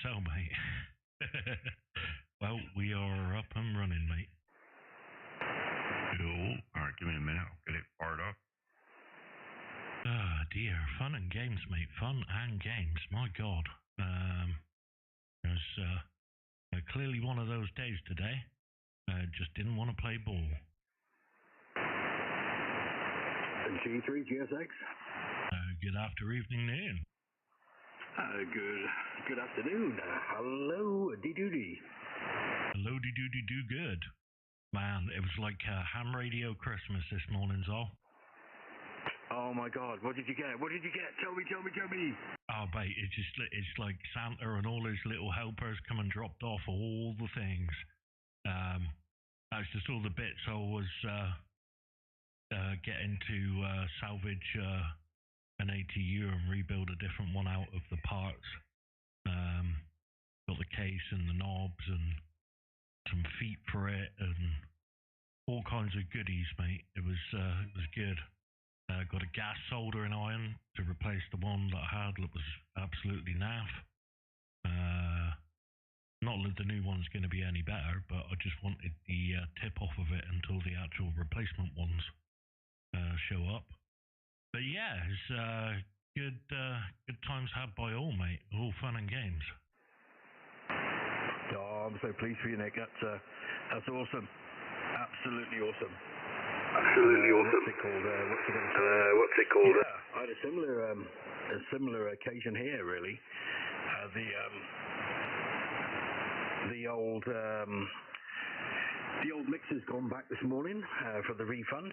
so, mate. Well, we are up and running, mate. Cool. Alright, give me a minute. I'll get it fired up. Ah, dear. Fun and games, mate. Fun and games. My God. It was clearly one of those days today. Just didn't want to play ball. G3GSX. Good evening. Good afternoon. Hello, D-Doody. Hello, do good. Man, it was like ham radio Christmas this morning, Zol. Oh my God, what did you get? Tell me. Oh, mate, it's like Santa and all his little helpers come and dropped off all the things. That's just all the bits I was getting to salvage an m8yro and rebuild a different one out of the parts. Got the case and the knobs and some feet for it and all kinds of goodies, mate. It was good. Got a gas soldering iron to replace the one that I had that was absolutely naff. Not that the new one's going to be any better, but I just wanted the tip off of it until the actual replacement ones show up. But yeah, it's good times had by all, mate. All fun and games. Oh, I'm so pleased for you, Nick. That's awesome. Absolutely awesome. What's it called? What's it called? Yeah, I had a similar occasion here, really. The old mixer's gone back this morning for the refund.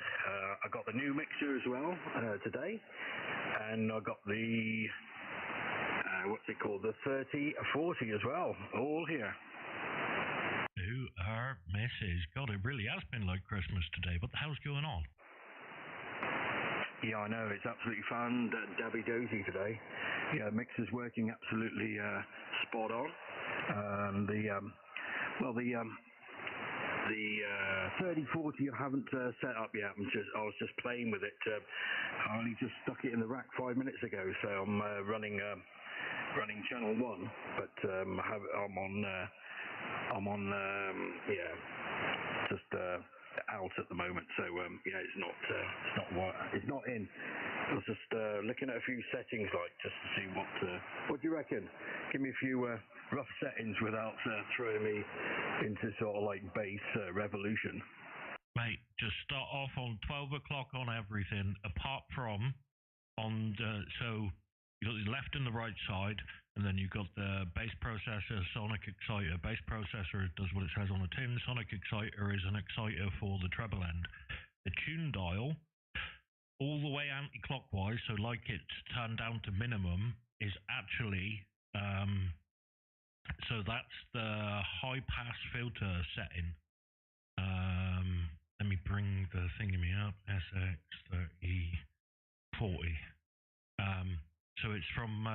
I got the new mixer as well today, and I got the the 3040 as well, all here. To our missus. God, it really has been like Christmas today. What the hell's going on? Yeah, I know, it's absolutely fun, dabby dozy today. Yeah, mixer's working absolutely spot on. The 3040 I haven't set up yet. I was just playing with it. I only just stuck it in the rack 5 minutes ago, so I'm running channel 1, but I'm on just out at the moment. So yeah, it's not in. I was just looking at a few settings, like just to see what do you reckon? Give me a few rough settings without throwing me into sort of like bass revolution. Mate, just start off on 12 o'clock on everything, apart from on so you got the left and the right side, and then you've got the bass processor, sonic exciter. Bass processor does what it says on the tin. Sonic exciter is an exciter for the treble end. The tune dial, all the way anti-clockwise, so like it's turned down to minimum, is actually so that's the high pass filter setting. Let me bring the thingy up. SX3040. So it's from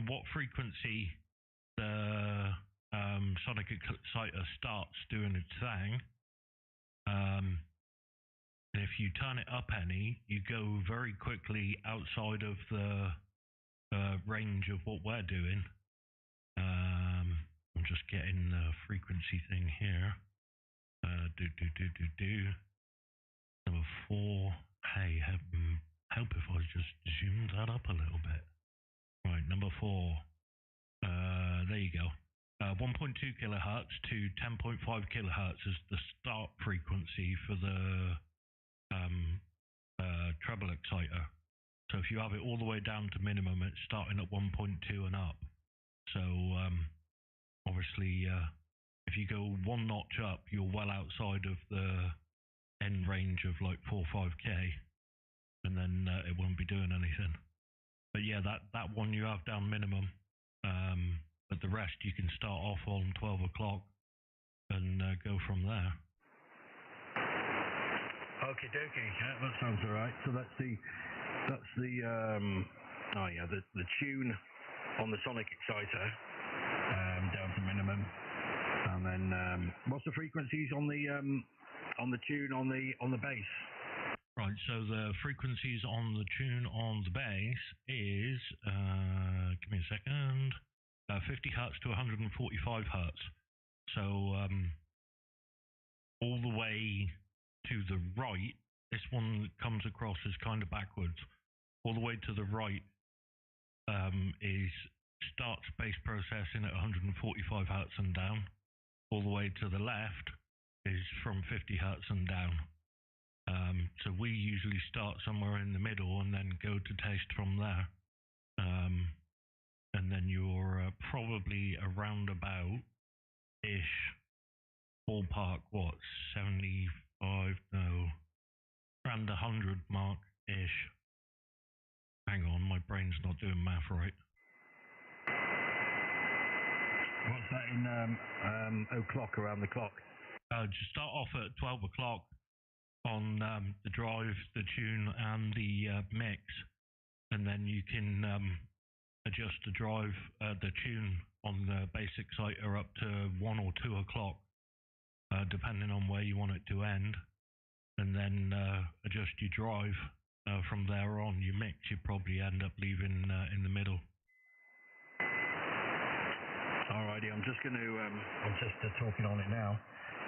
what frequency the sonic exciter starts doing its thing. And if you turn it up any, you go very quickly outside of the range of what we're doing. I'm just getting the frequency thing here. Number 4. Hey, help if I just zoomed that up a little bit. Right, number 4. There you go. 1.2 kilohertz to 10.5 kilohertz is the start frequency for the treble exciter. So if you have it all the way down to minimum, it's starting at 1.2 and up. So obviously, if you go one notch up, you're well outside of the end range of like 4 or 5k, and then it won't be doing anything. But yeah, that one you have down minimum, but the rest you can start off on 12 o'clock and go from there. Okie dokie, yeah, that sounds alright. So that's the tune on the sonic exciter down to minimum, and then what's the frequencies on the tune on the bass? Right, so the frequencies on the tune on the bass is give me a second. 50 hertz to 145 hertz. So all the way to the right, this one comes across as kind of backwards. All the way to the right is starts base processing at 145 hertz and down. All the way to the left is from 50 hertz and down. So we usually start somewhere in the middle and then go to test from there. And then you're probably around about ish ballpark, what, 75, no, around 100 mark ish. Hang on, my brain's not doing math right. What's that in o'clock, around the clock? Just start off at 12 o'clock on the drive, the tune, and the mix, and then you can adjust the drive, the tune on the bass exciter up to 1 or 2 o'clock, depending on where you want it to end, and then adjust your drive. From there on, your mix, you probably end up leaving in the middle. Alrighty, I'm just going to, I'm just talking on it now.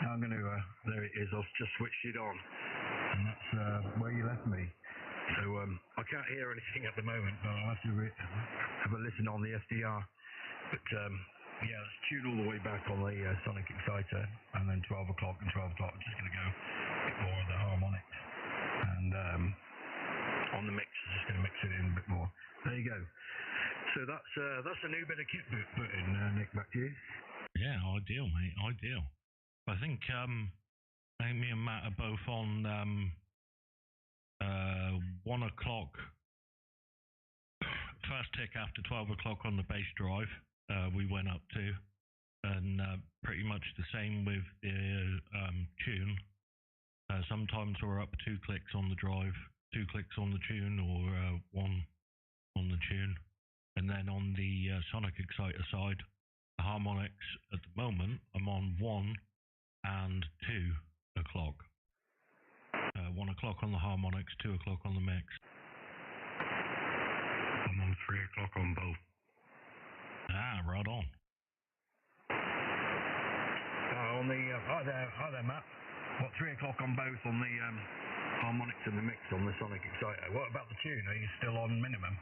Now I'm going to, there it is, I've just switched it on. And that's where you left me. So I can't hear anything at the moment, but I'll have to have a listen on the SDR. But yeah, let's tune all the way back on the sonic exciter, and then 12 o'clock and 12 o'clock, I'm just going to go a bit more of the harmonics. And on the mix, I'm just going to mix it in a bit more. There you go. So that's a new bit of kit booting, Nick, back to you. Yeah, ideal, mate, ideal. I think me and Matt are both on 1 o'clock, first tick after 12 o'clock on the bass drive, we went up to, and pretty much the same with the tune. Sometimes we're up 2 clicks on the drive, 2 clicks on the tune, or 1 on the tune. And then on the sonic exciter side, the harmonics at the moment, I'm on 1 and 2 o'clock. 1 o'clock on the harmonics, 2 o'clock on the mix. I'm on 3 o'clock on both. Ah, right on. On the hi there, Matt. What, 3 o'clock on both on the harmonics and the mix on the sonic exciter? What about the tune? Are you still on minimum?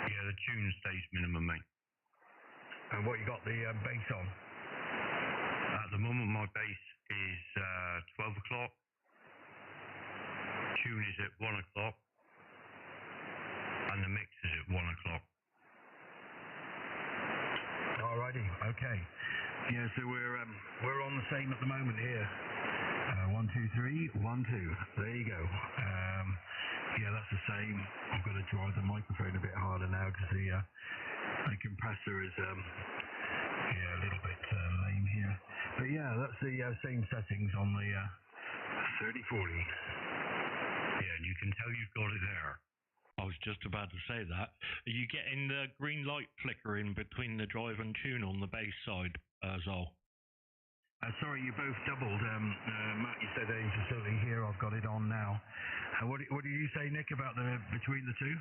Yeah, the tune stays minimum, mate. And what, you got the bass on? At the moment, my bass is 12 o'clock. Tune is at 1 o'clock. And the mix is at 1 o'clock. Alrighty, okay. Yeah, so we're on the same at the moment here. 1, 2, 3, 1, 2. There you go. Yeah, that's the same. I've got to drive the microphone a bit harder now because the compressor is yeah, a little bit lame here. But yeah, that's the same settings on the 3040. Yeah, and you can tell you've got it there. I was just about to say that. Are you getting the green light flickering between the drive and tune on the bass side, Zol? Sorry, you both doubled. Matt, you said facility here. I've got it on now. What did you say, Nick, about the between the two?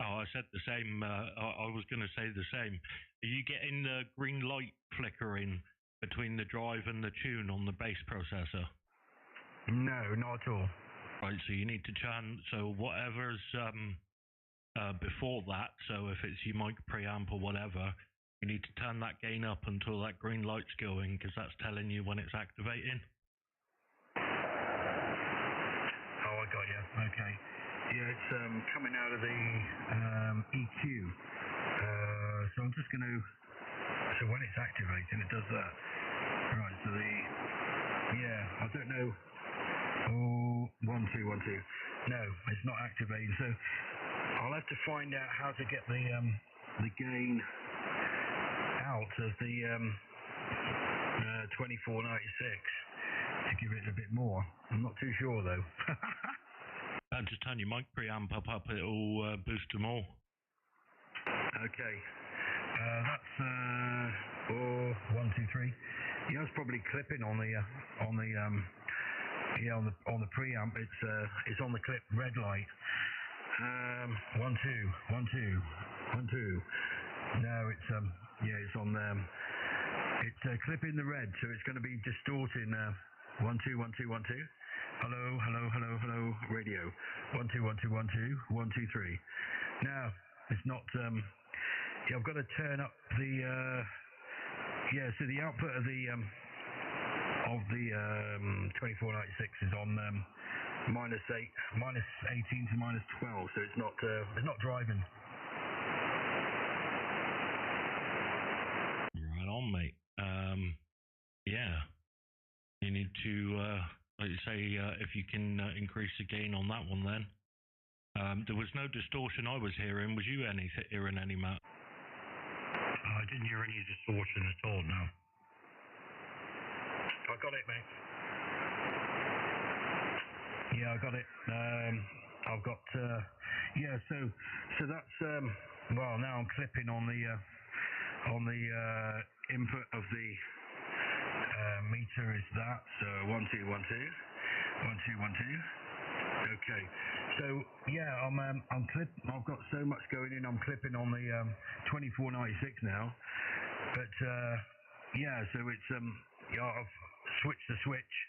Oh, I said the same. I was going to say the same. Are you getting the green light flickering between the drive and the tune on the bass processor? No, not at all. Right, so you need to turn, so whatever's before that, so if it's your mic preamp or whatever, you need to turn that gain up until that green light's going, because that's telling you when it's activating. Oh, I got you. Okay. Yeah, it's coming out of the EQ. So I'm just going to. So when it's activating, it does that. Right. So I don't know. Oh, 1, 2, 1, 2. No, it's not activating. So I'll have to find out how to get the gain out of the 2496 to give it a bit more. I'm not too sure though. Just turn your mic preamp up, it'll boost them all. Okay. That's 4, 1, 2, 3. Yeah, it's probably clipping on the preamp. It's on the clip red light. 1, 2, 1, 2, 1, 2. No, it's Yeah, it's on. It's clipping the red, so it's going to be distorting. 1 2 1 2 1 2. Hello, hello, hello, hello. Radio. 1 2 1 2 1 2 1 2 3. Now it's not. Yeah, I've got to turn up the. Yeah, so the output of the 2496 is on -8, -18 to -12, so it's not driving. Right on, mate. Yeah, you need to, like you say, if you can increase the gain on that one, then. There was no distortion I was hearing. Was you hearing any, Matt? I didn't hear any distortion at all, no. I got it, mate. Yeah, I got it. I've got, yeah, so that's, well, now I'm clipping on the input of the meter is that, so 1 2 1 2 1 2 1 2. Okay, so yeah, I've got so much going in. I'm clipping on the 2496 now, but yeah, so it's yeah, I've switched the switch,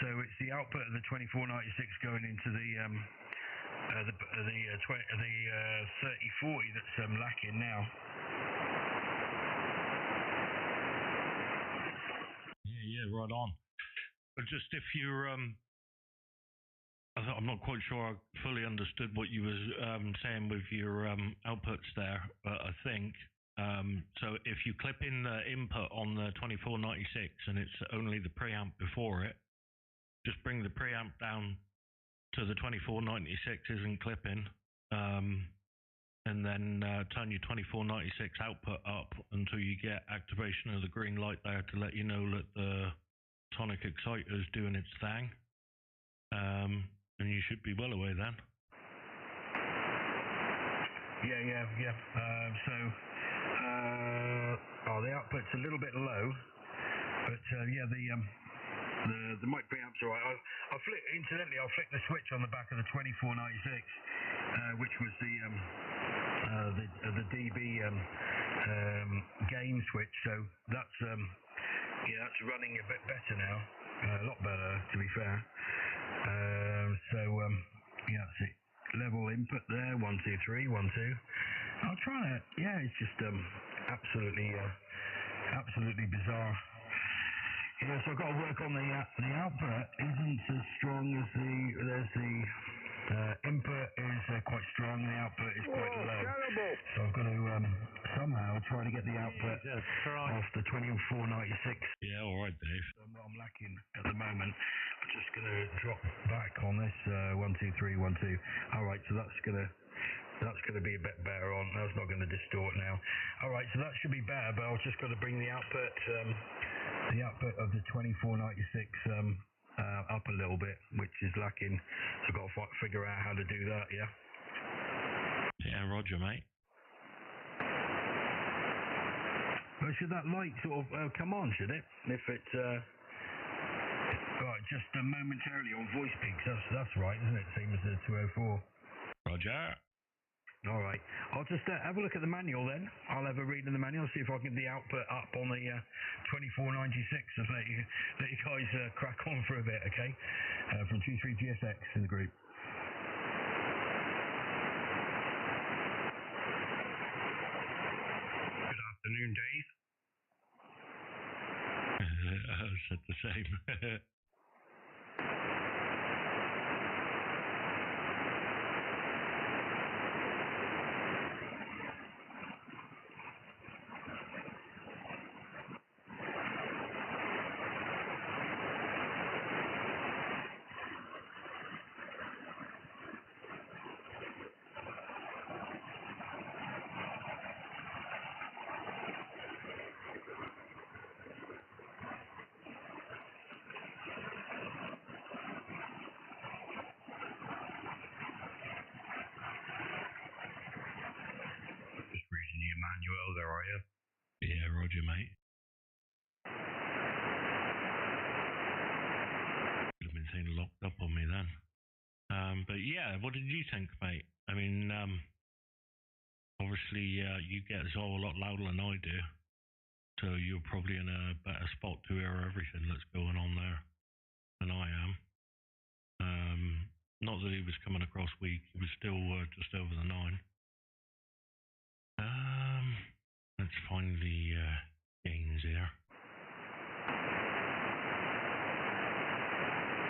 so it's the output of the 2496 going into the 3040 that's lacking now. Yeah, right on. But just if you're, I'm not quite sure I fully understood what you was saying with your outputs there, but I think, so if you clip in the input on the 2496 and it's only the preamp before it, just bring the preamp down to the 2496 isn't clipping, and then turn your 2496 output up until you get activation of the green light there to let you know that the tonic exciter is doing its thing, and you should be well away then. Yeah. Oh, the output's a little bit low, but yeah, the mic preamp's all right. Incidentally, I flicked the switch on the back of the 2496, which was the dB gain switch. So that's yeah, that's running a bit better now, a lot better to be fair. So yeah, that's it. Level input there, 1 2 3 1 2. I'll try it. Yeah, it's just absolutely bizarre. Yeah, so I've got to work on the output isn't as strong as the input is quite strong, the output is quite low. Terrible. So I've got to somehow try to get the output off the 2496. Yeah, all right, Dave. What I'm lacking at the moment. I'm just going to drop back on this 1 2 3 1 2. All right, so that's going to be a bit better on. That's not going to distort now. All right, so that should be better, but I've just got to bring the output of the 2496 up a little bit, which is lacking. So I've got to figure out how to do that. Yeah. Yeah, Roger, mate. Well, should that light sort of come on? Should it? If it's right, just momentarily on voice peaks. That's right, isn't it? Same as the 204. Roger. All right. I'll just have a look at the manual then. I'll have a read in the manual, see if I can get the output up on the 2496. Just let you guys crack on for a bit, okay? From 2e0njk in the group. Good afternoon, Dave. I said the same. Just reading your manual there, are you? Yeah, Roger, mate. Could have been saying locked up on me then. But yeah, what did you think, mate? I mean, Obviously, you get Zoe a lot louder than I do, so you're probably in a better spot to hear everything that's going on there than I am. Not that he was coming across weak, he was still just over the 9. Let's find the gains here.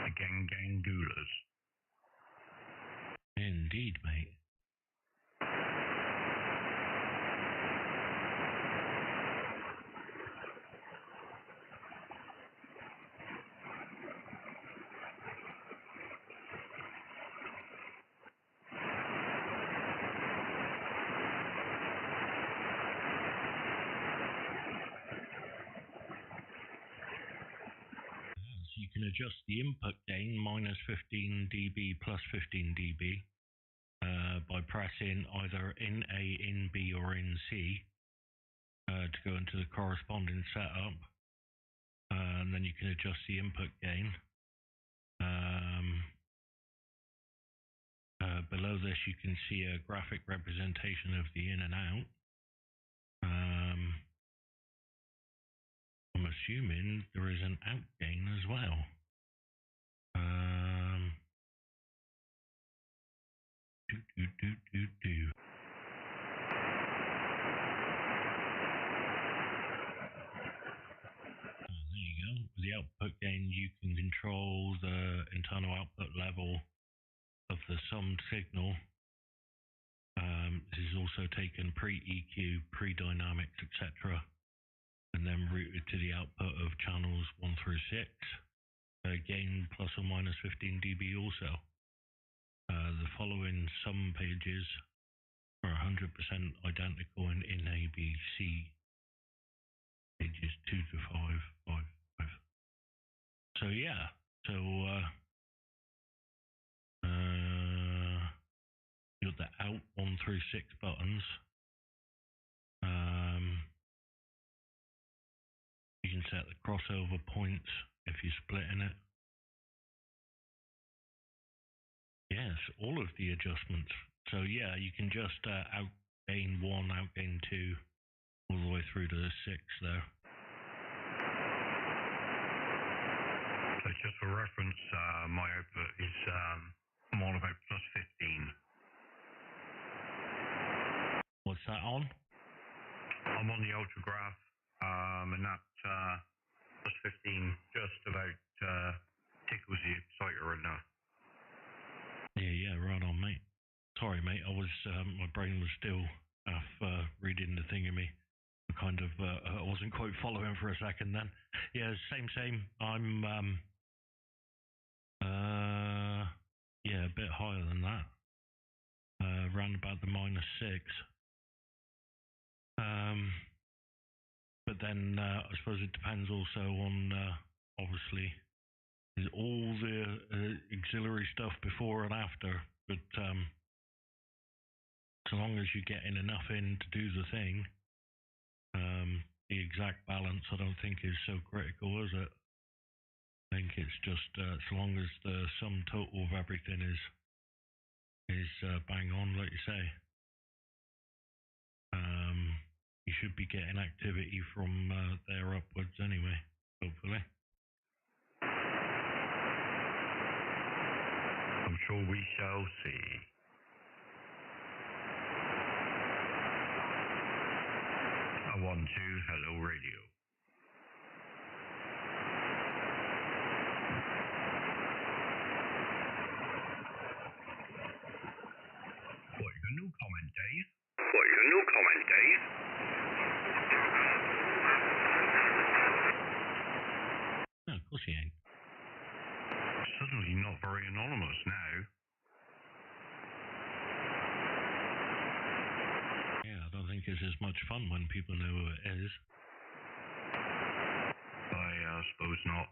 The gang doulas. Indeed, mate. You can adjust the input gain minus 15 dB plus 15 dB by pressing either in A, in B, or in C to go into the corresponding setup. And then you can adjust the input gain. Below this, you can see a graphic representation of the in and out. I'm assuming there is an out gain as well. There you go. With the output gain, you can control the internal output level of the summed signal. This is also taken pre-EQ, pre-dynamics, etc., and then routed to the output of channels 1 through 6. Gain plus or minus 15 dB also. The following sum pages are 100% identical in A, B, C. Pages 2 to 5, 5, 5. So yeah, you got the out 1 through 6 buttons. You can set the crossover points if you're splitting it. Yes, all of the adjustments. So yeah, you can just out gain 1, out gain 2, all the way through to the 6 there. So just for reference, my output is I'm on about plus 15. What's that on? I'm on the ultragraph, and that plus 15 just about tickles the exciter enough. Yeah, right on, mate. Sorry, mate. I was my brain was still half reading the thing in me. Kind of, I wasn't quite following for a second then. Yeah, same. I'm yeah, a bit higher than that. Around about the minus 6. But then I suppose it depends also on obviously all the auxiliary stuff before and after. But so long as you're getting enough in to do the thing, the exact balance I don't think is so critical, is it? I think it's just so long as the sum total of everything is bang on, like you say. You should be getting activity from there upwards anyway, hopefully. I'm sure we shall see. I want to hello radio. What your new comment, Dave? What your new comment, Dave? No, of course he ain't. Suddenly not very anonymous now. Yeah, I don't think it's as much fun when people know who it is. I suppose not.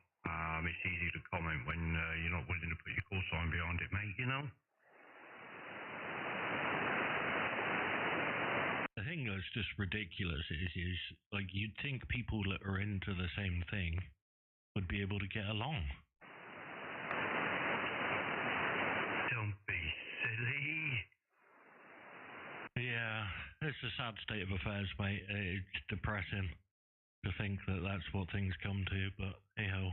It's easy to comment when you're not willing to put your call sign behind it, mate, you know? The thing that's just ridiculous is like you'd think people that are into the same thing would be able to get along. Don't be silly. Yeah, It's a sad state of affairs, mate. It's depressing to think that that's what things come to, but hey ho.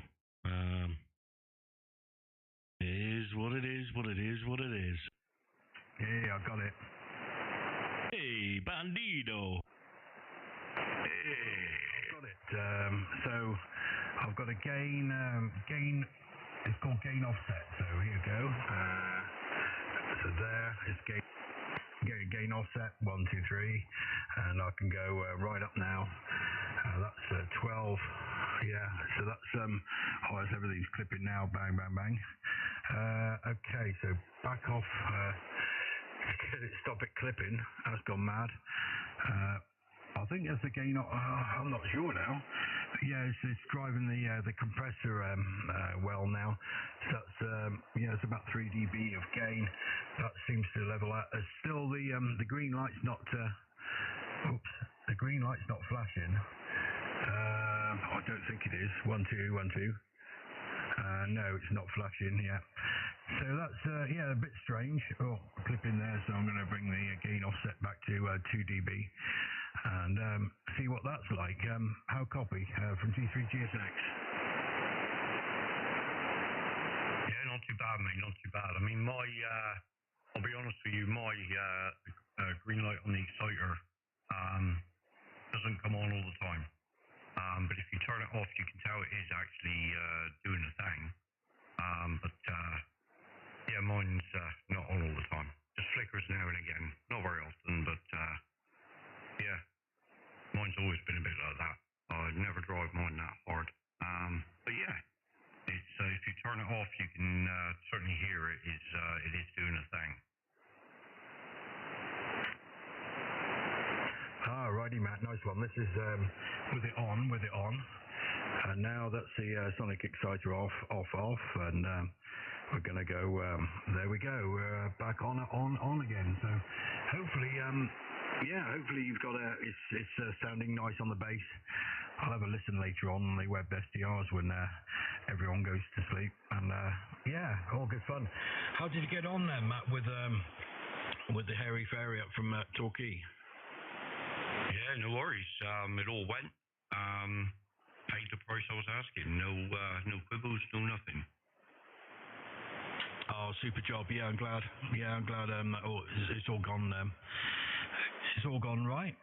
It is what it is, what it is, what it is. Hey, I got it. Hey, bandido. Hey, I've got it. So I've got a gain, it's called gain offset. So here you go. So there is gain offset, 1, 2, 3, and I can go right up now. That's 12. Yeah, so that's everything's clipping now. Bang, bang, bang. Okay, so back off. Stop it clipping. That's gone mad. I think that's the gain. I'm not sure now. But yeah, it's driving the compressor well now. So that's it's about 3 dB of gain. That seems to level out. Still the green light's not. The green light's not flashing. I don't think it is. 1, 2, 1, 2. No, it's not flashing yet. So that's a bit strange. Oh, clip in there. So I'm going to bring the gain offset back to 2 dB and see what that's like. How copy from T3GSX? Yeah, not too bad, mate. Not too bad. I mean, I'll be honest with you, my green light on the exciter doesn't come on all the time. But if you turn it off, you can tell it is actually doing a thing. Yeah, mine's not on all the time. Just flickers now and again. Not very often, but yeah, mine's always been a bit like that. I never drive mine that hard. But yeah, it's if you turn it off, you can certainly hear it is doing a thing. Righty, Matt, nice one. This is with it on. And now that's the sonic exciter off, and we're gonna go. There we go. We're back on again. So hopefully, hopefully you've got it's sounding nice on the bass. I'll have a listen later on the web SDRs when everyone goes to sleep. And all good fun. How did you get on then, Matt, with the hairy fairy up from Torquay? Yeah, no worries. It all went. Paid the price I was asking. No quibbles, no nothing. Oh, super job. Yeah, I'm glad. It's all gone. It's all gone right.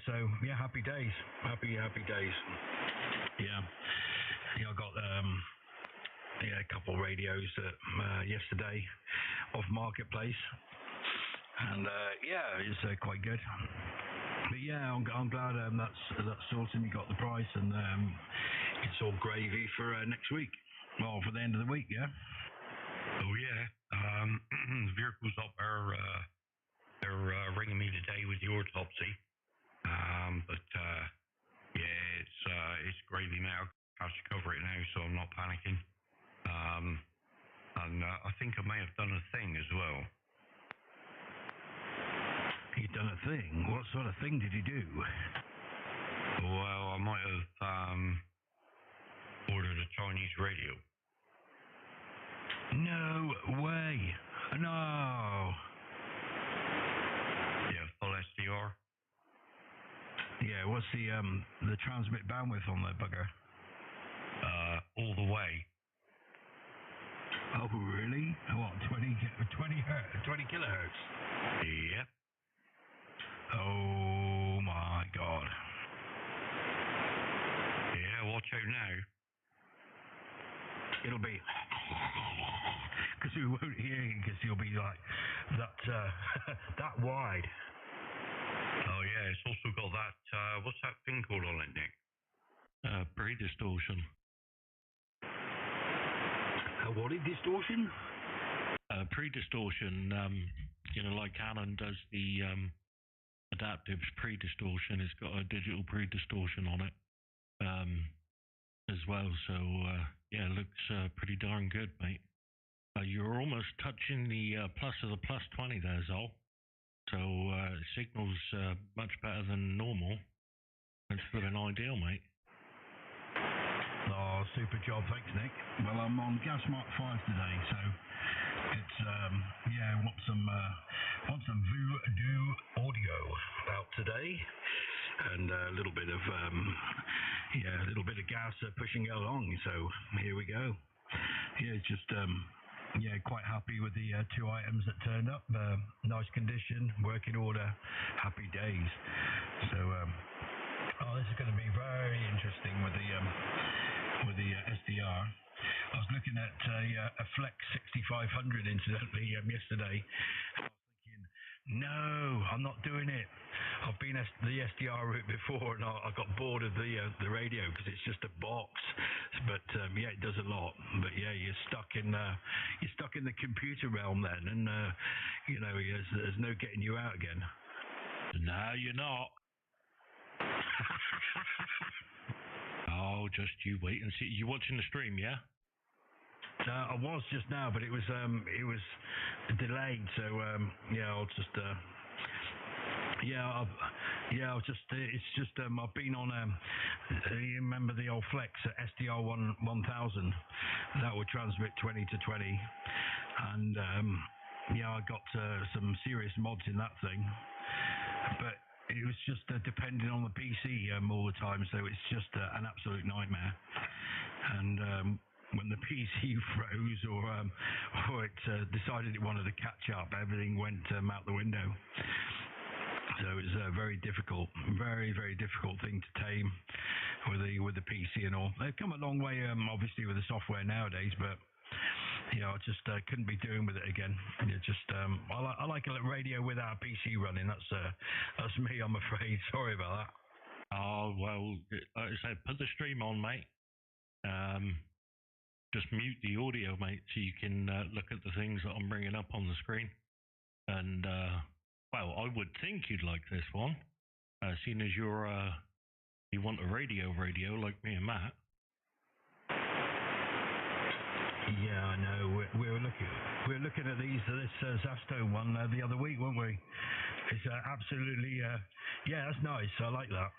So yeah, happy days. Happy days. Yeah. I got a couple of radios yesterday off Marketplace, and it's quite good. But yeah, I'm glad that's sorted. You got the price, and it's all gravy for next week. Well, for the end of the week, yeah. Oh yeah, the vehicle's up there. They're ringing me today with the autopsy. It's gravy now. I should cover it now, so I'm not panicking. And I think I may have done a thing as well. You've done a thing? What sort of thing did you do? Well, I might have ordered a Chinese radio. No way. No. Yeah, full SDR. Yeah, what's the transmit bandwidth on that bugger? All the way. Oh, really? What, 20 kilohertz? Yep. Oh my God. Yeah, watch out now. It'll be, because we won't hear you, because you'll be like that wide. Oh yeah, it's also got that. What's that thing called on it, Nick? Pre-distortion. What is distortion? Pre-distortion. Like Canon does the adaptive pre-distortion. It's got a digital pre-distortion on it as well. So it looks pretty darn good, mate. You're almost touching the plus of the plus 20 there, Zol. So signal's much better than normal. It's living ideal, mate. Oh, super job, thanks, Nick. Well, I'm on Gas Mark 5 today, so it's want some voodoo audio out today. a little bit of gas pushing it along. So here we go. Yeah, just quite happy with the 2 items that turned up. Nice condition, working order, happy days. So this is going to be very interesting with the SDR. I was looking at a Flex 6500 incidentally yesterday. I was thinking, no, I'm not doing it. I've been the SDR route before, and I got bored of the radio because it's just a box. But it does a lot. But yeah, you're stuck in the computer realm then, and there's no getting you out again. No, you're not. Oh, just you wait and see. You watching the stream, yeah? I was just now, but it was delayed. So I'll just it's just I've been on you remember the old Flex SDR 1000 that would transmit 20 to 20, and I got some serious mods in that thing, but it was just depending on the PC all the time, so it's just an absolute nightmare. And when the PC froze or it decided it wanted to catch up, everything went out the window. So it's a very difficult, very, very difficult thing to tame with the PC and all. They've come a long way, obviously, with the software nowadays, but I just couldn't be doing with it again. I like a radio without a PC running. That's me, I'm afraid. Sorry about that. Oh well, like I said, put the stream on, mate. Just mute the audio, mate, so you can look at the things that I'm bringing up on the screen. And well, I would think you'd like this one, seeing as you want a radio like me and Matt. Yeah, I know. We were looking at this Zasto one the other week, weren't we? It's absolutely that's nice. I like that.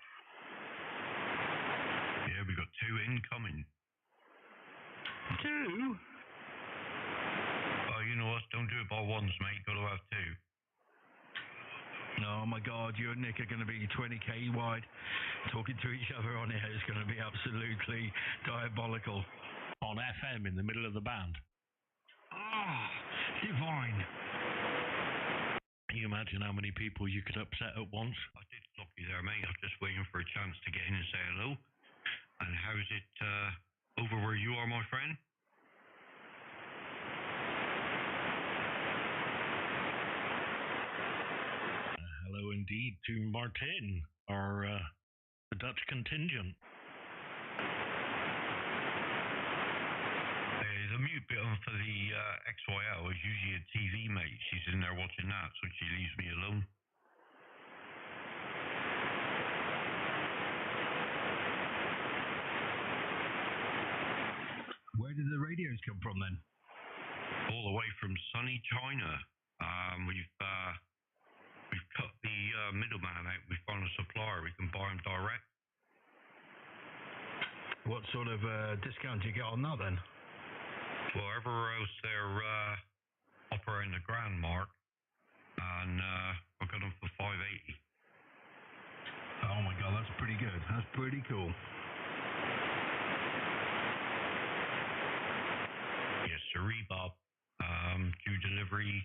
Yeah, we got 2 incoming. 2? Oh, you know what? Don't do it by ones, mate. Got to have 2. Oh my God, you and Nick are going to be 20k wide, talking to each other on here. It's going to be absolutely diabolical. On FM in the middle of the band. Ah, divine. Can you imagine how many people you could upset at once? I did block you there, mate. I was just waiting for a chance to get in and say hello. And how's it over where you are, my friend? Hello indeed to Martin, our the Dutch contingent. There's a mute button for the XYL. It's usually a TV, mate. She's in there watching that, so she leaves me alone. Where did the radios come from then? All the way from sunny China. We've cut the middleman out. We found a supplier. We can buy them direct. What sort of discount do you get on that then? Well, everywhere else they're operating the grand mark, and I got them for $5.80. Oh my God, that's pretty good. That's pretty cool. Yes, sirree, Bob. Due delivery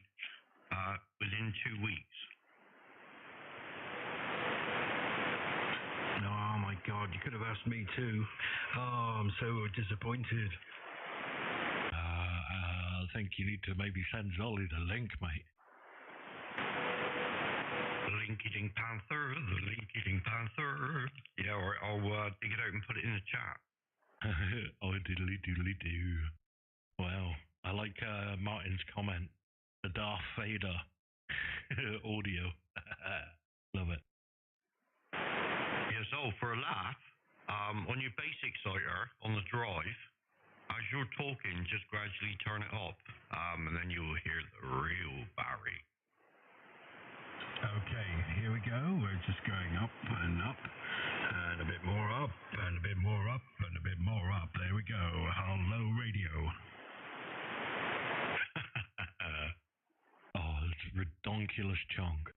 within 2 weeks. Oh my God, you could have asked me too. Oh, I'm so disappointed. I think you need to maybe send Zolly the link, mate. The Linky-Dink Panther, the Linky-Dink Panther. Yeah, or I'll dig it out and put it in the chat. Oh, diddly-doodly-doo. Well, I like Martin's comment. The Darth Vader audio. Love it. Yeah, so for a laugh, on your basic sighter, on the drive, as you're talking, just gradually turn it up, and then you'll hear the real Barry. Okay, here we go. We're just going up and up, and a bit more up, and a bit more up, and a bit more up. There we go. Hello, radio. Oh, it's a redonkulous chunk.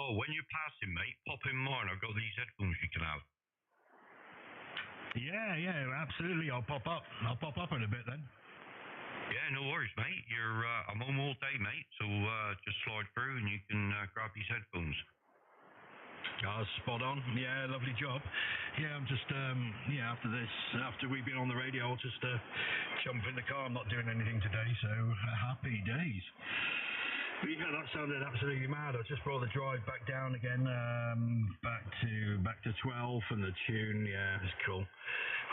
Oh, when you're passing, mate, pop in mine. I've got these headphones you can have. Yeah, absolutely. I'll pop up in a bit then. Yeah, no worries, mate. I'm home all day, mate. So just slide through and you can grab these headphones. Oh, spot on. Yeah, lovely job. Yeah, I'm just, after we've been on the radio, I'll just jump in the car. I'm not doing anything today, so happy days. But yeah, that sounded absolutely mad. I just brought the drive back down again, back to 12, and the tune, yeah, it's cool.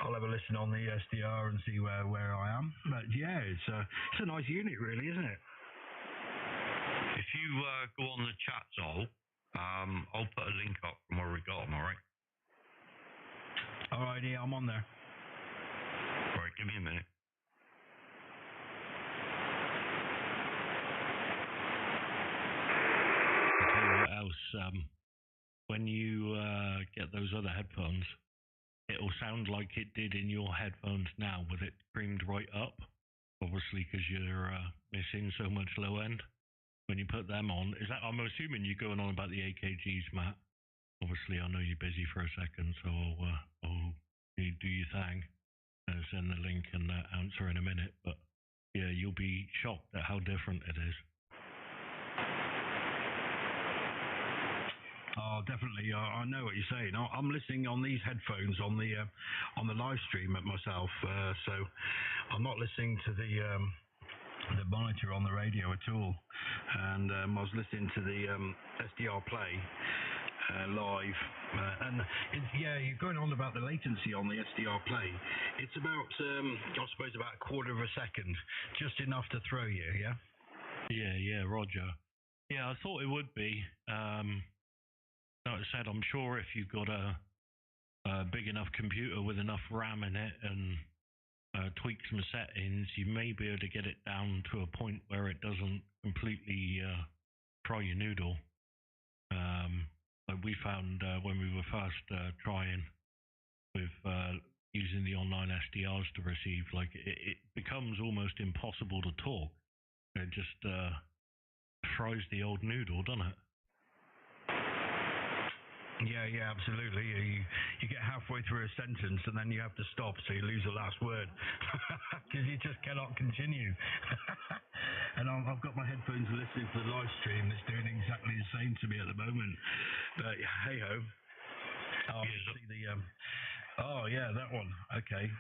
I'll have a listen on the SDR and see where I am. But yeah, it's a nice unit, really, isn't it? If you go on the chat, Zol, I'll put a link up from where we got them, alright? Alright, yeah, I'm on there. Alright, give me a minute. I'll tell you what else, when you get those other headphones, it'll sound like it did in your headphones now, with it creamed right up, obviously because you're missing so much low end. When you put them on, I'm assuming you're going on about the AKGs, Matt. Obviously, I know you're busy for a second, so I'll you do your thing. Send the link and answer in a minute. But yeah, you'll be shocked at how different it is. Oh, definitely. I know what you're saying. I'm listening on these headphones on the live stream at myself, so I'm not listening to the monitor on the radio at all. And I was listening to the SDR play live, and you're going on about the latency on the SDR play. It's about, I suppose, about a quarter of a second, just enough to throw you, yeah? Yeah, Roger. Yeah, I thought it would be. Like I said, I'm sure if you've got a big enough computer with enough RAM in it and tweak some settings, you may be able to get it down to a point where it doesn't completely fry your noodle. Like we found when we were first trying with using the online SDRs to receive, like it becomes almost impossible to talk. It just fries the old noodle, doesn't it? Yeah, absolutely. You get halfway through a sentence and then you have to stop, so you lose the last word because you just cannot continue. And I've got my headphones listening to the live stream. It's doing exactly the same to me at the moment. But hey ho. See the oh yeah, that one. Okay.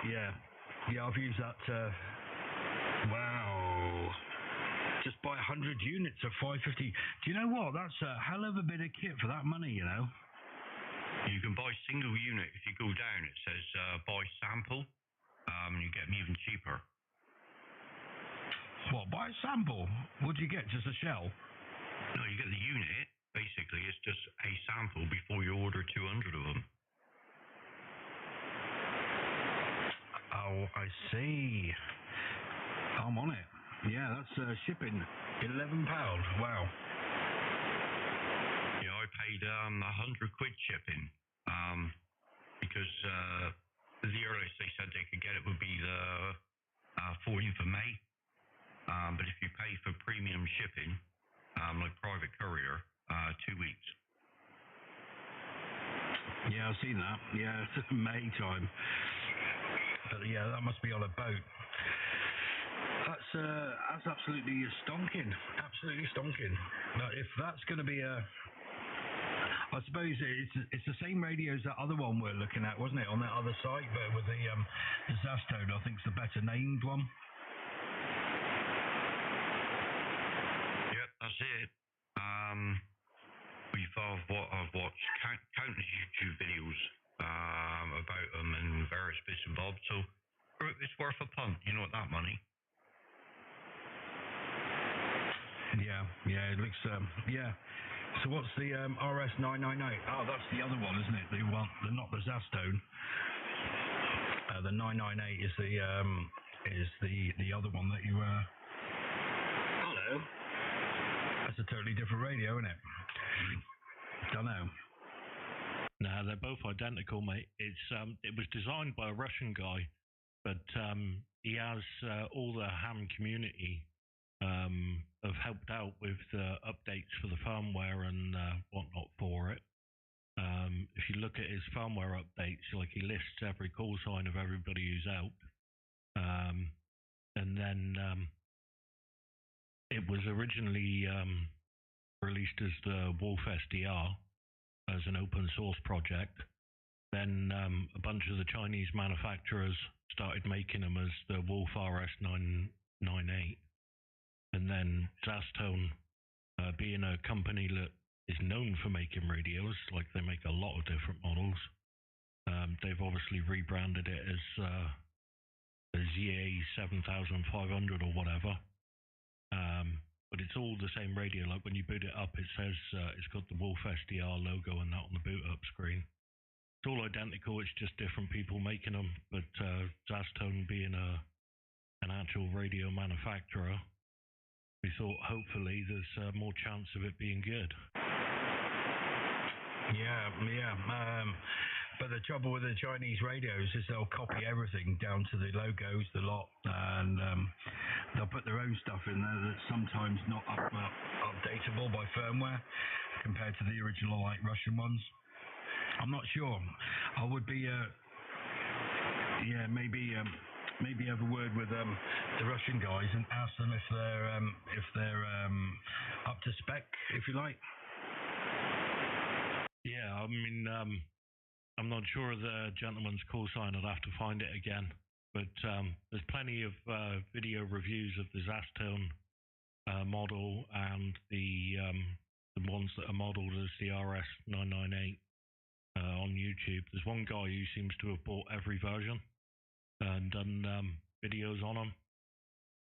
Yeah, I've used that. Wow. Just buy 100 units of 550. Do you know what? That's a hell of a bit of kit for that money, you know. You can buy single unit. If you go down, it says buy sample. You get them even cheaper. What? Buy a sample? What do you get? Just a shell? No, you get the unit. Basically, it's just a sample before you order 200 of them. Oh, I see. I'm on it. Yeah, that's shipping. £11. Wow. Yeah, I paid 100 quid shipping because the earliest they said they could get it would be the 14th of May. But if you pay for premium shipping, like private courier, 2 weeks. Yeah, I've seen that. Yeah, it's May time. But yeah, that must be on a boat. That's absolutely stonking. Absolutely stonking. Now, if that's going to be I suppose it's the same radio as that other one we're looking at, wasn't it, on that other site, but with the Zastone, I think it's the better named one. Yep, that's it. I've watched countless YouTube videos about them and various bits and bobs, so it's worth a punt. You know what, that money. Yeah, it looks, yeah. So what's the RS998? Oh, that's the other one, isn't it? Not the Zastone. The 998 is the other one that you Hello. That's a totally different radio, isn't it? Don't know. No, they're both identical, mate. It was designed by a Russian guy, but he has all the ham community have helped out with updates for the firmware and whatnot for it. If you look at his firmware updates, like he lists every call sign of everybody who's out. And then it was originally released as the Wolf SDR as an open source project. Then a bunch of the Chinese manufacturers started making them as the Wolf RS998. And then Zastone, being a company that is known for making radios, like they make a lot of different models, they've obviously rebranded it as ZA7500 or whatever. But it's all the same radio. Like when you boot it up, it says it's got the Wolf SDR logo and that on the boot up screen. It's all identical, it's just different people making them. But Zastone being an actual radio manufacturer, we thought hopefully there's more chance of it being good. But the trouble with the Chinese radios is they'll copy everything down to the logos, the lot, and they'll put their own stuff in there that's sometimes not updatable by firmware compared to the original, like Russian ones. I'm not sure. I would be, maybe have a word with the Russian guys and ask them if they're up to spec, if you like. Yeah, I mean, I'm not sure of the gentleman's call sign. I'd have to find it again. But there's plenty of video reviews of the Zastone model and the ones that are modeled as the RS998 on YouTube. There's one guy who seems to have bought every version and done videos on them.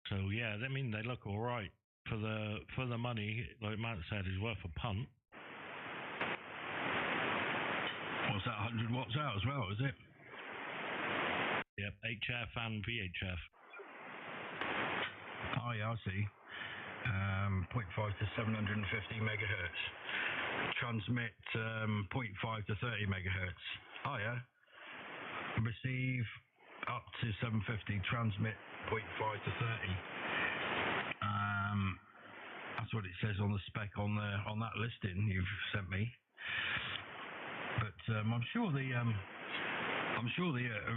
So yeah, I mean, they look all right for the money. Like Matt said, is worth a punt. What's that, 100 watts out as well, is it? Yep, HF and VHF. Oh yeah, I see. 0.5 to 750 megahertz. Transmit 0.5 to 30 megahertz. Oh yeah. Receive up to 750. Transmit 0.5 to 30. That's what it says on the spec on that listing you've sent me. But I'm sure the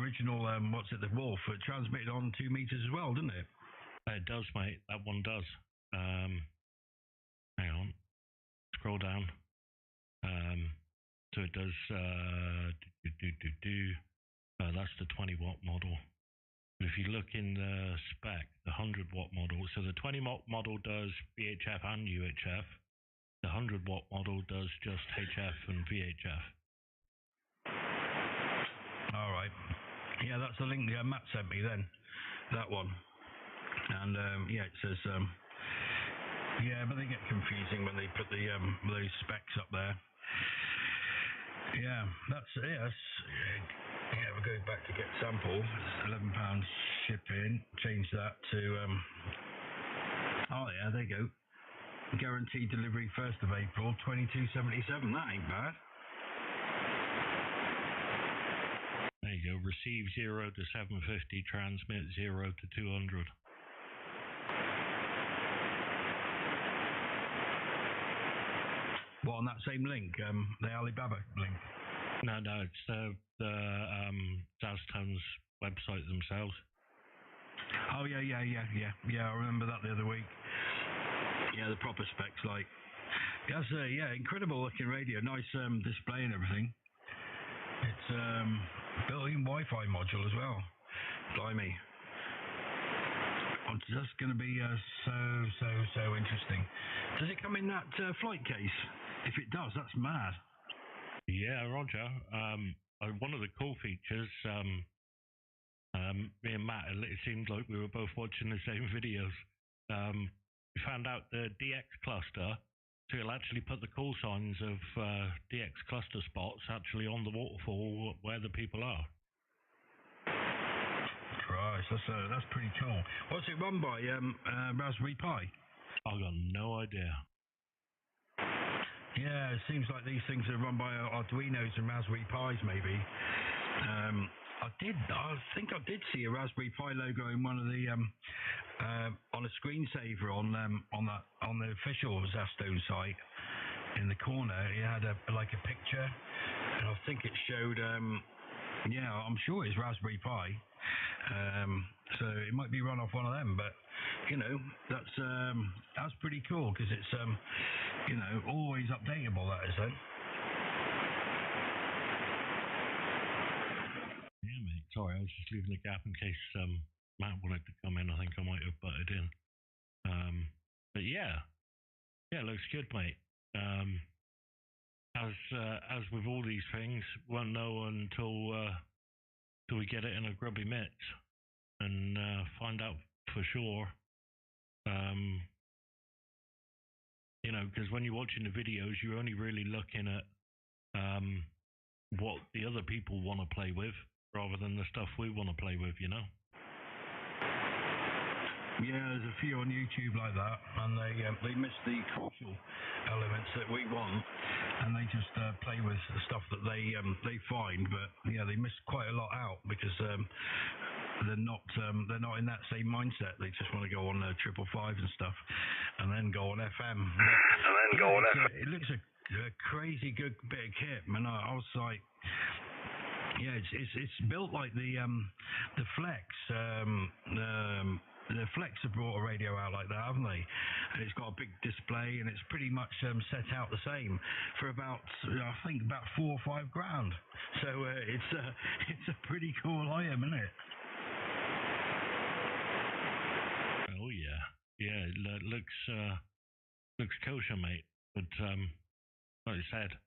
original the Wolf, it transmitted on 2 meters as well, didn't it? It does, mate. That one does. Hang on. Scroll down. So it does. That's the 20 watt model. But if you look in the spec, the 100 watt model. So the 20 watt model does VHF and UHF. The 100 watt model does just HF and VHF. All right. Yeah, that's the link Matt sent me then. That one. And it says. Yeah, but they get confusing when they put the those specs up there. Yeah, we're going back to get sample. It's £11 shipping. Change that to oh yeah, there you go. Guaranteed delivery 1st of April, 22.77. That ain't bad. There you go. Receive 0 to 750, transmit 0 to 200. What, on that same link, the Alibaba link? No, it's the Zaztone's website themselves. Oh yeah. I remember that the other week. Yeah, the proper specs, like. That's incredible looking radio, nice display and everything. It's built-in Wi-Fi module as well. Blimey. It's just going to be so interesting. Does it come in that flight case? If it does, that's mad. Yeah, Roger. One of the cool features, me and Matt, it seemed like we were both watching the same videos. We found out the DX cluster, so it'll actually put the call signs of DX cluster spots actually on the waterfall where the people are. Christ, that's pretty cool. What's it run by? Raspberry Pi? I've got no idea. Yeah, it seems like these things are run by Arduinos and Raspberry Pis, maybe. I think I did see a Raspberry Pi logo in one of the on a screensaver on the official Zastone site in the corner. It had a picture, and I think it showed. I'm sure it's Raspberry Pi. So it might be run off one of them, but that's pretty cool because it's always updatable. That is, though. Yeah, mate. Sorry, I was just leaving a gap in case Matt wanted to come in. I think I might have butted in. But yeah, it looks good, mate. As with all these things, won't know until we get it in a grubby mix and find out for sure. Because when you're watching the videos, you're only really looking at what the other people want to play with, rather than the stuff we want to play with. Yeah, there's a few on YouTube like that, and they miss the crucial elements that we want, and they just play with the stuff that they find. But yeah, they miss quite a lot out because they're not in that same mindset. They just want to go on 555 and stuff, and then go on FM. It looks a crazy good bit of kit, man. I was like, yeah, it's built like the Flex. The Flex have brought a radio out like that, haven't they? And it's got a big display, and it's pretty much set out the same for about, I think, about $4 or $5 grand. So it's a pretty cool item, isn't it? Oh yeah, it looks kosher, mate. But like I said,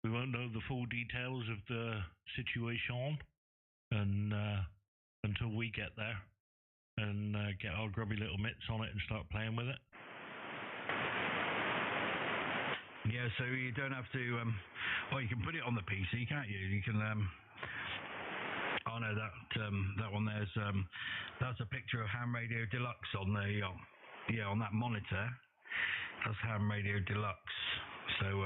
we won't know the full details of the situation and until we get there and get our grubby little mitts on it and start playing with it. Yeah, so you don't have to. You can put it on the PC, can't you? You can. Oh no, that one there's. That's a picture of Ham Radio Deluxe on the on that monitor. That's Ham Radio Deluxe. So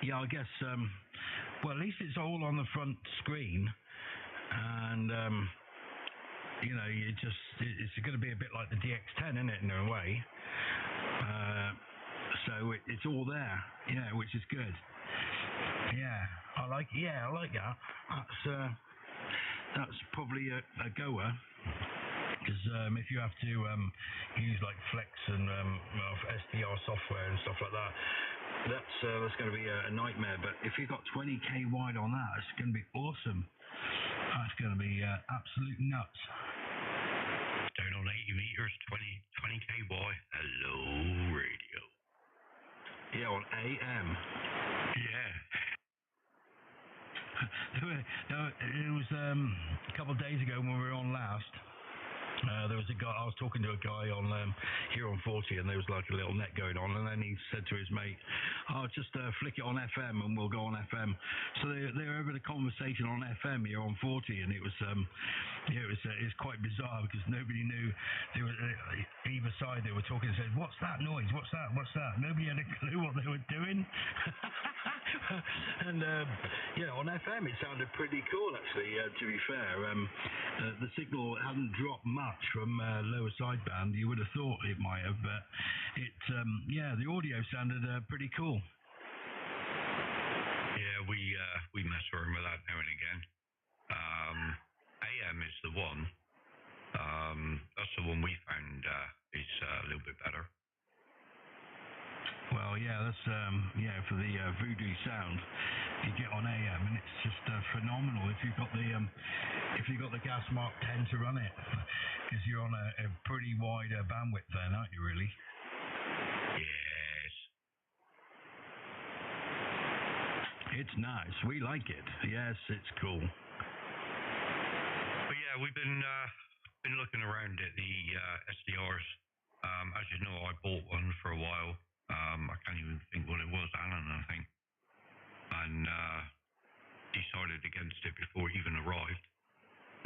I guess. At least it's all on the front screen, and it's going to be a bit like the DX10, isn't it, in a way? So it's all there, which is good. Yeah, I like that. That's probably a goer, because if you have to use like Flex and SDR software and stuff like that, that's going to be a nightmare. But if you've got 20k wide on that, it's going to be awesome. That's going to be absolute nuts. Down on 80 meters, 20k wide. Hello, radio. Yeah, on AM. Yeah. It was a couple of days ago when we were on last. There was a guy. I was talking to a guy on here on 40, and there was like a little net going on, and then he said to his mate, just flick it on FM and we'll go on FM." So they were having a conversation on FM here on 40, and it was quite bizarre because nobody knew. They were either side. They were talking and said, "What's that noise? What's that? What's that?" Nobody had a clue what they were doing. And on FM it sounded pretty cool actually. To be fair, the signal hadn't dropped much from lower sideband. You would have thought it might have, but the audio sounded pretty cool. Yeah, we mess around with that now and again. AM is the one. That's the one we found is a little bit better. Well, yeah, that's for the voodoo sound you get on AM, and it's just phenomenal if you've got the gas Mark 10 to run it, because you're on a pretty wide bandwidth then, aren't you? Really? Yes. It's nice. We like it. Yes, it's cool. But yeah, we've been looking around at the SDRs. As you know, I bought one for a while. I can't even think what it was, Alan, I think, and decided against it before it even arrived,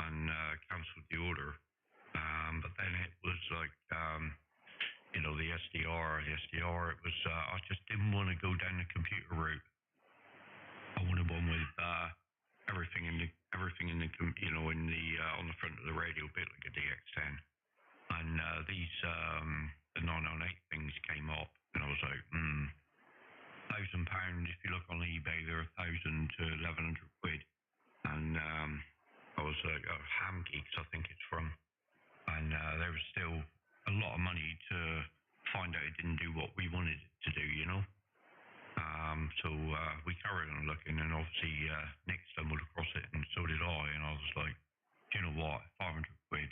and cancelled the order. But then it was like, the SDR. It was I just didn't want to go down the computer route. I wanted one with everything in the you know, in the on the front of the radio, a bit like a DX10. And these the 998 things came up, and I was like, £1,000. If you look on eBay, they're 1,000 to 1,100 quid. And I was like, Ham Geeks, I think it's from, and there was still a lot of money to find out it didn't do what we wanted it to do, you know. So we carried on looking, and obviously Nick stumbled across it, and so did I. And I was like, do you know what, 500 quid,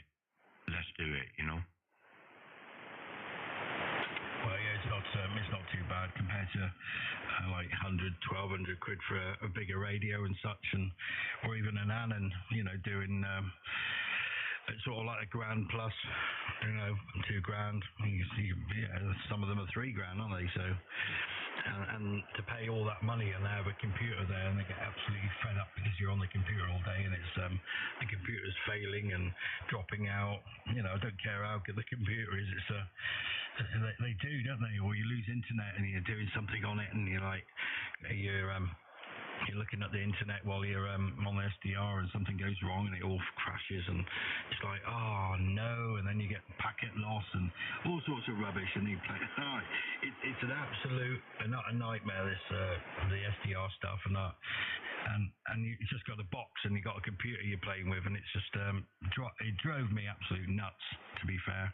let's do it, you know. Well, yeah, it's not too bad compared to like 100, 1,200 quid for a bigger radio and such, and or even an Anon, you know, doing it's sort of like £1,000 plus, you know, £2,000. Yeah, some of them are £3,000, aren't they? So, and to pay all that money and they have a computer there, and they get absolutely fed up because you're on the computer all day, and it's the computer's failing and dropping out. You know, I don't care how good the computer is. It's they do, don't they? Or you lose internet and you're doing something on it, and you're like you're looking at the internet while you're on the SDR, and something goes wrong and it all crashes, and it's like, oh no, and then you get packet loss and all sorts of rubbish, and you play. It's an absolute not a nightmare, this the SDR stuff, and that, and you just got a box and you got a computer you're playing with, and it's just it drove me absolute nuts, to be fair.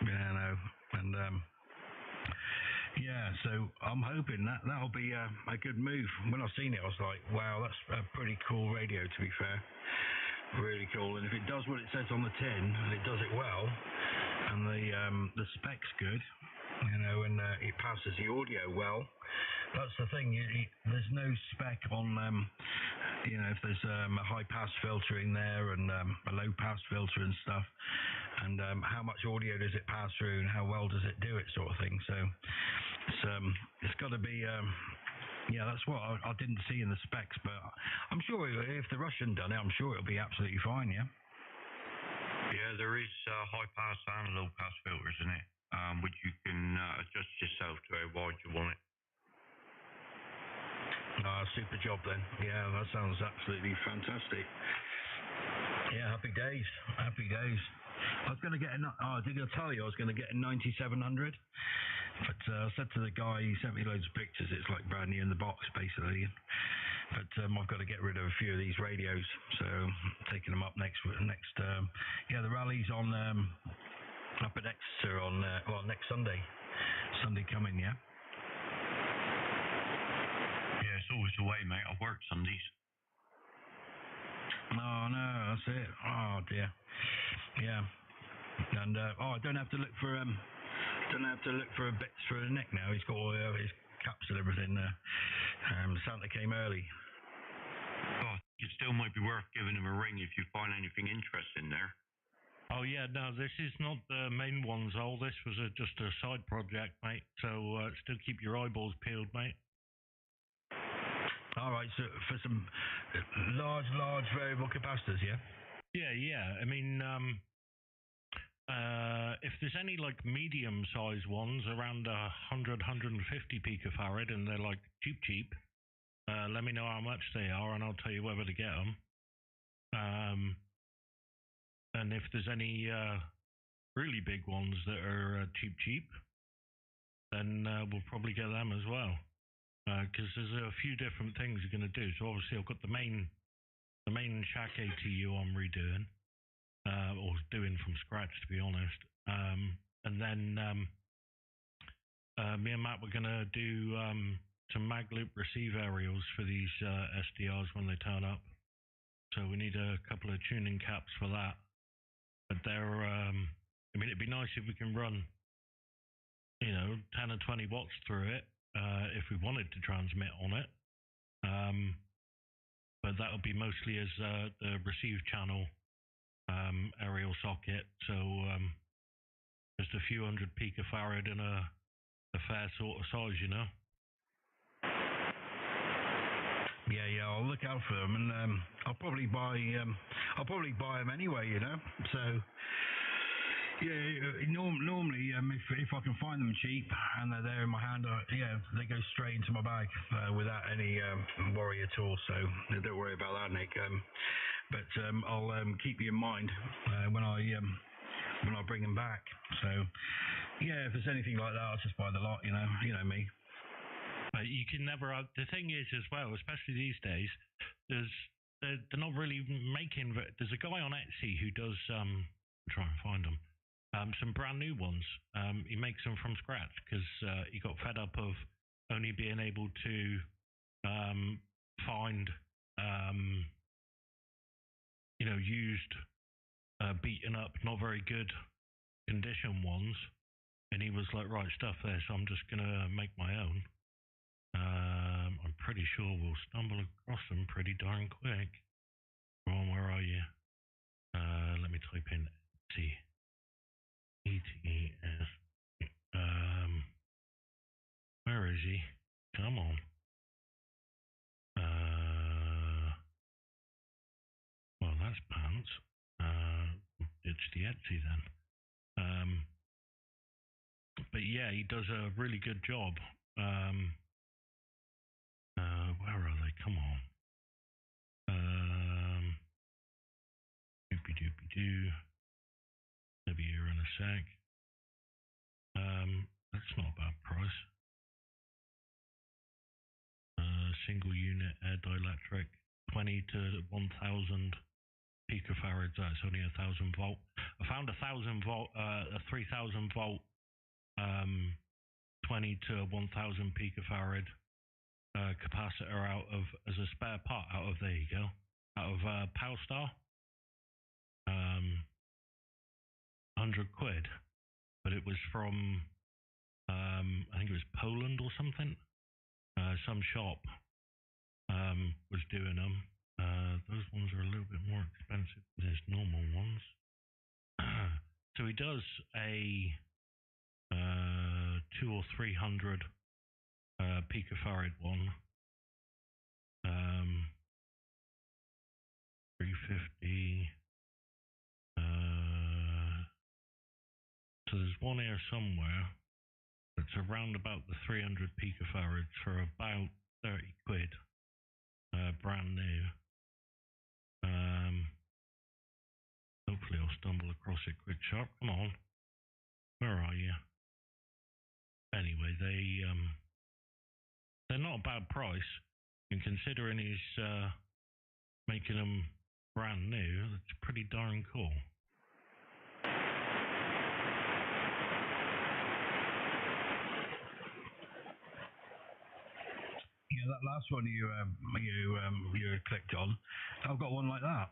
Yeah, I know. And yeah, so I'm hoping that'll be a good move. When I seen it, I was like, wow, that's a pretty cool radio, to be fair. Really cool. And if it does what it says on the tin, and it does it well, and the spec's good, you know, and it passes the audio well, that's the thing. There's no spec on, you know, if there's a high pass filter in there and a low pass filter and stuff, and how much audio does it pass through, and how well does it do it, sort of thing. So it's got to be. Yeah, that's what I didn't see in the specs, but I'm sure if the Russian done it, I'm sure it'll be absolutely fine. Yeah. Yeah, there is high pass and low pass filters in it, which you can adjust yourself to how wide you want it. Super job then. Yeah, that sounds absolutely fantastic. Yeah, happy days. Happy days. I was going to get did I tell you I was going to get a 9700? But I said to the guy, he sent me loads of pictures. It's like brand new in the box, basically. But I've got to get rid of a few of these radios, so taking them up next. Yeah, the rally's on up at Exeter on next Sunday. Sunday coming, yeah. Yeah, it's always the way, mate. I work Sundays. Oh no, that's it. Oh dear. Yeah. And I don't have to look for bits for a neck now. He's got all his caps and everything. Santa came early. Oh, it still might be worth giving him a ring if you find anything interesting there. Oh yeah, no, this is not the main ones. All this was just a side project, mate. So still keep your eyeballs peeled, mate. All right, so for some large variable capacitors, yeah? Yeah. I mean, if there's any like medium-sized ones around 100, 150 picofarad, and they're like cheap, let me know how much they are, and I'll tell you whether to get them. And if there's any really big ones that are cheap, then we'll probably get them as well. Because there's a few different things you're going to do. So obviously I've got the main shack ATU I'm redoing, or doing from scratch, to be honest. And then me and Matt were going to do some mag loop receive aerials for these SDRs when they turn up. So we need a couple of tuning caps for that. But they're, I mean, it'd be nice if we can run, 10 or 20 watts through it. If we wanted to transmit on it, but that'll be mostly as the receive channel aerial socket, so just a few hundred picofarad and a fair sort of size, Yeah, I'll look out for them, and I'll probably buy them anyway, So. Yeah, normally if I can find them cheap and they're there in my hand, they go straight into my bag without any worry at all. So don't worry about that, Nick. but I'll keep you in mind when I bring them back. So yeah, if there's anything like that, I'll just buy the lot. You know me. You can never. The thing is, as well, especially these days, they're not really making. There's a guy on Etsy who does. Try and find them. Some brand new ones. He makes them from scratch because he got fed up of only being able to find, used, beaten up, not very good condition ones. And he was like, right, stuff there, so I'm just gonna make my own. I'm pretty sure we'll stumble across them pretty darn quick. Ron, where are you? Let me type in Etsy. ETS. Where is he? Come on. Well, that's pants. It's the Etsy then. But yeah, he does a really good job. Where are they? Come on. Doopy doopy doo. They'll be here in a sec. That's not a bad price. Single unit air dielectric, 20 to 1000 picofarads. That's only 1000 volt. I found 1000 volt, a 3000 volt, 20 to 1000 picofarad capacitor out of as a spare part out of, there you go, out of Powstar. 100 quid, but it was from I think it was Poland or something. Some shop was doing them. Those ones are a little bit more expensive than his normal ones. So he does a 200 or 300 picofarad one. 350. So there's one here somewhere that's around about the 300 picofarads for about 30 quid, brand new. Hopefully I'll stumble across it quick sharp. Come on, where are you? Anyway, they're not a bad price, and considering he's making them brand new, that's pretty darn cool. Yeah, that last one you clicked on, I've got one like that.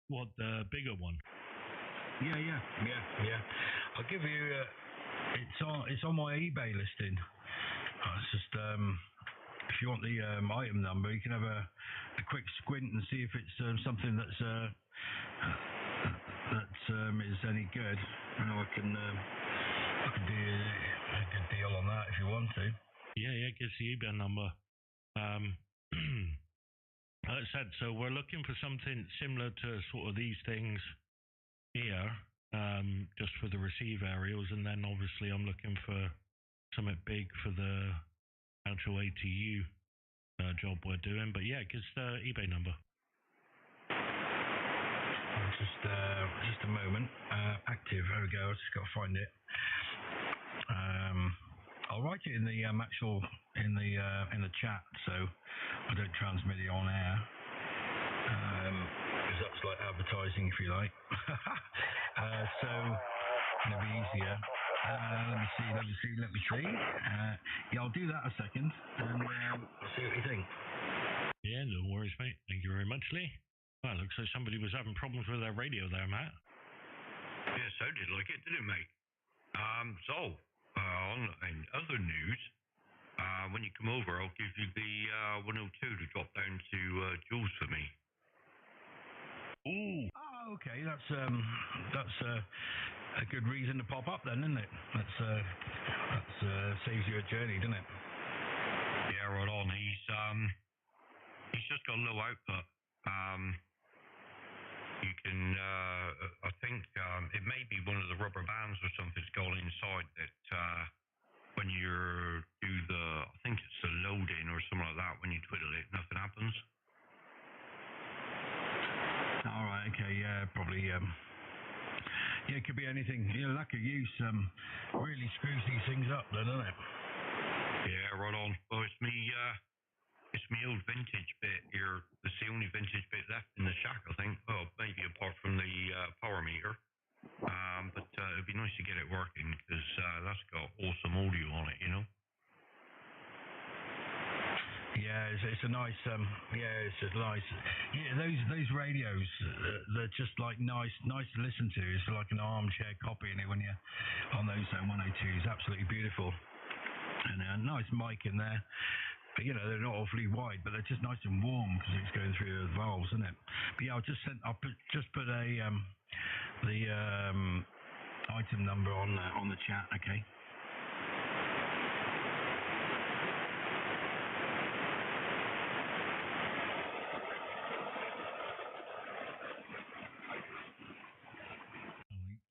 What, the bigger one? Yeah. I'll give you. It's on my eBay listing. It's just if you want the item number, you can have a quick squint and see if it's something that's is any good. I can do a good deal on that if you want to. Yeah, gives the eBay number. Like I said, so we're looking for something similar to sort of these things here, just for the receive aerials, and then obviously I'm looking for something big for the actual ATU job we're doing. But yeah, it gives the eBay number. Just a moment. Active. There we go. I've just got to find it. I'll write it in the in the chat, so I don't transmit it on air. Because that's like advertising, if you like. So it'll be easier. Let me see. Yeah, I'll do that a second, and I'll see what you think. Yeah, no worries, mate. Thank you very much, Lee. Well, looks like somebody was having problems with their radio there, Matt. Yeah, so did like it, didn't it, mate? In other news, when you come over, I'll give you the 102 to drop down to Jules for me. Ooh. Oh, okay. That's a good reason to pop up then, isn't it? That's saves you a journey, doesn't it? Yeah, right on. He's just got low output. You can, I think it may be one of the rubber bands or something's gone inside that when you do I think it's the loading or something like that, when you twiddle it, nothing happens. Okay, yeah, probably. Yeah, it could be anything. Lack of use really screws these things up, doesn't it? Yeah, right on. Well, it's me old vintage bit here. It's the only vintage bit left in the shack, I think. Well, maybe apart from the power meter. But it'd be nice to get it working because that's got awesome audio on it, Yeah, it's a nice. It's a nice. Yeah, those radios, they're just like nice to listen to. It's like an armchair copying it when you're on those 102s. Absolutely beautiful, and a nice mic in there. But, they're not awfully wide, but they're just nice and warm because it's going through the valves, isn't it? But yeah, I'll put the item number on the chat. Okay.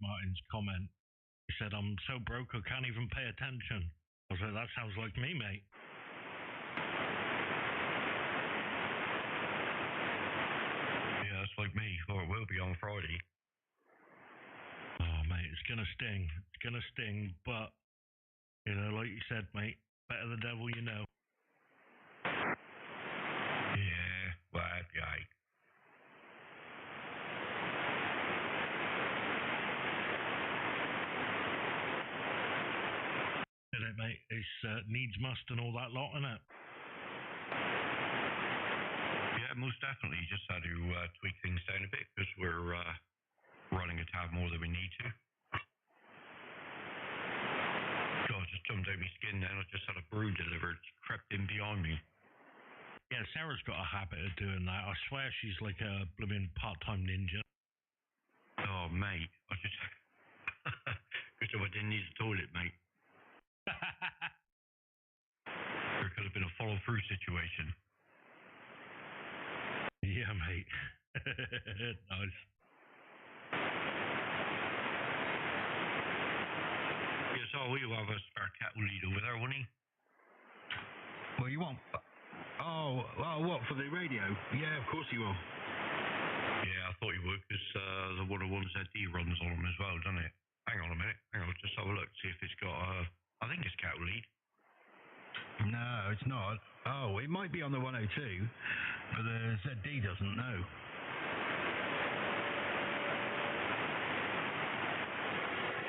Martin's comment. He said, "I'm so broke I can't even pay attention." I was like, "That sounds like me, mate." Yeah, it's like me. Or it will be on Friday. Oh, mate, it's gonna sting. But like you said, mate, better the devil you know. Yeah, well, yeah. Isn't it, mate? It's needs must and all that lot, isn't it? Yeah, most definitely. Just had to tweak things down a bit because we're running a tad more than we need to. God, I just jumped out my skin then. I just had a brew delivered, crept in behind me. Yeah, Sarah's got a habit of doing that. I swear she's like a blooming part-time ninja. Oh, mate. I just... Because I didn't need the toilet, mate. There could have been a follow-through situation. Yeah, mate. Nice. Yeah, so we'll have a spare cattle lead over there, won't he? Well, you want? Oh, what, for the radio? Yeah, of course you will. Yeah, I thought you would, because the 101ZD runs on them as well, doesn't it? Hang on a minute. Just have a look, see if it's got I think it's cattle lead. No, it's not. Oh, it might be on the 102, but the ZD doesn't know.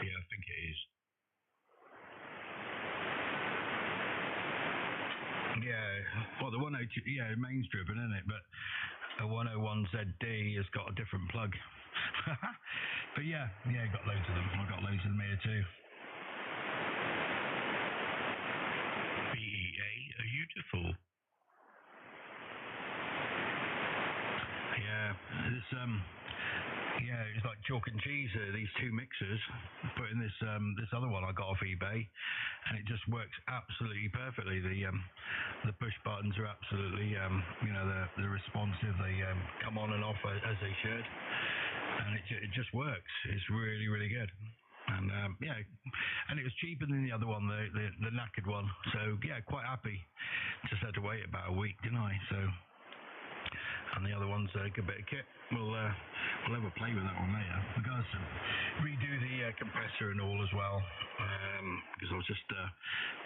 Yeah, I think it is. Yeah, well, the 102, yeah, main's driven, isn't it? But a 101ZD has got a different plug. But yeah, got loads of them. I've got loads of them here too. BEA, beautiful. Yeah, it's like chalk and cheese. These two mixers. Put in this other one I got off eBay, and it just works absolutely perfectly. The push buttons are absolutely, they're responsive. They come on and off as they should, and it just works. It's really, really good. And and it was cheaper than the other one, the knackered one. So yeah, quite happy. Just had to wait about a week, didn't I? So. And the other one's a good bit of kit. We'll have a play with that one later. We've got to redo the compressor and all as well, because I was just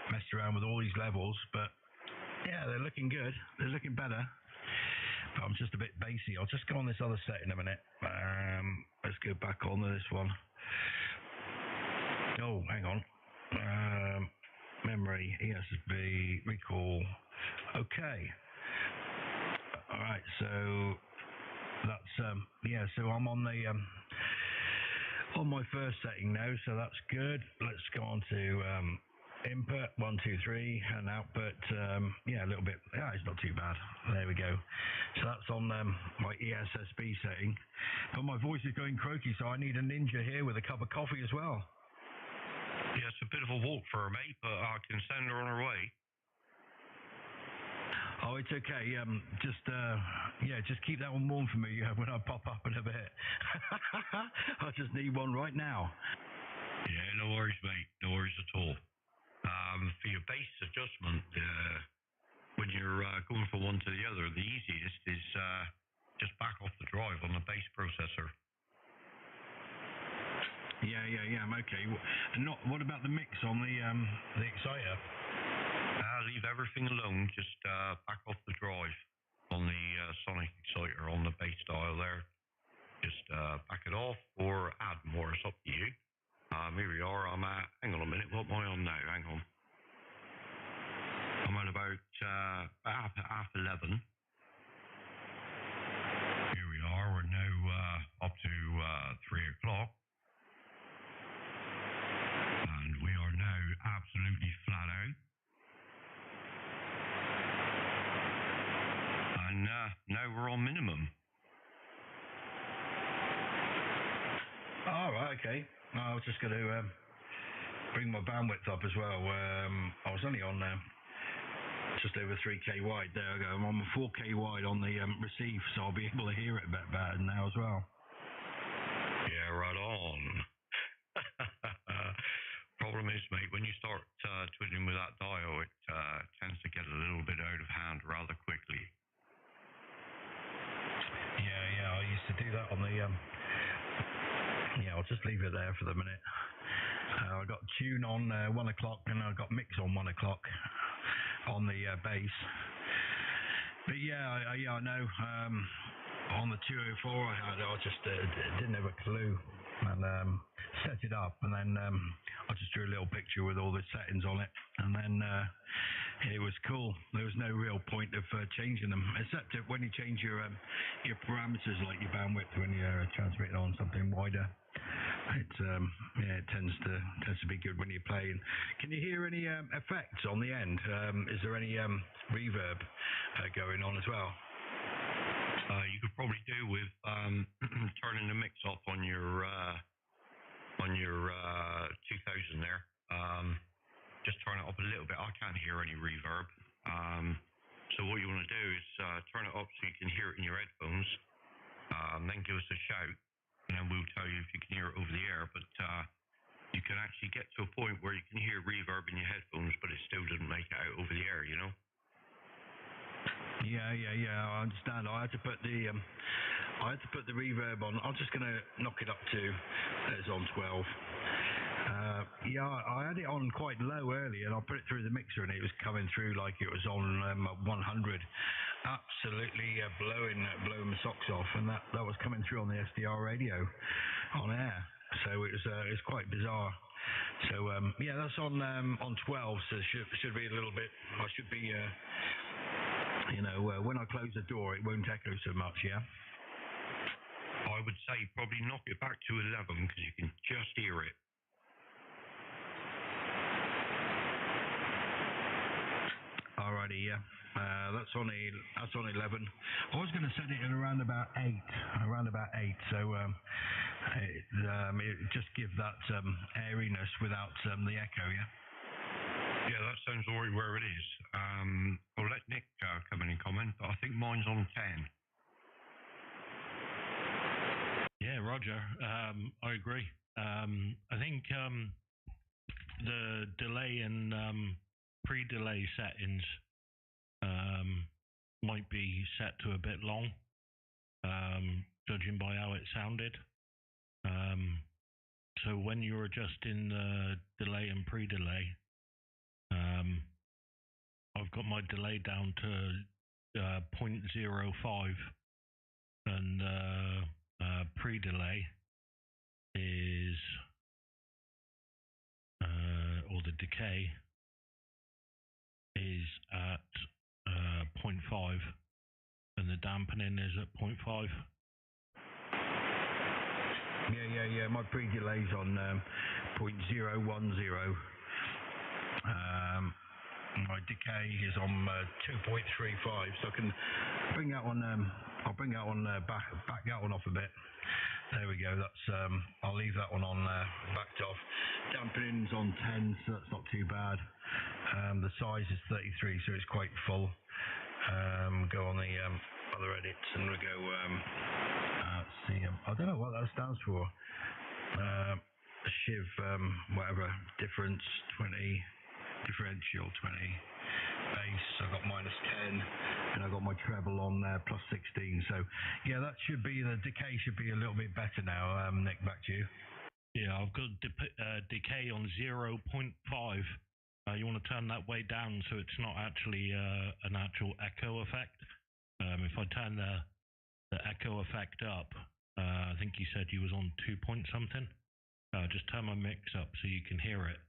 messed around with all these levels. But yeah, they're looking good. They're looking better. But I'm just a bit bassy. I'll just go on this other set in a minute. Let's go back on to this one. Oh, hang on. Memory, ESB, recall. Okay. All right, so that's so I'm on the on my first setting now, so that's good. Let's go on to input 1, 2, 3 and output a little bit. Yeah, it's not too bad. There we go. So that's on my ESSB setting. But my voice is going croaky, so I need a ninja here with a cup of coffee as well. Yeah, it's a bit of a walk for her, mate, but I can send her on her way. Oh, it's okay. Just keep that one warm for me when I pop up in a bit. I just need one right now. Yeah, no worries, mate. No worries at all. For your bass adjustment, when you're going from one to the other, the easiest is just back off the drive on the base processor. Yeah. Okay. And what about the mix on the exciter? Leave everything alone. Just back off the drive on the sonic exciter on the base dial there. Just back it off or add more. It's up to you. Here we are. I'm at. Hang on a minute. What am I on now? Hang on. I'm at about half 11. Here we are. We're now up to 3 o'clock. And we are now absolutely flat out. And now we're on minimum. All right, okay. I was just going to bring my bandwidth up as well. I was only on just over 3K wide. There I go. I'm on 4K wide on the receive, so I'll be able to hear it a bit better now as well. Yeah, right on. Problem is, mate, when you start twiddling with that dial, it tends to get a little bit out of hand rather quickly. Yeah, I used to do that on the I'll just leave it there for the minute. I got tune on 1 o'clock and I got mix on 1 o'clock on the bass. But I know on the 204 I just didn't have a clue and set it up, and then I just drew a little picture with all the settings on it, and then it was cool. There was no real point of changing them, except when you change your parameters, like your bandwidth when you're transmitting on something wider. It tends to be good when you're playing. Can you hear any effects on the end? Is there any reverb going on as well? You could probably do with turning the mix up on your 2000 there. Just turn it up a little bit. I can't hear any reverb. So what you want to do is turn it up so you can hear it in your headphones. Then give us a shout, and then we'll tell you if you can hear it over the air. But you can actually get to a point where you can hear reverb in your headphones, but it still doesn't make it out over the air, you know? Yeah, I understand. I had to put the reverb on. I'm just going to knock it up to it's on 12. I had it on quite low earlier, and I put it through the mixer, and it was coming through like it was on 100. Absolutely blowing my socks off, and that was coming through on the SDR radio on air. So it was quite bizarre. So that's on 12. So it should be a little bit. I should be. When I close the door, it won't echo so much, yeah? I would say probably knock it back to 11 because you can just hear it. Alrighty, yeah. That's on 11. I was going to set it at around about 8. So it just give that airiness without the echo, yeah? Yeah, that sounds alright where it is. I'll let Nick come in and comment, but I think mine's on 10. Yeah, Roger. I agree. I think the delay and pre-delay settings might be set to a bit long, judging by how it sounded. So when you're adjusting the delay and pre-delay, I've got my delay down to 0.05, and pre-delay is, or the decay is at 0.5, and the dampening is at 0.5. Yeah. My pre-delay's on 0.010. My decay is on 2.35, so I can bring that one. I'll bring that one back that one off a bit. There we go. That's I'll leave that one on backed off. Dampening's on 10, so that's not too bad. The size is 33, so it's quite full. Go on the other edits, and we'll go. Let's see. I don't know what that stands for. Shiv, whatever, difference 20, differential 20. bass, I got -10, and I got my treble on there +16. So yeah, that should be, the decay should be a little bit better now. Nick, back to you. Yeah, I've got decay on 0.5. You want to turn that way down so it's not actually an actual echo effect. If I turn the echo effect up, I think you said you was on 2 point something. Just turn my mix up so you can hear it.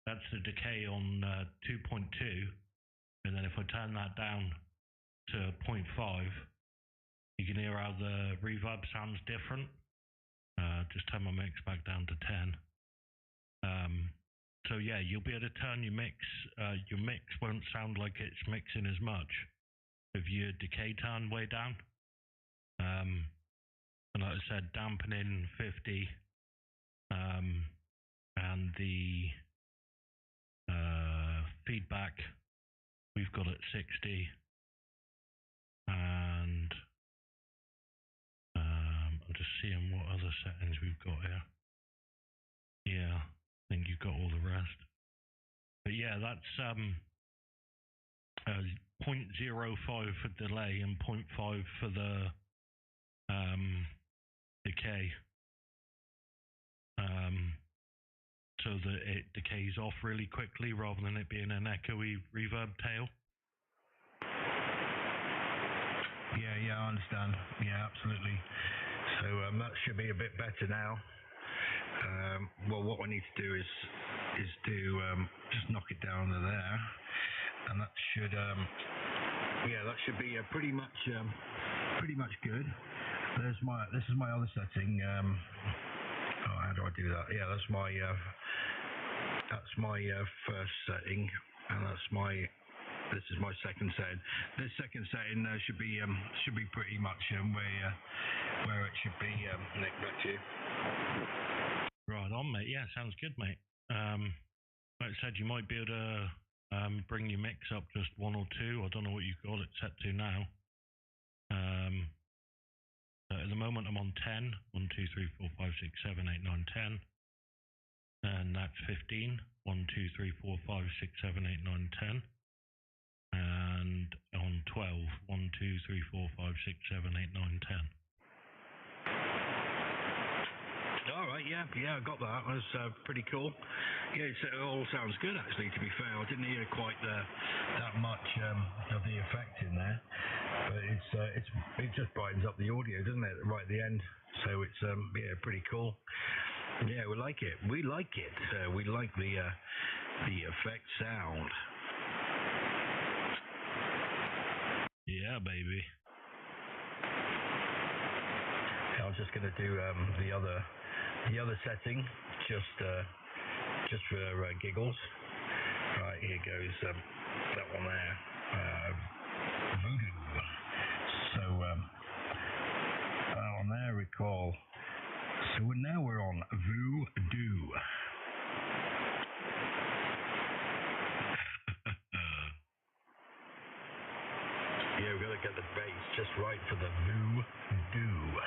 That's the decay on 2.2, and then if I turn that down to 0.5, you can hear how the reverb sounds different. Just turn my mix back down to 10. So yeah, you'll be able to turn your mix. Your mix won't sound like it's mixing as much if your decay turned way down. And like I said, dampening 50, and the feedback we've got at 60, and I'm just seeing what other settings we've got here. Yeah, I think you've got all the rest. But yeah, that's 0.05 for delay and 0.5 for the decay, so that it decays off really quickly rather than it being an echoey reverb tail. Yeah, I understand. Yeah, absolutely. So that should be a bit better now. Well, what we need to do is just knock it down to there, and that should that should be pretty much good. This is my other setting. How do I do that? Yeah, that's my first setting, and this is my second setting. This second setting should be pretty much where it should be. Nick, back to you. Right on, mate. Yeah, sounds good, mate. Like I said, you might be able to bring your mix up just 1 or 2. I don't know what you've got it set to now. At the moment, I'm on 10. 1, 2, 3, 4, 5, 6, 7, 8, 9, 10. And that's 15. 1, 2, 3, 4, 5, 6, 7, 8, 9, 10. And on 12. 1, 2, 3, 4, 5, 6, 7, 8, 9, 10. All right, yeah, I got that. That's pretty cool. Yeah, it all sounds good, actually, to be fair. I didn't hear quite that much of the effect in there, but it just brightens up the audio, doesn't it, right at the end? So it's pretty cool. Yeah, we like it. We like the effect sound. Yeah, baby. I was just going to do the other setting, just for giggles. Right, here goes that one there, Voodoo. So that one there, recall. So now we're on Voodoo. Yeah, we've got to get the bass just right for the Voodoo.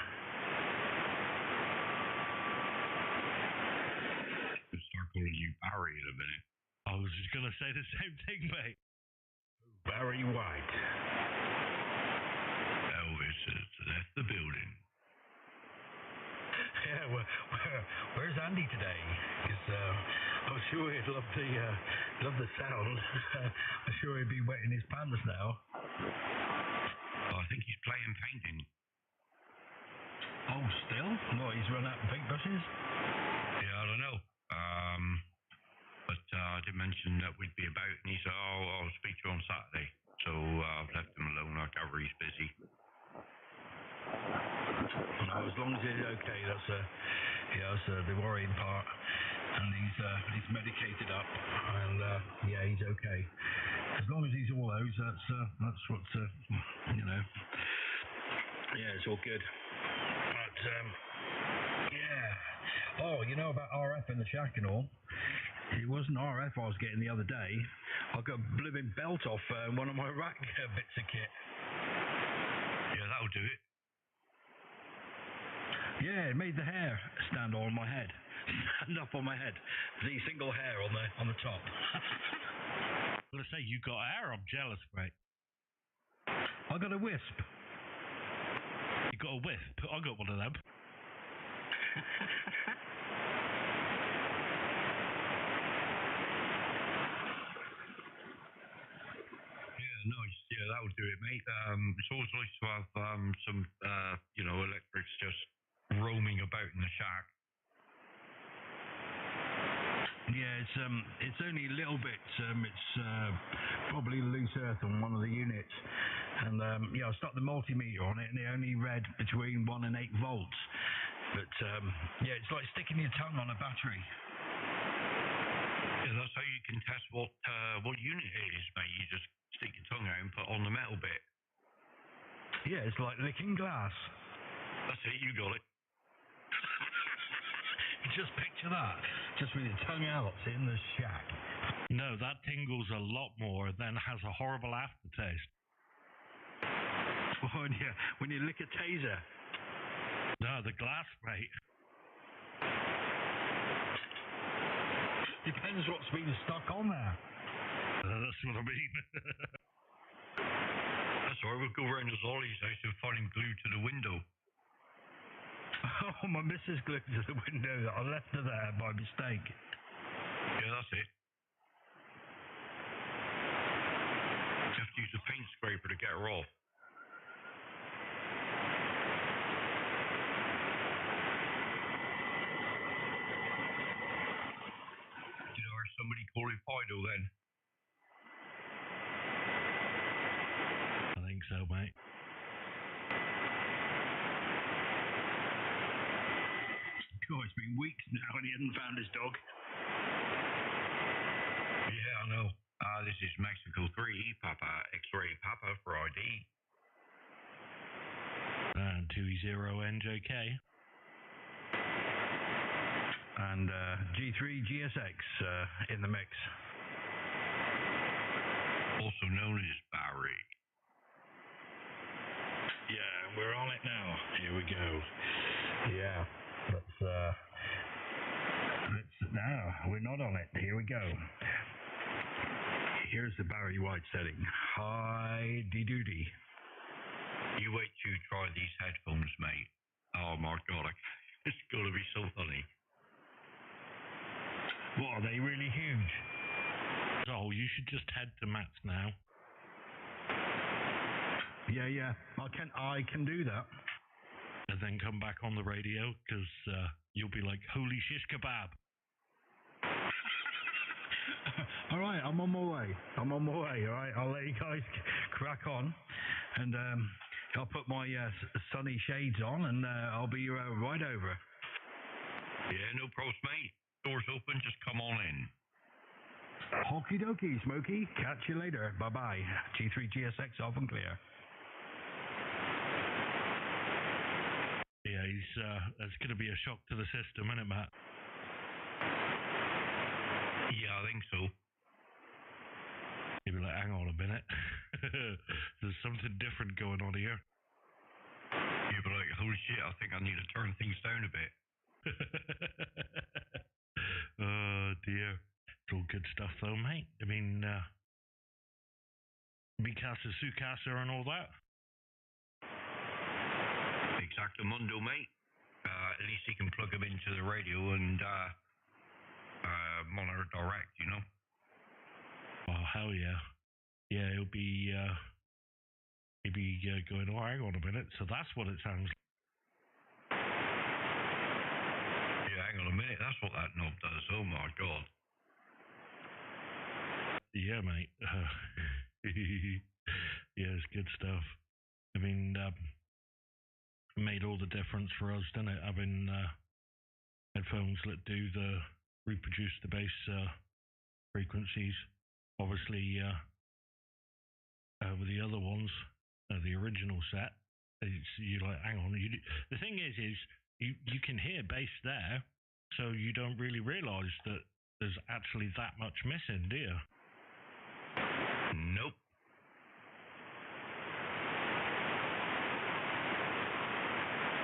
Start calling you Barry in a minute. I was just going to say the same thing, mate. Barry White. Elvis has left the building. Yeah, where's Andy today? Because I'm sure he'd love the sound. I'm sure he'd be wetting his pants now. I think he's playing painting. Oh, still? No, he's run out of paintbrushes? Yeah, I don't know. But I did mention that we'd be about, and he said, I'll speak to you on Saturday. So I've left him alone. I gather he's busy. No, as long as he's okay, that's the worrying part. And he's medicated up, and he's okay. As long as he's all those, that's what's yeah, it's all good. But oh, you know about RF in the shack and all? It wasn't RF I was getting the other day. I got a blooming belt off one of my rack bits of kit. Yeah, that'll do it. Yeah, it made the hair stand on my head. Stand up on my head. The single hair on the top. I'm going to say say, you got air. I'm jealous, mate. I got a wisp. You got a wisp? I got one of them. Yeah, nice. Yeah, that would do it, mate. It's always nice to have some, electrics just roaming about in the shack. Yeah, it's only a little bit. It's probably loose earth on one of the units, and I stuck the multimeter on it, and it only read between 1 and 8 volts. But it's like sticking your tongue on a battery. Yeah, that's how you can test what unit it is, mate. You just stick your tongue out and put on the metal bit. Yeah, it's like licking glass. That's it. You got it. Just picture that, just with your tongue out in the shack. No, that tingles a lot more, then has a horrible aftertaste. When you lick a taser. No, the glass, mate. Depends what's been stuck on there. That's what I mean. That's all right. We'll go around his Ollie's house and find him glued to the window. Oh, my missus glued to the window. I left her there by mistake. Yeah, that's it. You have to use a paint scraper to get her off. Did I hear somebody call it Fido then? I think so, mate. God, it's been weeks now and he hasn't found his dog. Yeah, I know. This is Mexico 3, Papa, X-ray Papa for ID. And 2e0njk. And G3GSX in the mix. Also known as Barry. Yeah, we're on it now. Here we go. Yeah, now we're not on it. Here we go. Here's the Barry White setting. High de-duty. You wait till you try these headphones, mate. Oh my god, it's gonna be so funny. What, are they really huge? Oh, you should just head to Matt's now. Yeah. I can do that. And then come back on the radio, because you'll be like, holy shish kebab. All right, I'm on my way. All right, I'll let you guys crack on. And I'll put my sunny shades on, and I'll be right over. Yeah, no pros, mate. Doors open, just come on in. Okie dokie, Smokey. Catch you later. Bye-bye. G3GSX off and clear. Yeah, it's going to be a shock to the system, isn't it, Matt? Yeah, I think so. You'll be like, hang on a minute. There's something different going on here. You'll be like, holy shit, I think I need to turn things down a bit. Oh, dear. It's all good stuff, though, mate. I mean, Mikasa, Sukasa, and all that. Exactamundo, mate. At least he can plug them into the radio and monitor direct, you know? Oh, hell yeah. Yeah, he'll be going, oh, hang on a minute. So that's what it sounds like. Yeah, hang on a minute. That's what that knob does. Oh, my God. Yeah, mate. Yeah, it's good stuff. I mean, it made all the difference for us, didn't it? Having headphones that reproduce the bass frequencies. Obviously, with the other ones, the original set, you're like, hang on. The thing is you can hear bass there, so you don't really realise that there's actually that much missing, do you? Nope.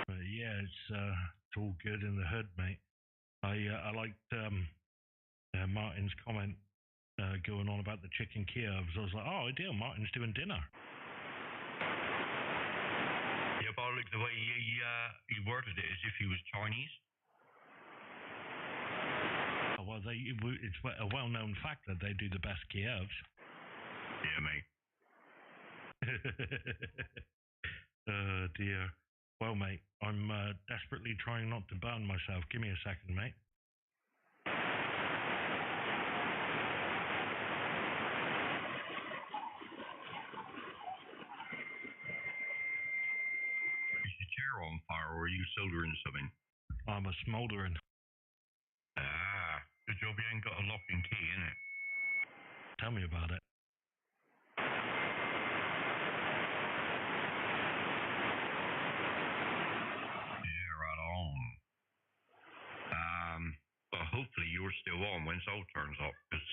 But yeah, it's all good in the hood, mate. I liked Martin's comment going on about the chicken Kievs. I was like, oh, ideal, Martin's doing dinner. Yeah, but look, the way he worded it as if he was Chinese. Oh, well, it's a well-known fact that they do the best Kievs. Yeah, mate. Oh, dear. Well, mate, I'm desperately trying not to burn myself. Give me a second, mate. Is the chair on fire, or are you soldering something? I'm a smouldering. Ah, good job you ain't got a lock and key, innit? Tell me about it. Yeah, right on. Well, hopefully you're still on when Sol turns up, because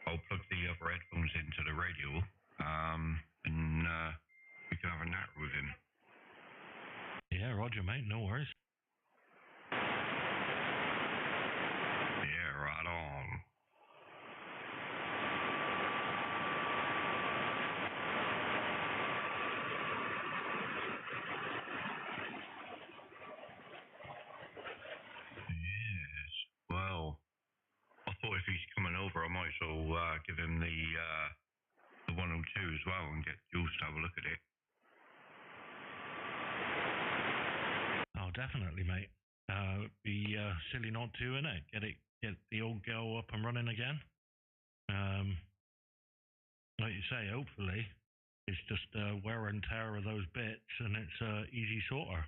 I'll plug the other headphones into the radio, and we can have a natter with him. Yeah, roger, mate. No worries. Yeah, right on. Yes. Well, I thought if he's coming over, I might as well give him the 102 as well and get Jules to have a look at it. Oh, definitely, mate. Be silly not to, innit? Get the old girl up and running again. Like you say, hopefully it's just wear and tear of those bits, and it's easy sorter.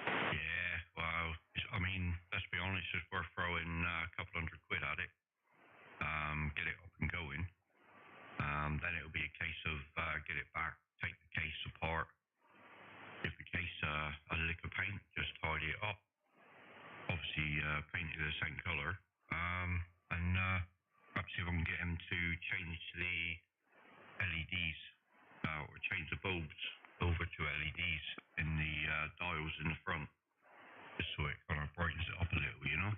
Yeah, well, I mean, let's be honest, it's worth throwing a couple £100 at it. Get it up and going. Then it'll be a case of get it back, take the case apart, give the case a lick of paint, just tidy it up. Obviously, paint it the same colour, and perhaps see if I can get him to change the LEDs or change the bulbs over to LEDs in the dials in the front, just so it kind of brightens it up a little, you know.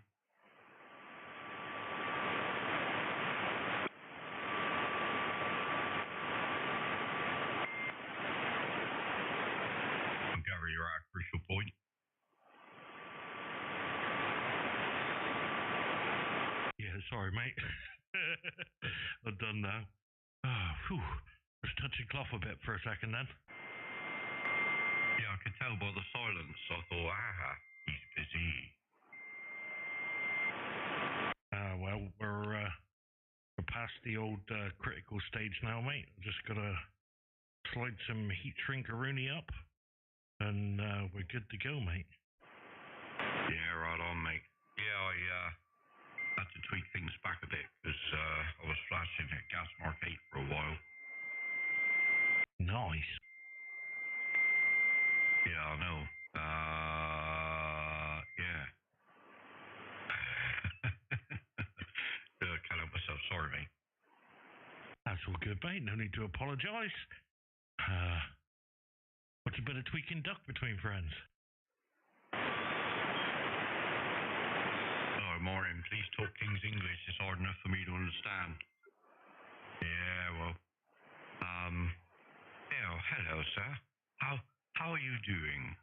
Gary, you're at a crucial point. Yeah, sorry, mate. I'm done now. Oh, phew. Just touching cloth a bit for a second then. Yeah, I could tell by the silence. I thought, he's busy. Well, we're past the old critical stage now, mate. Just gotta slide some heat shrink-a-rooney up, and we're good to go, mate. Yeah, right on, mate. Yeah, I had to tweak things back a bit because I was flashing at gas mark 8 for a while. Nice. Yeah, I know. Yeah. Can't help myself. Sorry, mate. That's all good, mate. No need to apologise. What's a bit of tweaking duck between friends? Oh, morning. Please talk King's English. It's hard enough for me to understand. Yeah, well. Hello, sir. How are you doing?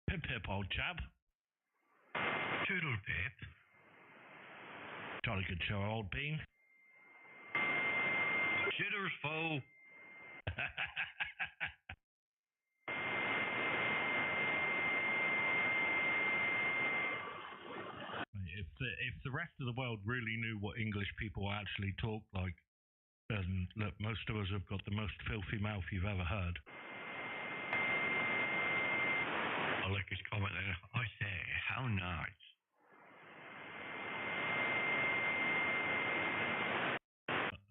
Pip pip, old chap. Toodle pip. Jolly good show, old bean. Jitters, foe. If the rest of the world really knew what English people actually talk like, then look, most of us have got the most filthy mouth you've ever heard. I like his comment there. I say, how nice.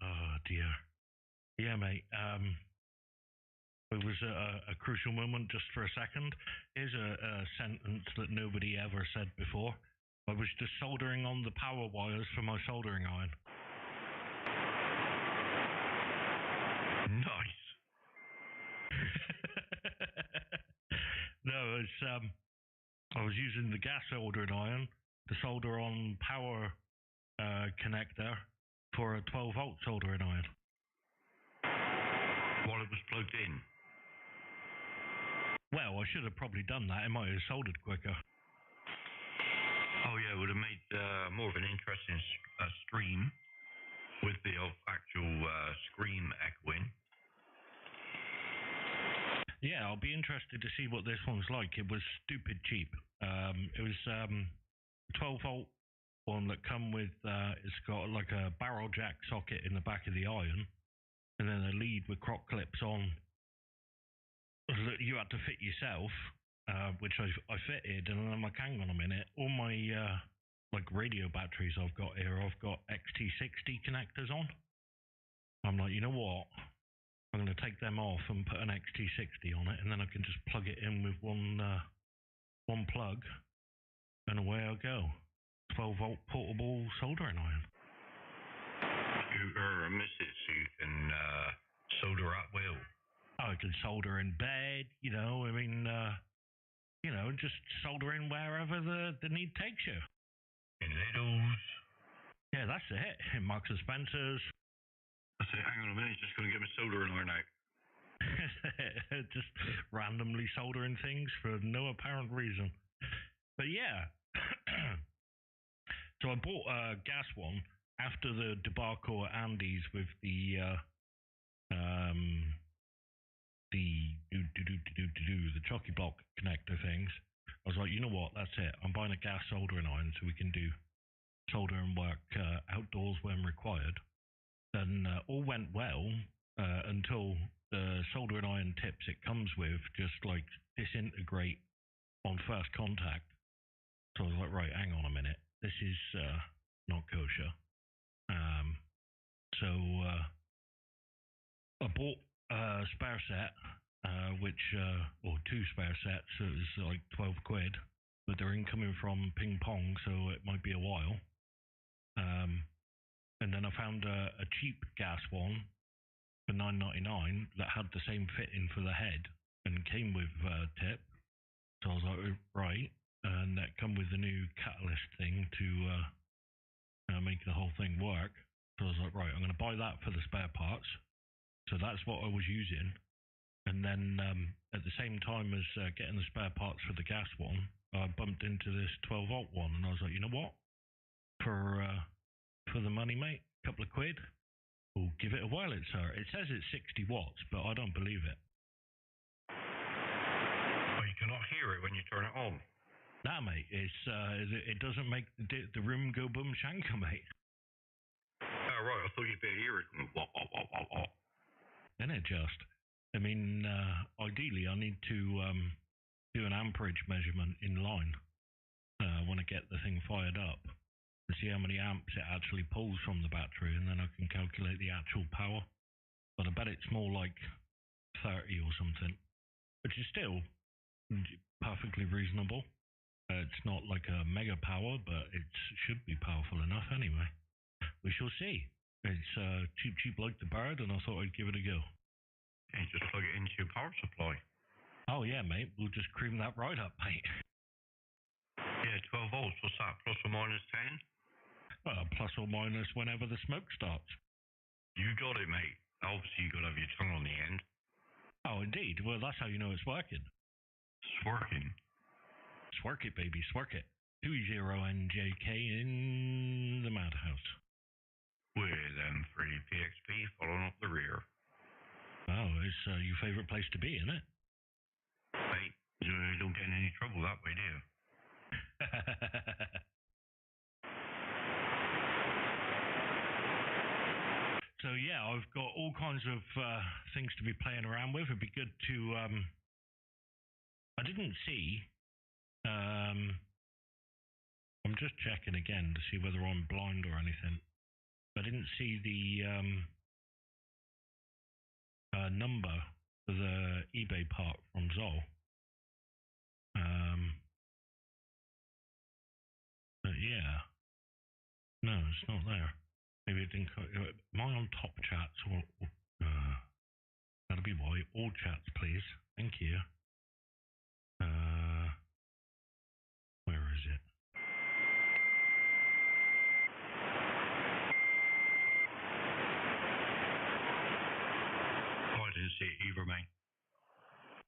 Oh dear. Yeah, mate. It was a crucial moment just for a second. Here's a sentence that nobody ever said before. I was just soldering on the power wires for my soldering iron. Nice. No, I was using the gas soldering iron to solder on power connector for a 12-volt soldering iron. While it was plugged in? Well, I should have probably done that. It might have soldered quicker. Oh yeah, it would have made more of an interesting stream with the actual scream echoing. Yeah, I'll be interested to see what this one's like. It was stupid cheap. It was 12-volt one that come with, it's got like a barrel jack socket in the back of the iron, and then a lead with croc clips on that you had to fit yourself, which I fitted, and then I'm like, hang on a minute, all my like radio batteries I've got here, I've got XT60 connectors on. I'm like, you know what? I'm going to take them off and put an XT60 on it, and then I can just plug it in with one plug, and away I go. 12-volt portable soldering iron. You are a missus who can solder at will. I can solder in bed, you know, I mean, you know, just solder in wherever the need takes you. In Lidl's. Yeah, that's it. In Marks and Spencer's. I say, hang on a minute, just going to get my soldering iron out. Just randomly soldering things for no apparent reason. But yeah. So I bought a gas one after the debacle at Andy's with the chocky block connector things. I was like, you know what, that's it. I'm buying a gas soldering iron so we can do soldering work outdoors when required. And all went well until the soldering iron tips it comes with just like disintegrate on first contact. So I was like, right, hang on a minute. This is not kosher. So I bought a spare set, or two spare sets, so it was like 12 quid, but they're incoming from Ping Pong, so it might be a while. And then I found a cheap gas one for $9.99 that had the same fitting for the head and came with tip. So I was like, right. And that come with the new catalyst thing to make the whole thing work. So I was like, right, I'm going to buy that for the spare parts. So that's what I was using. And then at the same time as getting the spare parts for the gas one, I bumped into this 12-volt one, and I was like, you know what? For the money, mate, a couple of quid, we'll give it a whirl, sir. It says it's 60 watts, but I don't believe it. Well, you cannot hear it when you turn it on. Nah, mate, it doesn't make the room go boom shanker, mate. Oh, right, I thought you'd be hearing it. Wah, wah, wah, wah, wah. Then it just, I mean, ideally I need to do an amperage measurement in line when I get the thing fired up to see how many amps it actually pulls from the battery, and then I can calculate the actual power. But I bet it's more like 30 or something, which is still perfectly reasonable. It's not like a mega power, but it should be powerful enough anyway. We shall see. It's cheap like the bird, and I thought I'd give it a go. Yeah, just plug it into your power supply. Oh yeah, mate. We'll just cream that right up, mate. Yeah, 12 volts. What's that? Plus or minus 10? Plus or minus whenever the smoke starts. You got it, mate. Obviously, you got to have your tongue on the end. Oh, indeed. Well, that's how you know it's working. It's working. Swerk it, baby, swerk it. 2e0njk in the madhouse. With m3pxp following up the rear. Oh, it's your favourite place to be, isn't it? Hey, you don't get in any trouble that way, do you? So yeah, I've got all kinds of things to be playing around with. It'd be good to. I didn't see. I'm just checking again to see whether I'm blind or anything. I didn't see the number for the eBay part from Zol. But yeah, no, it's not there. Maybe it didn't. Am I on top chats or? That'll be why. All chats, please. Thank you. Where is it?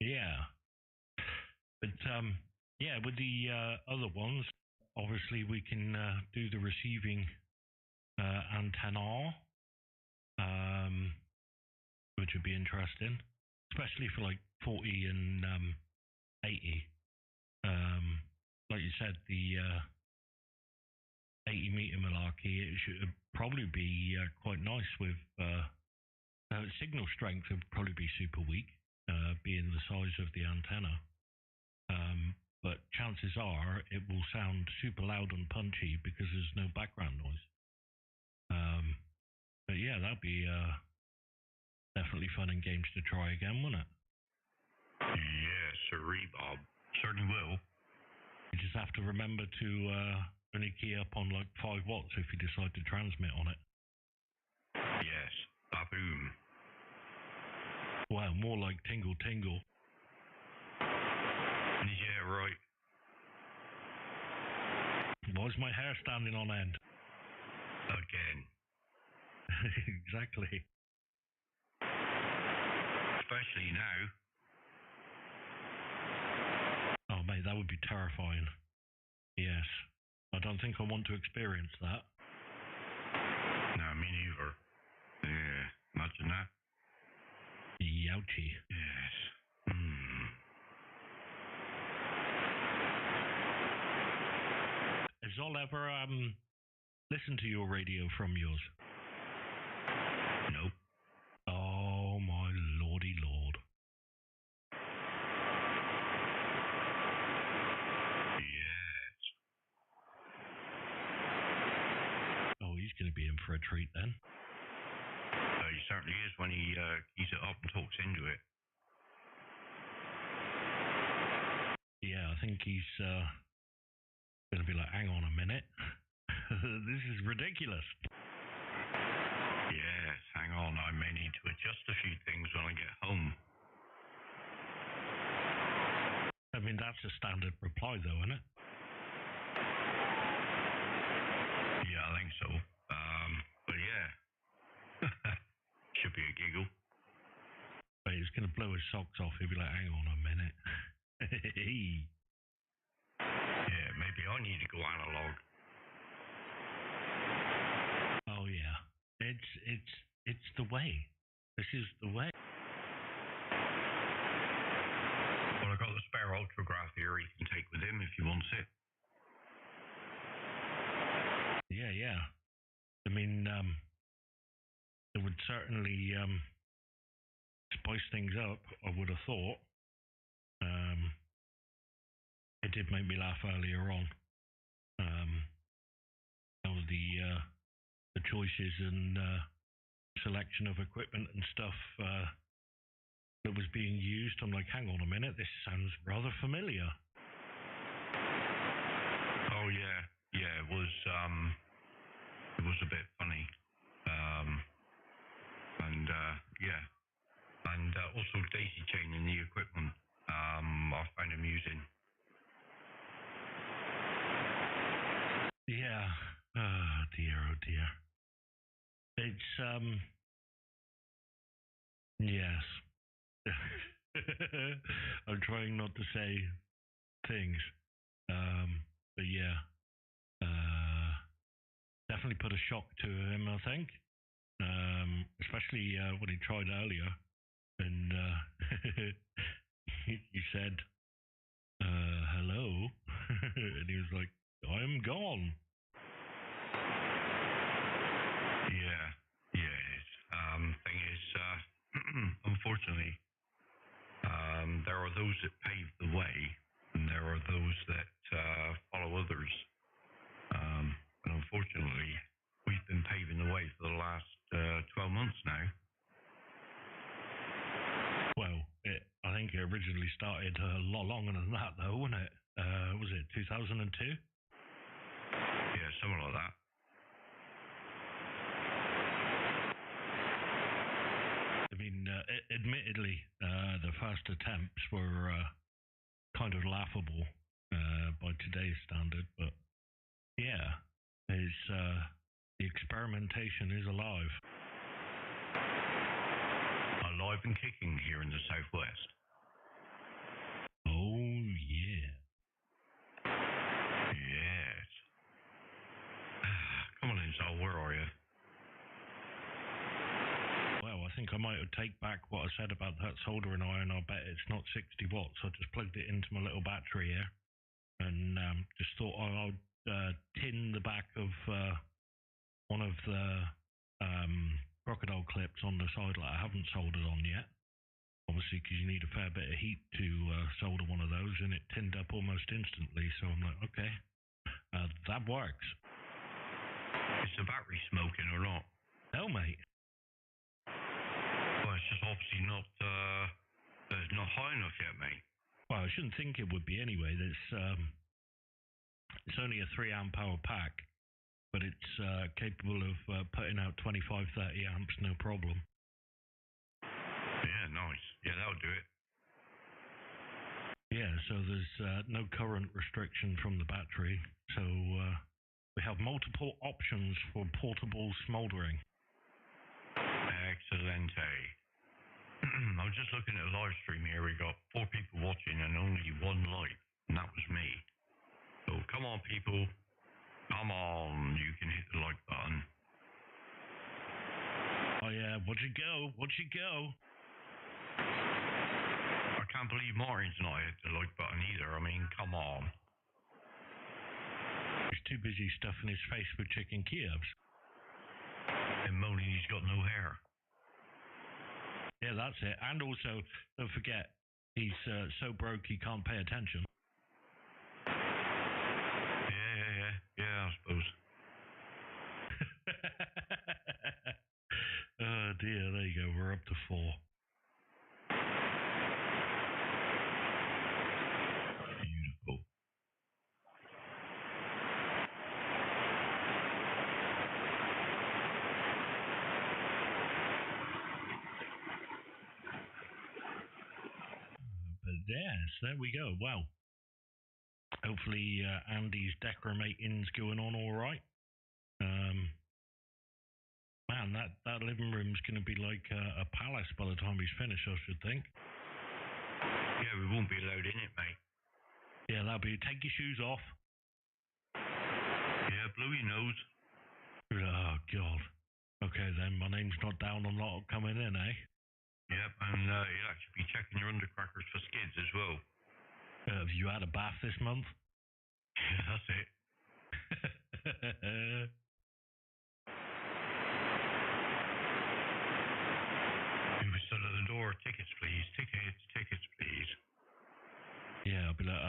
Yeah. But yeah, with the other ones, obviously we can do the receiving antenna, which would be interesting, especially for like 40 and 80. Like you said, the 80 meter malarkey, it should probably be quite nice with signal strength would probably be super weak, being the size of the antenna. But chances are it will sound super loud and punchy because there's no background noise. But yeah, that'd be definitely fun and games to try again, wouldn't it? Yes, sirree, Bob. Certainly will. You just have to remember to only key up on like 5 watts if you decide to transmit on it. Yes, ba-boom. Well, more like tingle tingle. Yeah, right. Why is my hair standing on end? Again. Exactly. Especially now. Oh, mate, that would be terrifying. Yes. I don't think I want to experience that. No, me neither. Yeah, imagine that. Youchie. Yes. Has Zol ever listened to your radio from yours? Nope. Oh my lordy lord. Yes. Oh, he's going to be in for a treat then. He certainly is when he keys it up and talks into it. Yeah, I think he's going to be like, hang on a minute. This is ridiculous. Yes, hang on. I may need to adjust a few things when I get home. I mean, that's a standard reply though, isn't it? Yeah, I think so. But yeah. Should be a giggle. But he's going to blow his socks off. He'll be like, hang on a minute. Yeah, maybe I need to go analog. Oh yeah. It's the way. This is the way. Well, I got the spare ultragraph here he can take with him if he wants it. Yeah, yeah. I mean, it would certainly spice things up, I would have thought. It did make me laugh earlier on. How the choices and selection of equipment and stuff that was being used. I'm like, hang on a minute, this sounds rather familiar. Oh yeah, yeah. It was a bit funny, and yeah, and also daisy chaining the equipment. I find amusing. Yeah. Oh dear, oh dear. It's yes. I'm trying not to say things. But yeah. Definitely put a shock to him, I think. Especially when he tried earlier. And he said, hello. And he was like, I'm gone. Yeah, yeah. Thing is, unfortunately, there are those that pave the way, and there are those that follow others. And unfortunately, we've been paving the way for the last 12 months now. Well, I think it originally started a lot longer than that, though, wasn't it? Was it 2002? Yeah, something like that. I mean, admittedly, the first attempts were kind of laughable by today's standard, but yeah, the experimentation is alive. Alive and kicking here in the Southwest. think I might have take back what I said about that soldering iron. I bet it's not 60 watts. I just plugged it into my little battery here, and just thought I'd tin the back of one of the crocodile clips on the side that I haven't soldered on yet. Obviously, because you need a fair bit of heat to solder one of those, and it tinned up almost instantly. So I'm like, okay, that works. Is the battery smoking or not? No, mate. Well, it's just obviously not high enough yet, mate. Well, I shouldn't think it would be anyway. It's only a 3 amp hour pack, but it's capable of putting out 25, 30 amps, no problem. Yeah, nice. Yeah, that'll do it. Yeah, so there's no current restriction from the battery. So we have multiple options for portable smoldering. Excelente. I was just looking at a live stream here. We got 4 people watching and only 1 like, and that was me. So come on, people. Come on, you can hit the like button. Oh yeah, what'd you go? I can't believe Martin's not hit the like button either. I mean, come on. He's too busy stuffing his face with chicken Kievs. And moaning he's got no hair. Yeah, that's it. And also, don't forget, he's so broke he can't pay attention. Yeah, I suppose. Oh dear, there you go. We're up to 4. Beautiful. But yes, there we go. Well, hopefully Andy's decorating's going on all right. Man, that living room's going to be like a palace by the time he's finished, I should think. Yeah, we won't be allowed in it, mate. Yeah, that'll be, take your shoes off. Yeah, blow your nose. Oh, God. Okay, then, my name's not down on not coming in, eh? Yep, and you'll actually be checking your undercrackers for skids as well. Have you had a bath this month? Yeah, that's it. People stood at the door. Tickets, please. Tickets, please. Yeah, I'll be like,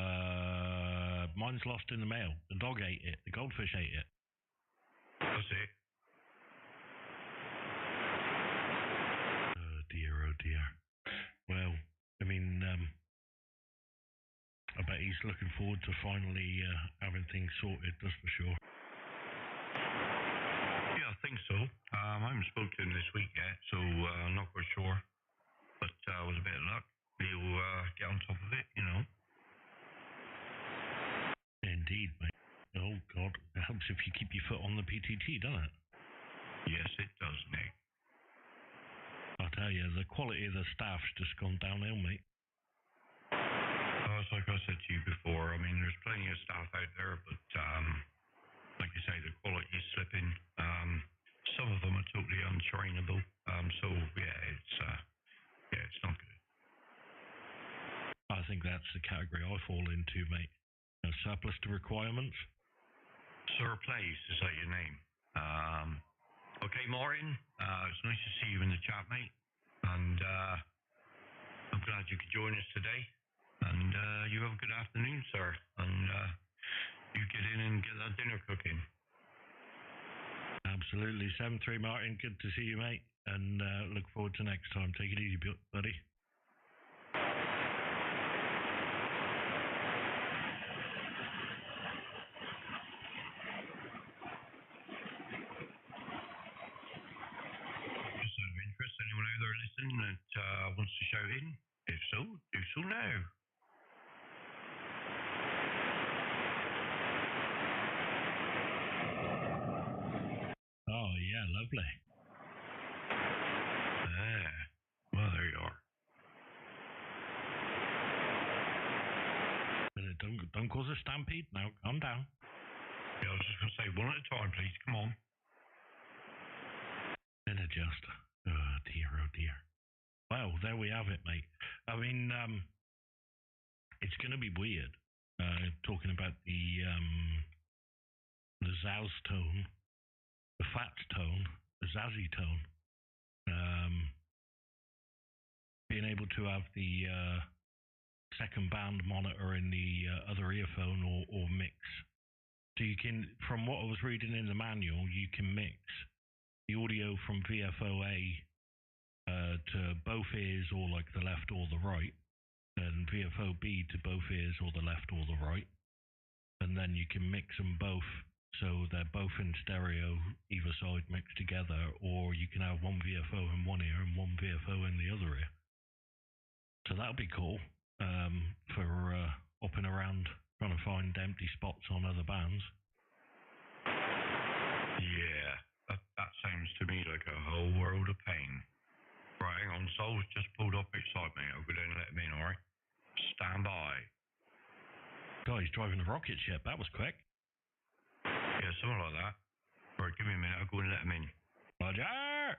mine's lost in the mail. The dog ate it. The goldfish ate it. That's it. Oh dear. Well, I mean, I bet he's looking forward to finally having things sorted, that's for sure. Yeah, I think so. I haven't spoken to him this week yet, so I'm not quite sure. But with a bit of luck, he'll get on top of it, you know. Indeed, mate. Oh, God. It helps if you keep your foot on the PTT, doesn't it? Yes, it does, Nick. I tell you, the quality of the staff's just gone downhill, mate. It's like I said to you before, I mean, there's plenty of staff out there, but like you say, the quality is slipping. Some of them are totally untrainable. So it's not good. I think that's the category I fall into, mate. Surplus to requirements. Surplace, is that your name? Okay, Martin, it's nice to see you in the chat, mate. And I'm glad you could join us today. And you have a good afternoon, sir. And you get in and get that dinner cooking. Absolutely. 7-3, Martin. Good to see you, mate. And look forward to next time. Take it easy, buddy. Just out of interest, anyone out there listening that wants to shout in? If so, do so now. Oh, yeah, lovely. Well, there you are. Don't cause a stampede now. Calm down. Yeah, I was just going to say, one at a time, please. Come on. Then adjust. Oh, dear. dear. Well, there we have it, mate. I mean, it's going to be weird talking about the Zaz tone, the PHATT tone, the Zazzy tone. Being able to have the second band monitor in the other earphone or mix. So you can, from what I was reading in the manual, you can mix the audio from VFOA to both ears, or like the left or the right, and VFOB to both ears or the left or the right, and then you can mix them both so they're both in stereo, either side mixed together, or you can have one VFO in one ear and one VFO in the other ear. So that'll be cool for hopping around trying to find empty spots on other bands. Yeah, that sounds to me like a whole world of pain. Right, hang on, Sol's just pulled up beside me. I'll go down and let him in, alright? Stand by. God, he's driving a rocket ship. That was quick. Yeah, something like that. Right, give me a minute. I'll go and let him in. Roger!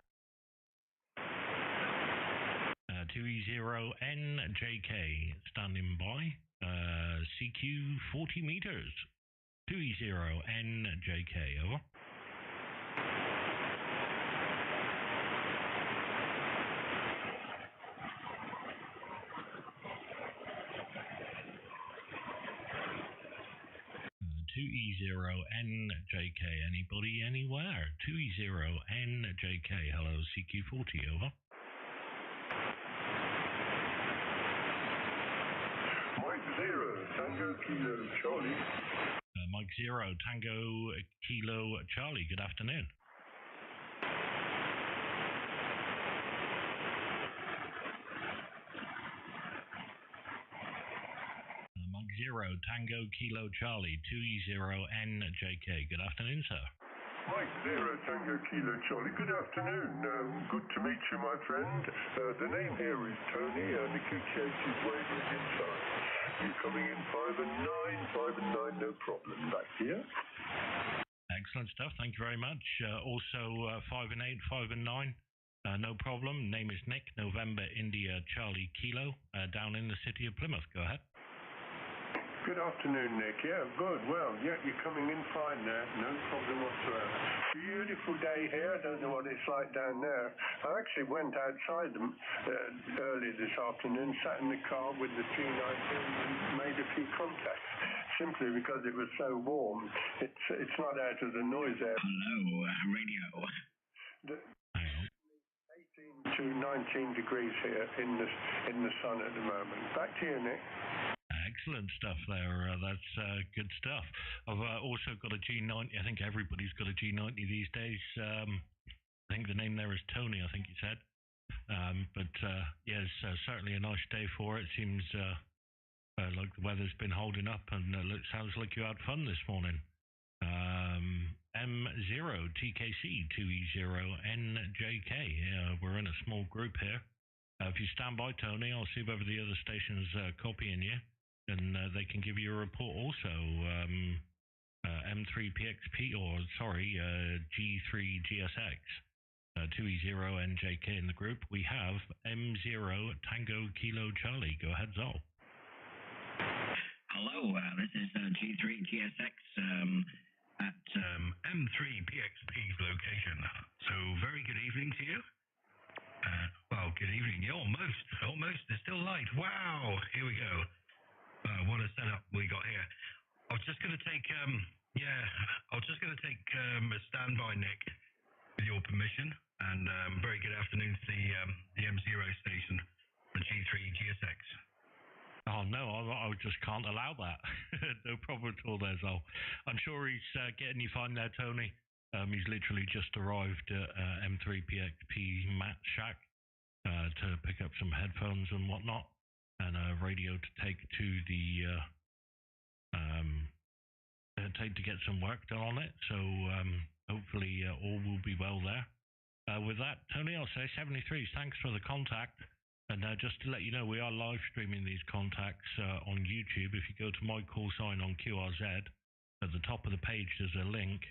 2e0njk standing by. CQ 40 meters. 2e0njk, over. .2e0njk, anybody, anywhere? 2e0njk, hello, CQ40, over. Mike 0, Tango Kilo Charlie. Mike 0, Tango Kilo Charlie, good afternoon. Mike 0, Tango Kilo Charlie, 2e0njk, good afternoon, sir. Mike 0, Tango Kilo Charlie, good afternoon. Good to meet you, my friend. The name here is Tony, and the QTH is wavering inside. You coming in 5 and 9, no problem. Back here. Excellent stuff, thank you very much. Also 5 and 8, 5 and 9, no problem. Name is Nick, November India Charlie Kilo, down in the city of Plymouth. Go ahead. Good afternoon, Nick. Yeah, good. Well, yeah, you're coming in fine there. No problem whatsoever. Beautiful day here. I don't know what it's like down there. I actually went outside early this afternoon, sat in the car with the G19 and made a few contacts, simply because it was so warm. It's not out of the noise area. Hello, radio. 18 to 19 degrees here in the sun at the moment. Back to you, Nick. Excellent stuff there. That's good stuff. I've also got a G90. I think everybody's got a G90 these days. I think the name there is Tony, I think you said. But yes, certainly a nice day for it. Seems like the weather's been holding up, and it sounds like you had fun this morning. M0TKC 2e0njk. We're in a small group here. If you stand by, Tony, I'll see whether the other station's copying you, and they can give you a report also. M3pxp, or sorry, G3GSX, 2e0njk in the group. We have M0 Tango Kilo Charlie. Go ahead, Zol. Hello, this is G3GSX at M3pxp's location. So, very good evening to you. Well, good evening. Almost. It's still light. Wow. Here we go. What a setup we got here. I was just going to take, a standby, Nick, with your permission. And very good afternoon to the M0 station, the G3GSX. Oh, no, I just can't allow that. No problem at all there, Zol. I'm sure he's getting you fine there, Tony. He's literally just arrived at M3pxp Matt Shack to pick up some headphones and whatnot, and a radio to take to the to get some work done on it. So hopefully all will be well there. With that, Tony, I'll say 73. Thanks for the contact. And just to let you know, we are live streaming these contacts on YouTube. If you go to my call sign on QRZ, at the top of the page there's a link.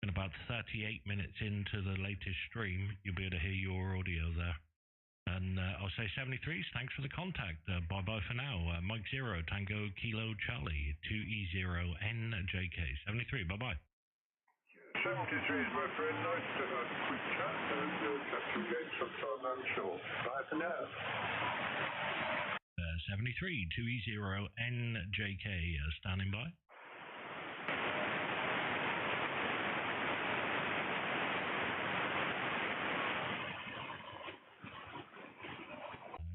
And about 38 minutes into the latest stream, you'll be able to hear your audio there. And I'll say 73s, thanks for the contact. Bye-bye for now. m8yro, Tango, Kilo, Charlie, 2e0njk, 73, bye-bye. 73s, my friend. Nice to have a quick chat. We'll catch you again sometime, I'm sure. Bye for now. 73, 2e0njk, standing by.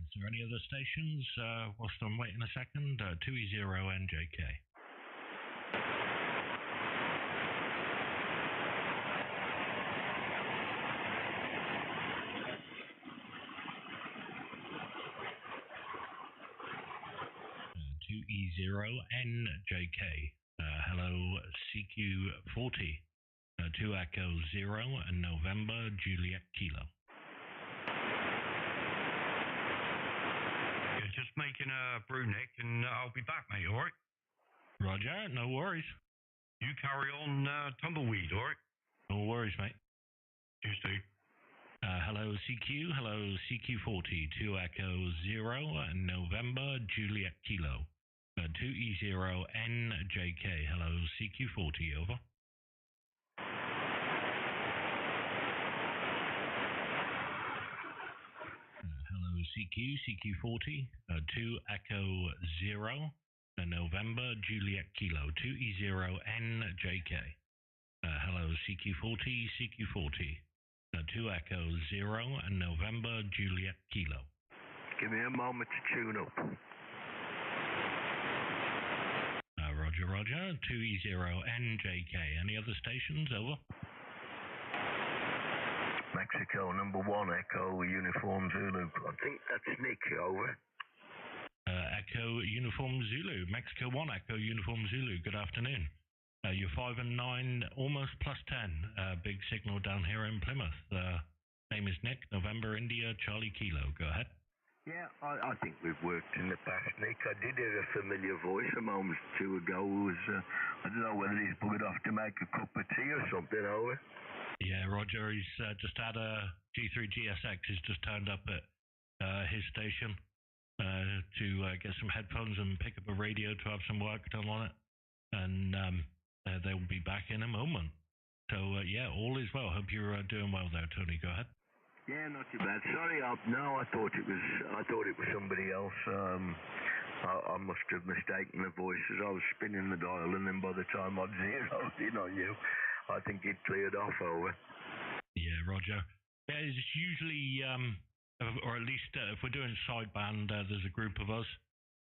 Is there any other stations? Whilst I'm waiting a second, 2e0njk. E0NJK. Hello, CQ40. 2 Echo 0 and November, Juliet Kilo. Yeah, just making a brew, Nick, and I'll be back, mate, alright? Roger, no worries. You carry on tumbleweed, alright? No worries, mate. You too. Hello, CQ. Hello, CQ40. 2 Echo 0 and November, Juliet Kilo. 2e0njk. Hello, CQ40, over. Hello, CQ40, 2 Echo 0, November, Juliet Kilo, 2e0njk. Hello, CQ40, 2 Echo 0, and November, Juliet Kilo. Give me a moment to tune up. Roger, 2e0njk. Any other stations, over? Mexico, number 1, Echo, Uniform Zulu. I think that's Nick, over. Echo, Uniform Zulu. Mexico 1, Echo, Uniform Zulu. Good afternoon. You're 5 and 9, almost plus 10. Big signal down here in Plymouth. Name is Nick, November, India, Charlie Kilo. Go ahead. Yeah, I think we've worked in the past, Nick. I did hear a familiar voice a moment or two ago. I don't know whether he's buggered off to make a cup of tea or something, over. Yeah, Roger, he's just had a G3GSX. He's just turned up at his station to get some headphones and pick up a radio to have some work done on it. And they will be back in a moment. So, yeah, all is well. Hope you're doing well there, Tony. Go ahead. Yeah, not too bad. Sorry, no, I thought it was somebody else. I must have mistaken the voices. I was spinning the dial, and then by the time I'd zeroed in on you, I think it cleared off, over. Yeah, Roger. Yeah, it's usually, or at least if we're doing sideband, there's a group of us.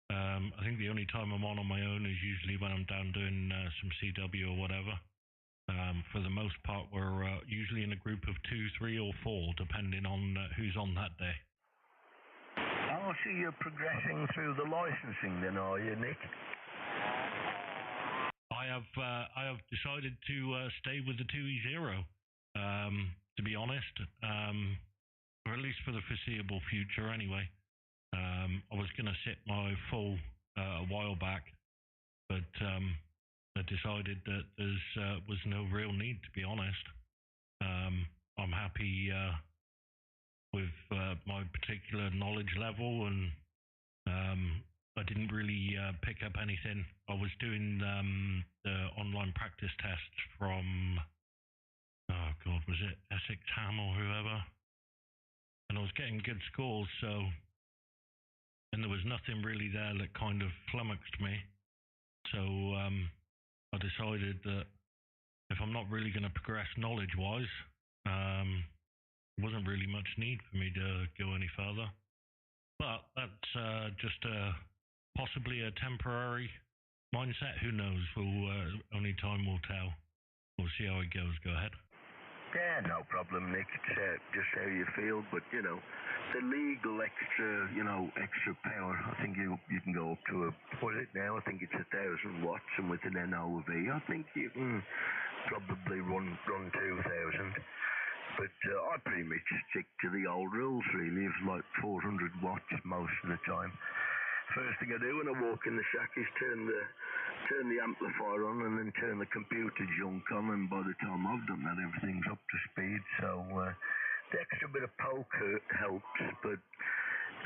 I think the only time I'm on my own is usually when I'm down doing some CW or whatever. For the most part, we're usually in a group of 2, 3, or 4, depending on who's on that day. Oh, so you're progressing through the licensing then, are you, Nick? I have decided to stay with the 2e0, to be honest, or at least for the foreseeable future anyway. I was going to sit my full a while back, but I decided that there was no real need, to be honest. I'm happy with my particular knowledge level, and I didn't really pick up anything. I was doing the online practice test from, oh God, was it Essex Ham or whoever? And I was getting good scores, so, and there was nothing really there that kind of flummoxed me. So I decided that if I'm not really going to progress knowledge-wise, there wasn't really much need for me to go any further. But that's just possibly a temporary mindset. Who knows? Only time will tell. We'll see how it goes. Go ahead. Yeah, no problem, Nick. It's just how you feel, but the legal extra power. I think you can go up to what is it now? I think it's 1,000 watts, and with an NOV, I think you can probably run 2,000. But I pretty much stick to the old rules, really. It's like 400 watts most of the time. First thing I do when I walk in the shack is turn the amplifier on and then turn the computer junk on, and by the time I've done that, everything's up to speed. So the extra bit of poke helps, but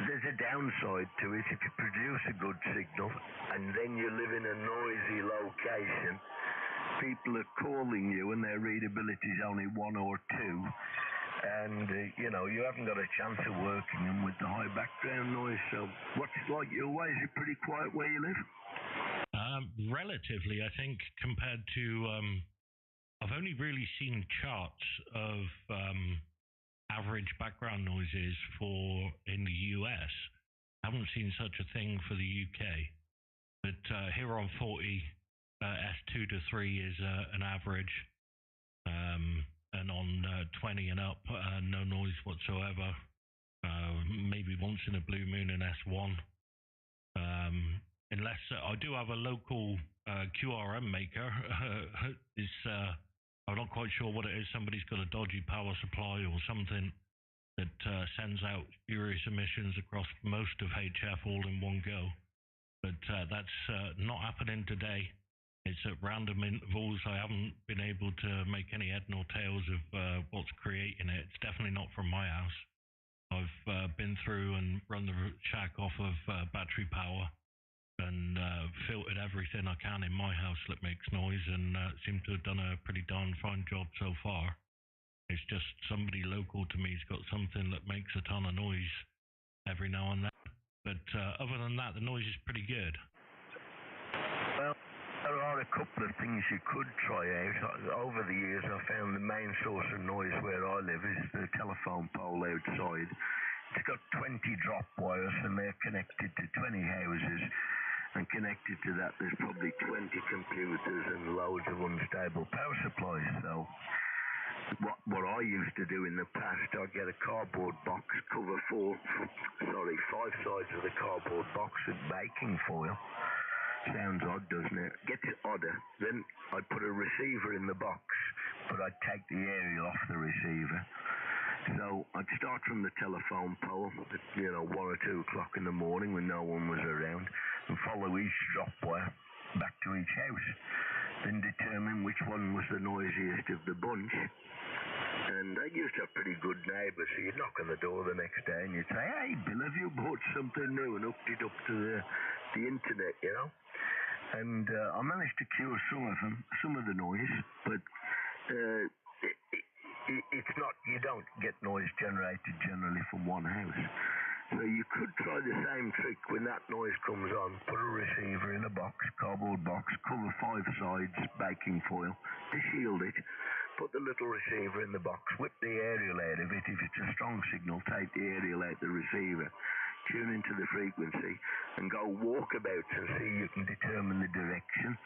there's a downside to it. If you produce a good signal and then you live in a noisy location, people are calling you and their readability is only 1 or 2. And, you haven't got a chance of working them with the high background noise. So what's it like your way? Is it pretty quiet where you live? Relatively, I think, compared to... I've only really seen charts of average background noises in the US. I haven't seen such a thing for the UK. But here on 40, S2 to 3 is an average. And on 20 and up, no noise whatsoever. Maybe once in a blue moon in S1. Unless I do have a local QRM maker. I'm not quite sure what it is. Somebody's got a dodgy power supply or something that sends out furious emissions across most of HF all in one go. But that's not happening today. It's at random intervals. I haven't been able to make any head nor tails of what's creating it. It's definitely not from my house. I've been through and run the shack off of battery power and filtered everything I can in my house that makes noise, and seem to have done a pretty darn fine job so far. It's just somebody local to me's got something that makes a ton of noise every now and then. But other than that, the noise is pretty good. Well, there are a couple of things you could try out. Over the years, I found the main source of noise where I live is the telephone pole outside. It's got 20 drop wires, and they're connected to 20 houses. And connected to that, there's probably 20 computers and loads of unstable power supplies. So what I used to do in the past, I'd get a cardboard box, cover 5 sides of the cardboard box with baking foil. Sounds odd, doesn't it? Gets odder. Then I'd put a receiver in the box, but I'd take the aerial off the receiver. So I'd start from the telephone pole at 1 or 2 o'clock in the morning when no one was around, and follow each drop wire back to each house. Then determine which one was the noisiest of the bunch. And I used to have pretty good neighbours, so you'd knock on the door the next day and you'd say, "Hey, Bill, have you bought something new?" and hooked it up to the internet, And I managed to cure some of the noise, but it's not, you don't get noise generated generally from one house. So you could try the same trick when that noise comes on. Put a receiver in a box, cardboard box, cover 5 sides, baking foil, shield it, put the little receiver in the box, whip the aerial out of it. If it's a strong signal, take the aerial out the receiver, tune into the frequency, and go walkabouts and see you can determine the direction.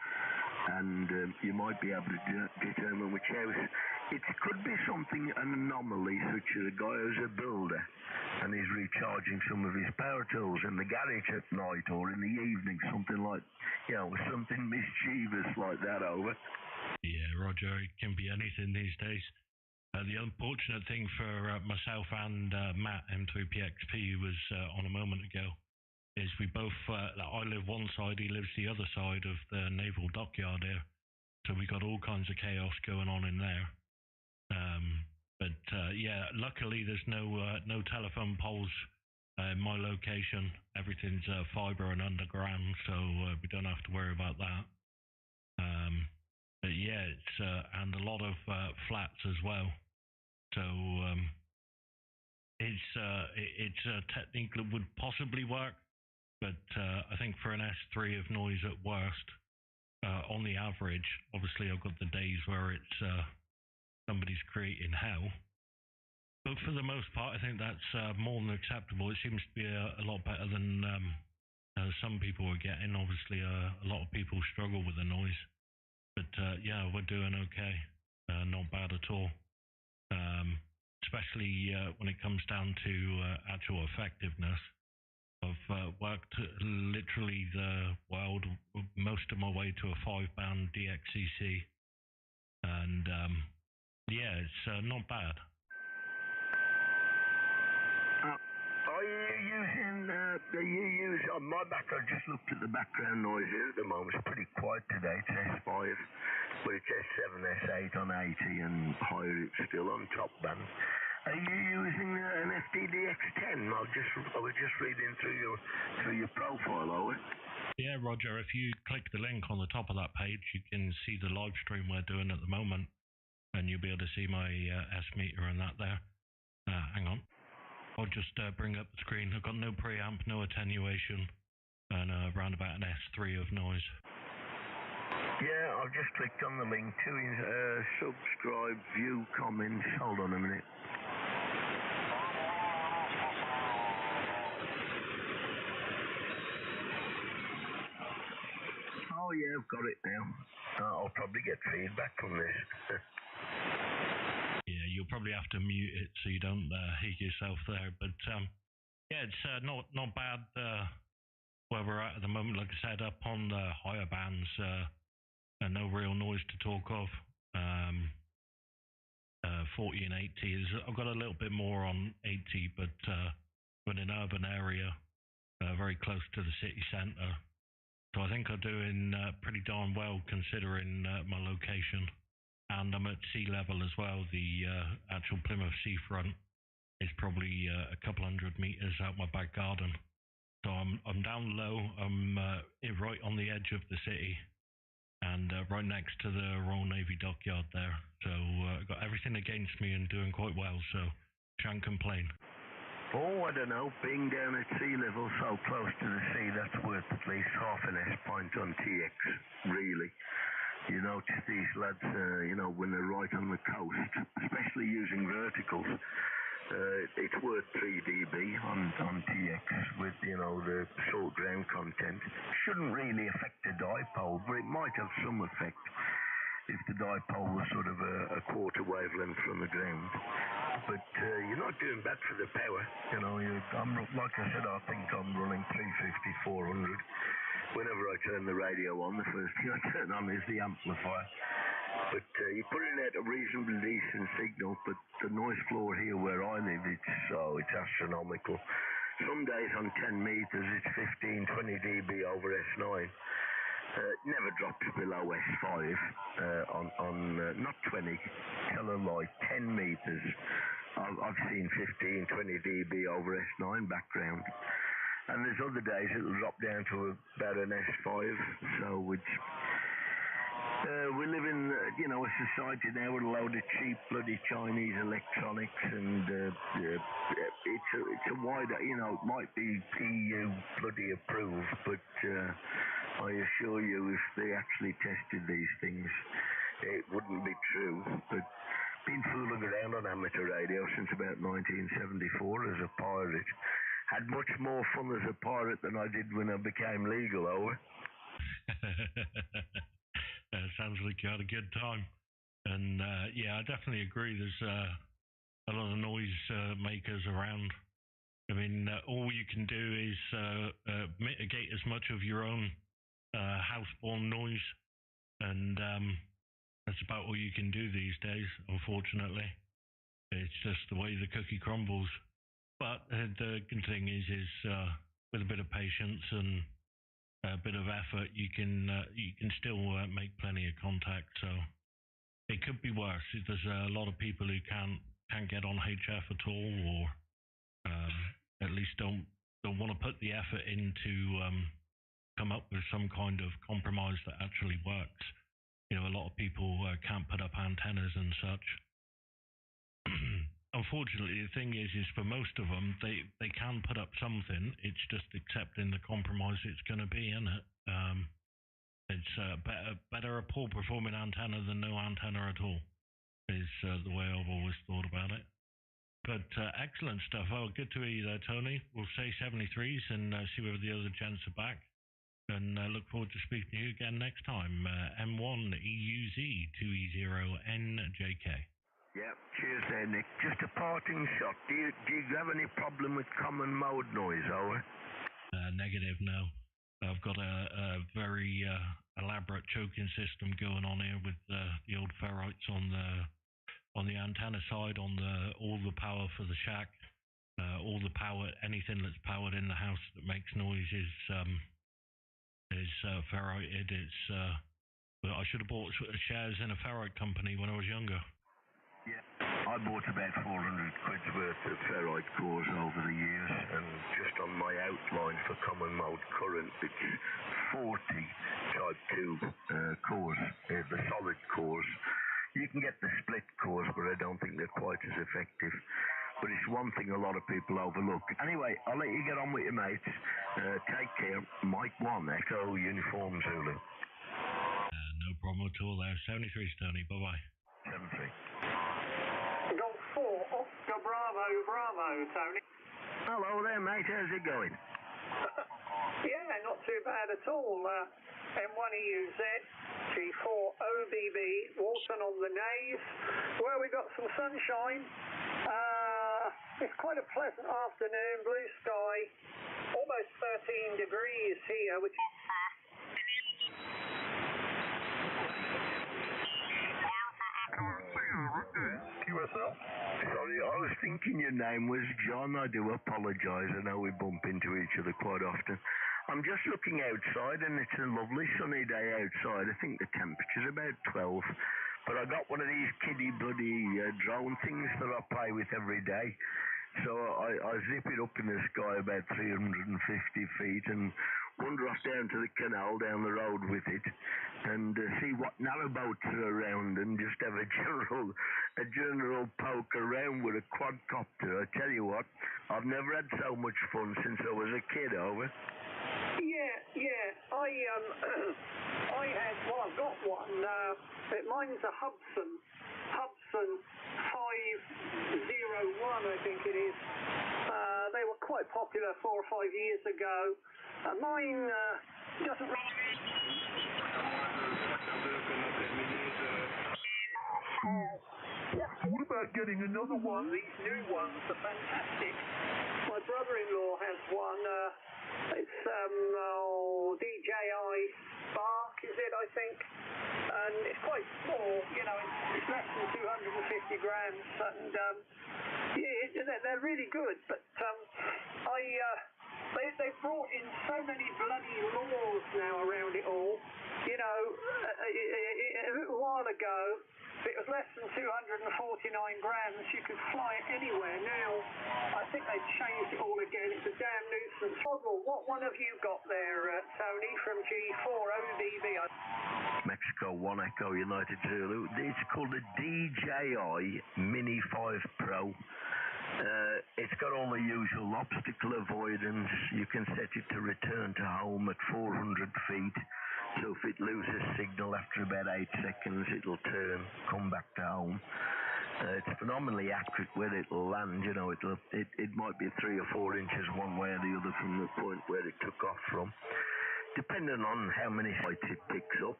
And you might be able to determine which house. It could be something, an anomaly, such as a guy who's a builder and he's recharging some of his power tools in the garage at night or in the evening, something like, something mischievous like that over. Yeah, Roger, it can be anything these days. The unfortunate thing for myself and Matt, m3pxp, was on a moment ago, is we both, I live one side, he lives the other side of the naval dockyard here. So we got all kinds of chaos going on in there. Luckily there's no telephone poles in my location. Everything's fibre and underground, so we don't have to worry about that. It's and a lot of flats as well. So it's a technique that would possibly work. But I think for an S3 of noise at worst, on the average, obviously I've got the days where it's somebody's creating hell. But for the most part, I think that's more than acceptable. It seems to be a lot better than some people are getting. Obviously, a lot of people struggle with the noise. But we're doing okay. Not bad at all. Especially when it comes down to actual effectiveness. I've worked literally the world most of my way to a 5-band DXCC, and it's not bad. Are you using on my back? I just looked at the background noise here at the moment. It's pretty quiet today. It's S5, but it's S7, S8 on 80, and higher it's still on top band. Are you using an FTDX10? I was just reading through your profile, Owen. Yeah, Roger, if you click the link on the top of that page, you can see the live stream we're doing at the moment, and you'll be able to see my S meter and that there. Hang on. I'll just bring up the screen. I've got no preamp, no attenuation, and around about an S3 of noise. Yeah, I've just clicked on the link to subscribe, view, comments. Hold on a minute. Oh yeah, I've got it now. I'll probably get feedback from this. Yeah, you'll probably have to mute it so you don't hear yourself there. But yeah, it's not bad where we're at the moment. Like I said, up on the higher bands, and no real noise to talk of. 40 and 80 is. I've got a little bit more on 80, but in an urban area, very close to the city centre. So I think I'm doing pretty darn well considering my location, and I'm at sea level as well. The actual Plymouth seafront is probably a couple hundred meters out my back garden. So I'm down low. I'm right on the edge of the city, and right next to the Royal Navy dockyard there. So I've got everything against me and doing quite well. So shan't complain. Oh, I don't know, being down at sea level so close to the sea, that's worth at least half an S point on TX, really. You know, these lads, when they're right on the coast, especially using verticals, it's worth 3 dB on TX with, the short ground content. Shouldn't really affect the dipole, but it might have some effect if the dipole was sort of a quarter wavelength from the ground. But you're not doing bad for the power. Like I said, I think I'm running 350, 400. Whenever I turn the radio on, the first thing I turn on is the amplifier. But you're putting out a reasonably decent signal, but the noise floor here where I live, it's astronomical. Some days on 10 meters, it's 15, 20 dB over S9. Never drops below S5 on not 20, tell a lie, 10 meters. I've seen 15, 20 dB over S9 background. And there's other days it'll drop down to about an S5. So we live in, a society now with a load of cheap bloody Chinese electronics, and it's a wider, it might be PU bloody approved, but I assure you, if they actually tested these things, it wouldn't be true. But been fooling around on amateur radio since about 1974 as a pirate. Had much more fun as a pirate than I did when I became legal, Owen. Sounds like you had a good time. And yeah, I definitely agree. There's a lot of noise makers around. I mean, all you can do is mitigate as much of your own house-born noise, and that's about all you can do these days, unfortunately. It's just the way the cookie crumbles. But the good thing is with a bit of patience and a bit of effort, you can still make plenty of contact. So it could be worse. There's a lot of people who can't get on HF at all, or at least don't want to put the effort in to come up with some kind of compromise that actually works. A lot of people can't put up antennas and such. Unfortunately, the thing is for most of them, they can put up something. It's just accepting the compromise it's going to be, isn't it? It's better a poor performing antenna than no antenna at all, is the way I've always thought about it. But excellent stuff. Oh, good to hear you there, Tony. We'll say 73s and see whether the other gents are back. And look forward to speaking to you again next time. M8yro 2e0njk. Yeah, cheers there, Nick. Just a parting shot. Do you have any problem with common mode noise, Owen? Negative, no. I've got a very elaborate choking system going on here with the old ferrites on the antenna side, on all the power for the shack, all the power, anything that's powered in the house that makes noise is ferrited. I should have bought shares in a ferrite company when I was younger. Yeah. I bought about 400 quid's worth of ferrite cores over the years, and just on my outline for common mode current, it's 40 type 2 cores, the solid cores. You can get the split cores, but I don't think they're quite as effective. But it's one thing a lot of people overlook. Anyway, I'll let you get on with your mates. Take care. Mike 1, Echo Uniform Zulu. No problem at all there. 73 Stoney, bye-bye. 73. Golf 4, Oscar Bravo, Tony. Hello there, mate. How's it going? Yeah, not too bad at all. M8yro, G4 OBB, Walton on the nave. Well, we got some sunshine. It's quite a pleasant afternoon, blue sky, almost 13 degrees here, which is QSL. Sorry, I was thinking your name was John. I do apologise. I know we bump into each other quite often. I'm just looking outside, and it's a lovely sunny day outside. I think the temperature's about 12. But I got one of these kiddie bloody drone things that I play with every day. So I zip it up in the sky about 350 feet and wander off down to the canal down the road with it and see what narrowboats are around and just have a general poke around with a quadcopter. I tell you what, I've never had so much fun since I was a kid, over. Yeah. I've got one. Mine's a Hudson 501, I think it is. They were quite popular 4 or 5 years ago. Mine doesn't really... What about getting another one? These new ones are fantastic. My brother-in-law has one. It's DJI Spark, is it, I think? And it's quite small, you know, it's less than 250 grams, and they're really good. But they've brought in so many bloody laws now around it all. You know, a while ago, if it was less than 249 grams, you could fly it anywhere. Now, I think they've changed it all again. It's a damn nuisance. What one have you got there, Tony, from G4 OBB? Mexico 1 Echo United Zulu. It's called a DJI Mini 5 Pro. It's got all the usual obstacle avoidance. You can set it to return to home at 400 feet. So if it loses signal after about 8 seconds, it'll turn, come back to home. It's phenomenally accurate where it'll land. You know, it might be 3 or 4 inches one way or the other from the point where it took off from, depending on how many heights it picks up.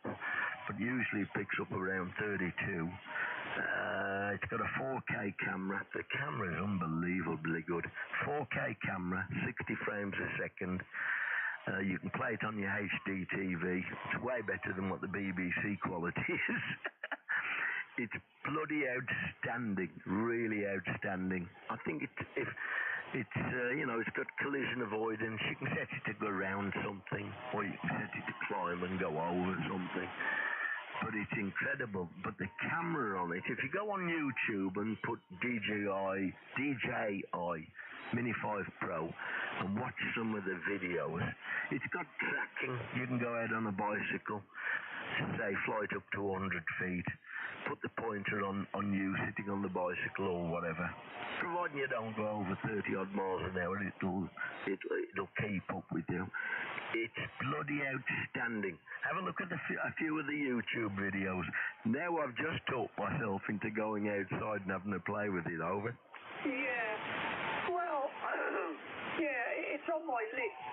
But usually it picks up around 32. It's got a 4K camera. The camera is unbelievably good. 4K camera, 60 frames a second. You can play it on your HD TV. It's way better than what the BBC quality is. It's bloody outstanding, really outstanding. I think it's got collision avoidance. You can set it to go around something, or you can set it to climb and go over something. But it's incredible. But the camera on it, if you go on YouTube and put DJI Mini 5 Pro and watch some of the videos, it's got tracking. You can go out on a bicycle, say flight up to 100 feet, put the pointer on you sitting on the bicycle or whatever. Providing you don't go over 30 odd miles an hour, it'll keep up with you. It's bloody outstanding. Have a look at a few of the YouTube videos. Now I've just talked myself into going outside and having a play with it, over. Yeah. Well, yeah, it's on my list.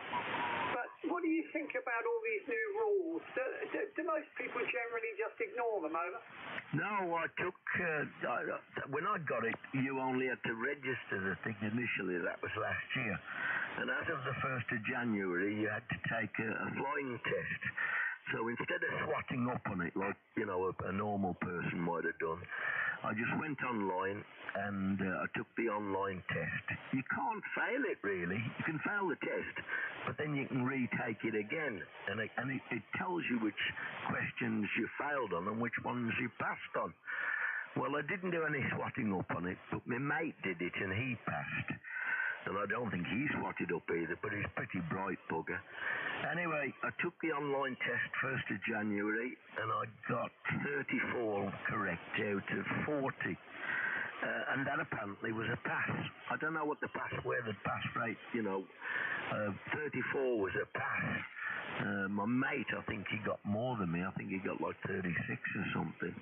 But what do you think about all these new rules? Do most people generally just ignore them, over? No, I took... when I got it, you only had to register the thing initially. That was last year. And as of the 1st of January, you had to take a flying test. So instead of swatting up on it like, you know, a normal person might have done, I just went online and I took the online test. You can't fail it, really. You can fail the test, but then you can retake it again. And it tells you which questions you failed on and which ones you passed on. Well, I didn't do any swatting up on it, but my mate did it and he passed. And I don't think he swatted up either, but he's pretty bright bugger. Anyway, I took the online test 1st of January and I got 34 correct out of 40. And that apparently was a pass. I don't know what the pass, where the pass rate, 34 was a pass. My mate, I think he got more than me. I think he got like 36 or something.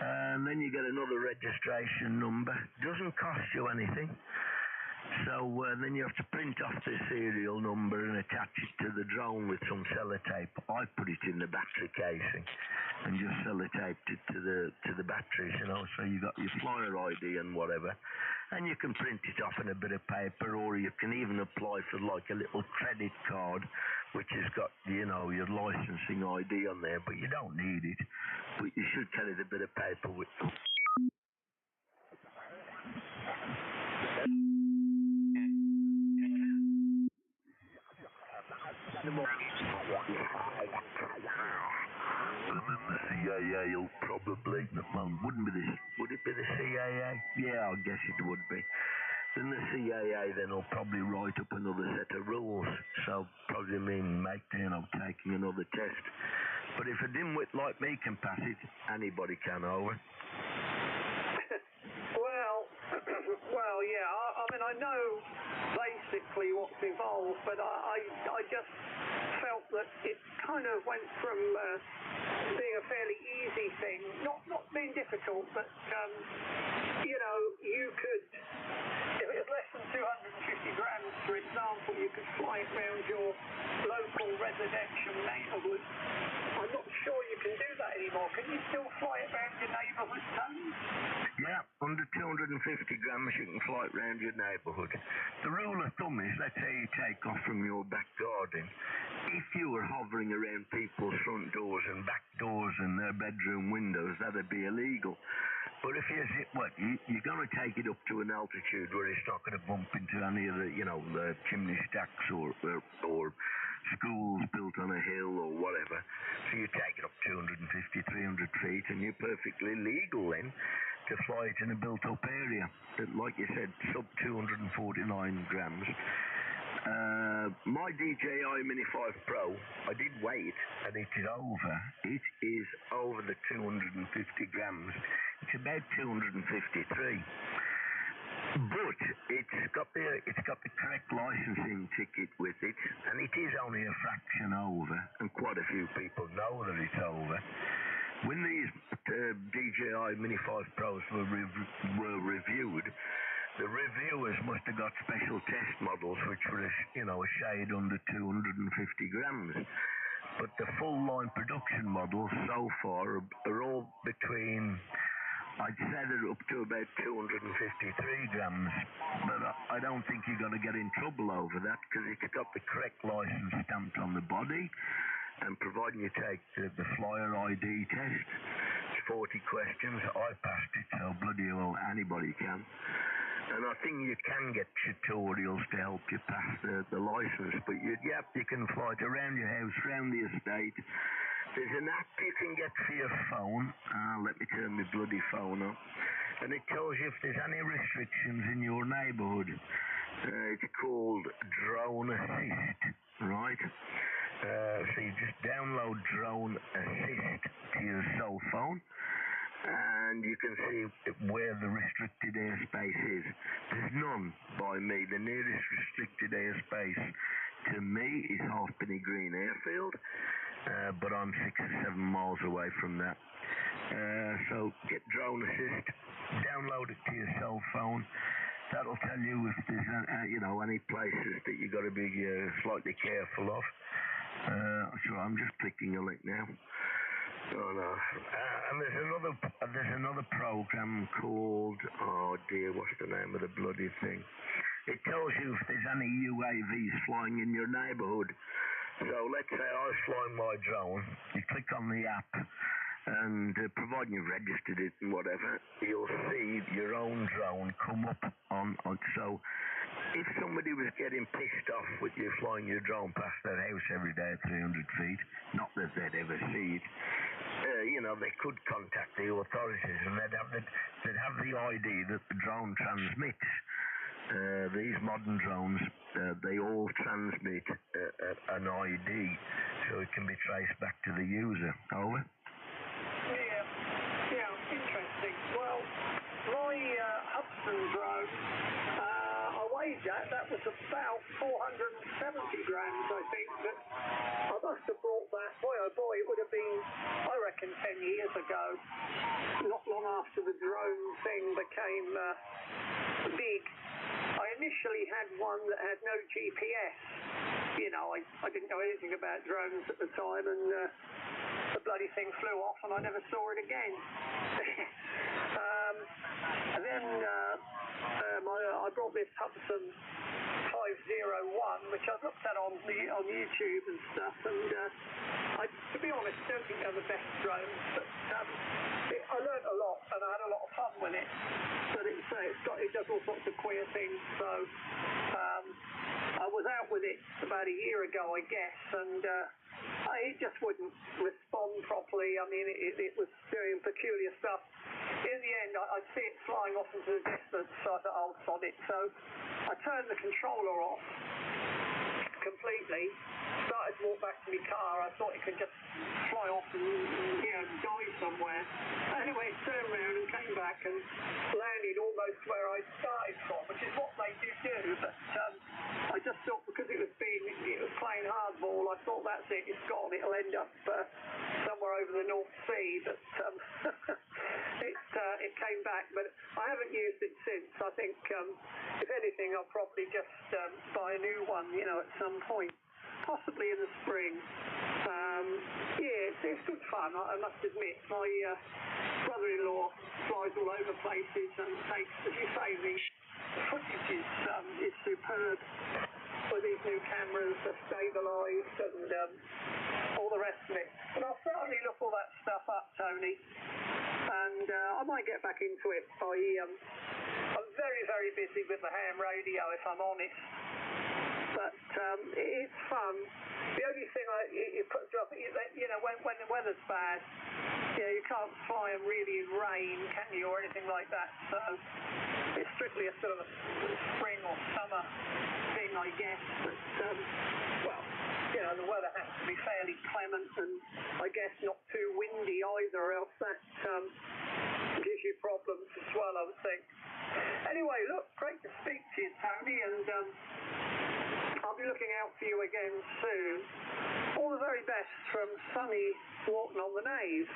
And then you get another registration number. Doesn't cost you anything. So then you have to print off the serial number and attach it to the drone with some sellotape. I put it in the battery casing and just sellotaped it to the batteries, so you got your flyer ID and whatever. And you can print it off in a bit of paper, or you can even apply for like a little credit card which has got, your licensing ID on there, but you don't need it. But you should carry the bit of paper with you. And then the CAA will probably, would it be the CAA? Yeah, I guess it would be. Then the CAA then will probably write up another set of rules, so probably mean taking another test. But if a dimwit like me can pass it, anybody can, over. Well, yeah, I mean, I know basically what's involved, but I just felt that it kind of went from being a fairly easy thing, not being difficult, but, you could, if it was less than 250 grams, for example, you could fly it around your local residential neighbourhood. I'm not sure you can do that anymore. Can you still fly it around your neighbourhood, Tony? Yeah, under 250 grams you can fly it around your neighbourhood. The rule of thumb is, let's say you take off from your back garden. If you were hovering around people's front doors and back doors and their bedroom windows, that'd be illegal. But if you're going to take it up to an altitude where it's not going to bump into any of the, the chimney stacks or schools built on a hill or whatever. So you take it up 250, 300 feet and you're perfectly legal then to fly it in a built-up area. But like you said, sub 249 grams. My DJI Mini 5 Pro, I did weigh it and it is over. It is over the 250 grams. It's about 253. But it's got the correct licensing ticket with it, and it is only a fraction over, and quite a few people know that it's over. When these DJI Mini 5 Pros were reviewed, the reviewers must have got special test models which were a shade under 250 grams. But the full line production models so far are all between, I'd say they're up to about 253 grams, but I don't think you're going to get in trouble over that because it's got the correct license stamped on the body, and providing you take the flyer ID test, it's 40 questions. I passed it, so bloody well anybody can. And I think you can get tutorials to help you pass the license, but you can fly it around your house, around the estate. There's an app you can get for your phone. Let me turn my bloody phone on. And it tells you if there's any restrictions in your neighbourhood. It's called Drone Assist, right? So you just download Drone Assist to your cell phone, and you can see where the restricted airspace is. There's none by me. The nearest restricted airspace to me is Halfpenny Green Airfield, but I'm 6 or 7 miles away from that. So get Drone Assist, download it to your cell phone. That'll tell you if there's any places that you've got to be slightly careful of. So I'm just clicking a link now. Oh no. And there's another program called, oh dear, what's the name of the bloody thing? It tells you if there's any UAVs flying in your neighbourhood. So let's say I was flying my drone, you click on the app, and providing you've registered it and whatever, you'll see your own drone come up on. So if somebody was getting pissed off with you flying your drone past their house every day at 300 feet, not that they'd ever see it, they could contact the authorities and they'd have the ID that the drone transmits. These modern drones, they all transmit an ID, so it can be traced back to the user. Over. Yeah, interesting. Well, my Hudson drone, I weighed that was about 470 grams, I think, but I must have brought that, boy oh boy, it would have been, I reckon, 10 years ago, not long after the drone thing became big. I initially had one that had no GPS. I didn't know anything about drones at the time, and the bloody thing flew off and I never saw it again. And then I brought this Hudson 501, which I've looked at on YouTube and stuff, and to be honest, don't think they're the best drones, but I learned a lot and I had a lot of fun with it. But it does all sorts of queer things, so I was out with it about a year ago, I guess, and it just wouldn't respond properly. I mean, it was doing peculiar stuff. In the end, I'd see it flying off into the distance, so I thought, I'll sod it. So I turned the controller off completely, started to walk back to my car. I thought it could just fly off and die somewhere. Anyway, it turned around and came back and landed almost where I started from, which is what they do. But I just thought, because it was playing hardball, I thought, that's it, it's gone, it'll end up somewhere over the North Sea. But it came back, but I haven't used it since. I think, if anything, I'll probably just buy a new one, at some point, possibly in the spring. It's good fun, I must admit. My brother-in-law flies all over places and takes, as you say, the footage is superb with these new cameras, are stabilised, and all the rest of it. But I'll certainly look all that stuff up, Tony, and I might get back into it. I'm very, very busy with the ham radio, if I'm honest. But it's fun. The only thing it puts you off, when the weather's bad, you can't fly them really in rain, can you, or anything like that. So it's strictly a sort of a spring or summer thing, I guess. But the weather has to be fairly clement, and I guess not too windy either, or else that gives you problems as well, I would think. Anyway, look, great to speak to you, Tony, and I'll be looking out for you again soon. All the very best from sunny Walton on the Nave.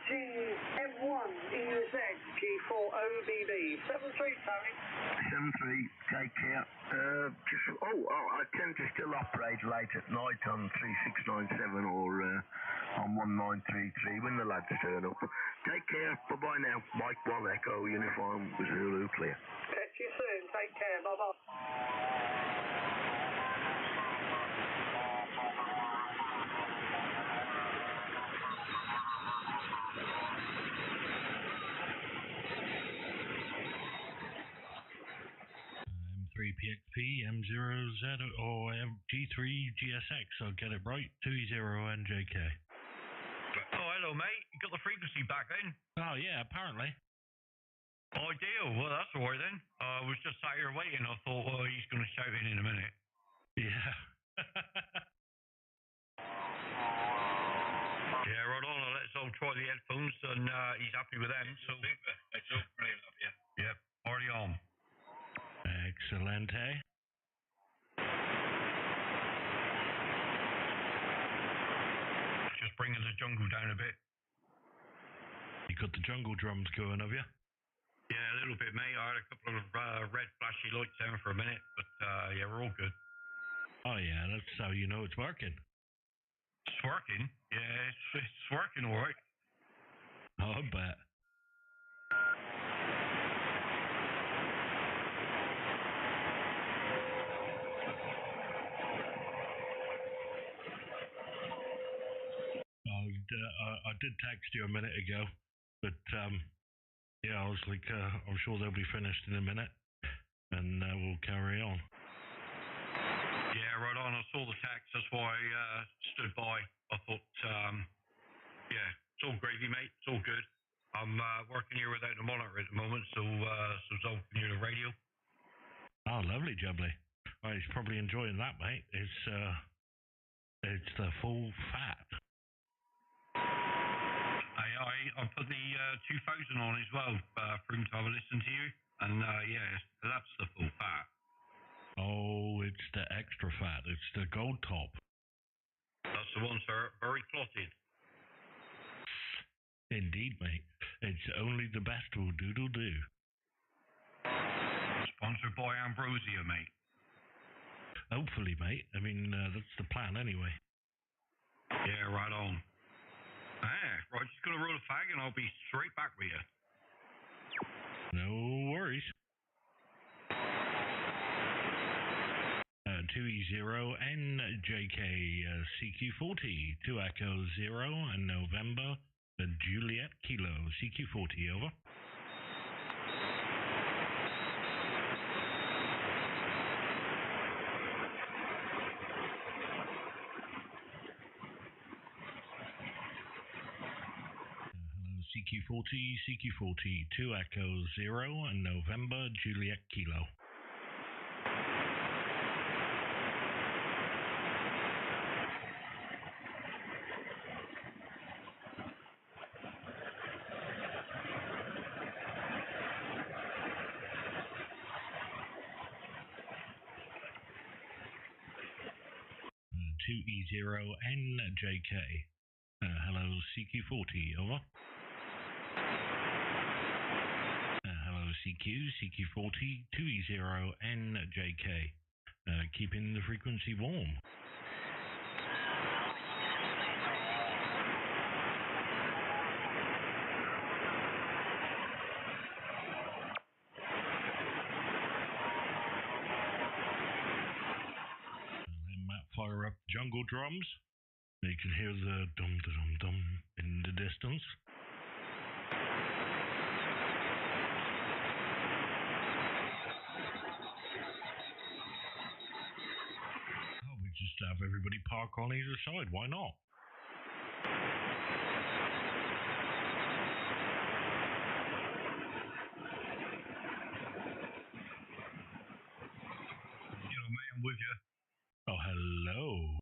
M8yro G4OBB. 73, Tony. 73, take care. I tend to still operate late at night on 3697 or on 1933 when the lads turn up. Take care. Bye-bye now. Mike 1 Echo, uniform Zulu clear. Catch you soon. Take care. Bye-bye. m3pxp, m0z or G3GSX, I'll get it right, 2e0njk. Oh, hello, mate. You got the frequency back then? Oh, yeah, apparently. Ideal. Well, that's all right then. I was just sat here waiting. I thought, well, he's going to shout in a minute. Yeah. Yeah, right on. Let's all try the headphones, and he's happy with them. So it's all brilliant up here. Yep, already on. Excellent, eh? Just bringing the jungle down a bit. You got the jungle drums going, have you? Yeah, a little bit, mate. I had a couple of red flashy lights down for a minute, but yeah, we're all good. Oh yeah, that's how you know it's working. It's working? Yeah, it's working all right. I bet. I did text you a minute ago, but yeah, I was like, I'm sure they'll be finished in a minute. and we'll carry on. Yeah, right on. I saw the text. That's why I stood by. I thought, yeah, it's all gravy, mate. It's all good. I'm working here without the monitor at the moment, so Zol can hear the radio. Oh, lovely, jubbly. Well, he's probably enjoying that, mate. It's the full fat. I put the 2000 on as well for him to have a listen to you, and yeah, that's the full fat. Oh, it's the extra fat. It's the gold top. That's the one, sir. Very clotted. Indeed, mate. It's only the best will do. Sponsored by Ambrosia, mate. Hopefully, mate. I mean, that's the plan anyway. Yeah, right on. Right, just gonna roll a fag and I'll be straight back with you. No worries. 2e0njk CQ40 2 Echo 0 and November Juliet Kilo CQ40 over. CQ40 2 Echo 0 and November Juliet Kilo. To E0NJK. Hello, CQ40, over. Hello, CQ40 2E0NJK. Keeping the frequency warm. Fire up jungle drums. You can hear the dum-dum-dum in the distance. Oh, we just have everybody park on either side. Why not? You know, mate, I'm with you. Oh, hello.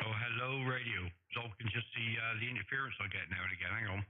Oh, hello, radio. Zol can just see the interference I get now and again. Hang on.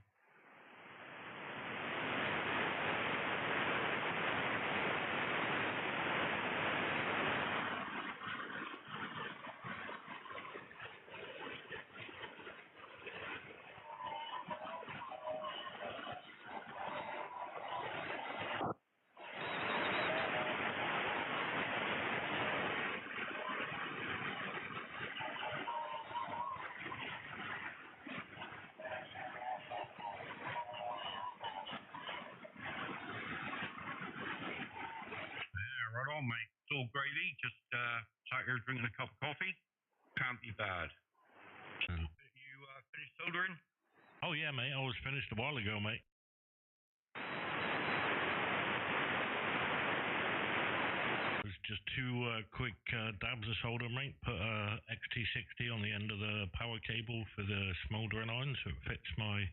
Right on, mate. It's all gravy. Just sat here drinking a cup of coffee. Can't be bad. You finished soldering? Oh, yeah, mate. I was finished a while ago, mate. It was just two quick dabs of solder, mate. Put a XT60 on the end of the power cable for the smoldering iron so it fits my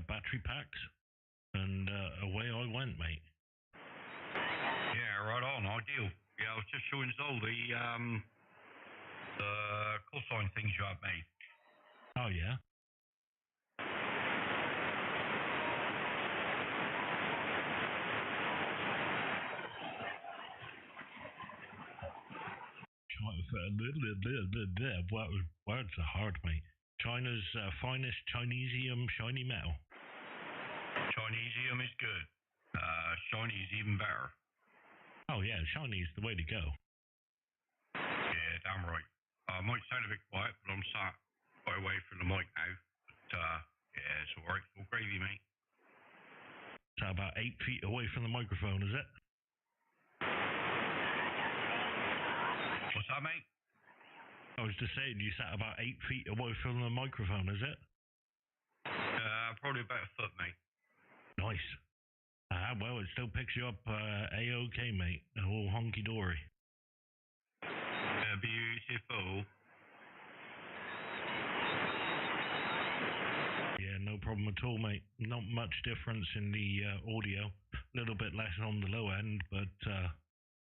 battery packs. And away I went, mate. Yeah, right on. Ideal. Yeah, I was just showing Zol the cosine things you have made. Oh, yeah? Words are hard, mate. China's finest Chinesium shiny metal. Chinesium is good. Shiny is even better. Oh, yeah, shiny is the way to go. Yeah, damn right. I might sound a bit quiet, but I'm sat quite away from the mic now. But, yeah, it's all right. All gravy, mate. So about 8 feet away from the microphone, is it? What's that, mate? I was just saying, you sat about 8 feet away from the microphone, is it? Probably about a foot, mate. Nice. Ah, well, it still picks you up A-OK, mate. All honky-dory. Beautiful. Yeah, no problem at all, mate. Not much difference in the audio. A little bit less on the low end, but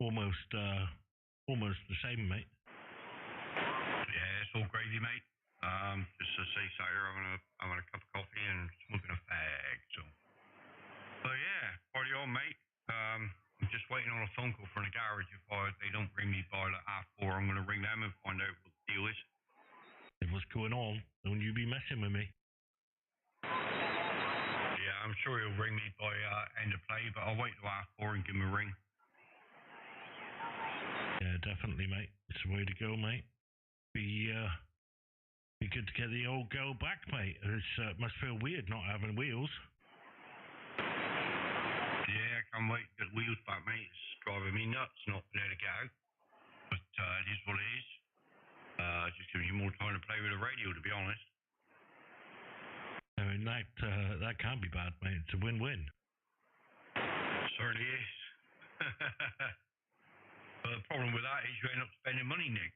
almost the same, mate. Yeah, it's all gravy, mate. Just to say, sat here having a cup of coffee and smoking a fag. So yeah, party on, mate. I'm just waiting on a phone call from the garage. If they don't ring me by like 4:30, I'm going to ring them and find out what the deal is. What's going on? Don't you be messing with me. Yeah, I'm sure he'll ring me by end of play, but I'll wait till 4:30 and give him a ring. Yeah, definitely, mate. It's the way to go, mate. Be good to get the old girl back, mate. It must feel weird not having wheels. Yeah, I can't wait to get wheels back, mate. It's driving me nuts not being able to get out. But it is what it is. Just gives you more time to play with the radio, to be honest. I mean, that can't be bad, mate. It's a win-win. It certainly is. But the problem with that is you end up spending money, Nick.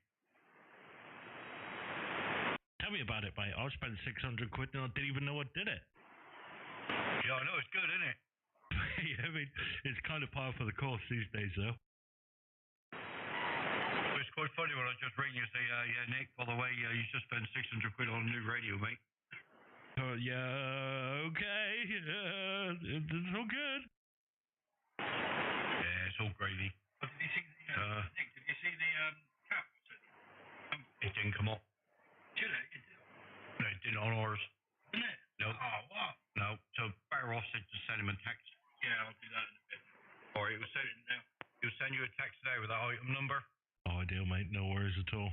Tell me about it, mate. I spent 600 quid and I didn't even know I did it. Yeah, I know. It's good, isn't it? Yeah, I mean, it's kind of par for the course these days, though. It's quite funny when I just ring you and say, yeah, Nick, by the way, you just spent 600 quid on a new radio, mate. Yeah, okay. It's all good. Yeah, it's all gravy. But did you see the, Nick, did you see the cap? It didn't come up. Did it? No, it didn't on ours. Didn't it? No. Oh, what? No, so better off to send him a text. Yeah, I'll do that in a bit. All right, he'll send you a text today with that item number. Oh, ideal, mate. No worries at all.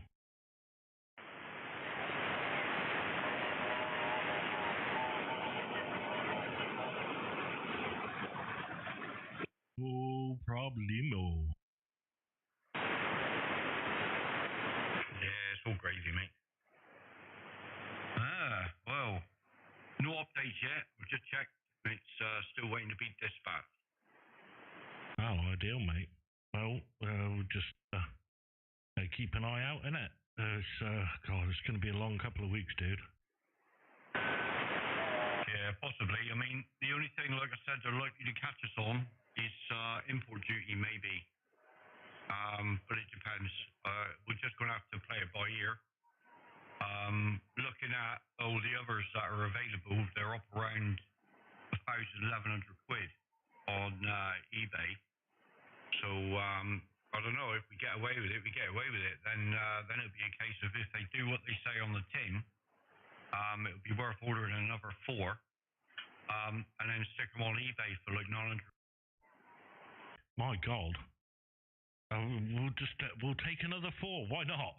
No problemo. Yeah, it's all gravy, mate. Well, no updates yet. We've just checked. It's still waiting to be dispatched. Oh, ideal, mate. Well, we'll just keep an eye out, innit? God, it's going to be a long couple of weeks, dude. Yeah, possibly. I mean, the only thing, like I said, they're likely to catch us on is import duty, maybe. But it depends. We're just going to have to play it by ear. Looking at all the others that are available, they're up around 1,100 quid on eBay. So I don't know, if we get away with it, we get away with it. Then it'll be a case of if they do what they say on the tin, it'll be worth ordering another 4, and then stick them on eBay for like 900. My God. We'll take another 4. Why not?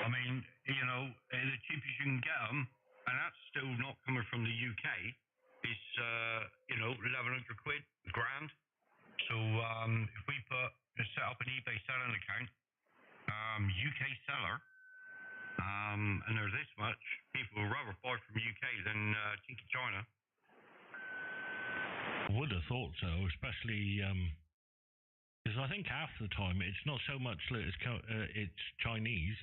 I mean, you know, the cheapest you can get them, and that's still not coming from the UK, is, 1,100 quid, grand. So if we set up an eBay selling account, UK seller, and they're this much, people will rather buy from UK than Tinky China. Would have thought so, especially because I think half the time it's not so much that it's Chinese,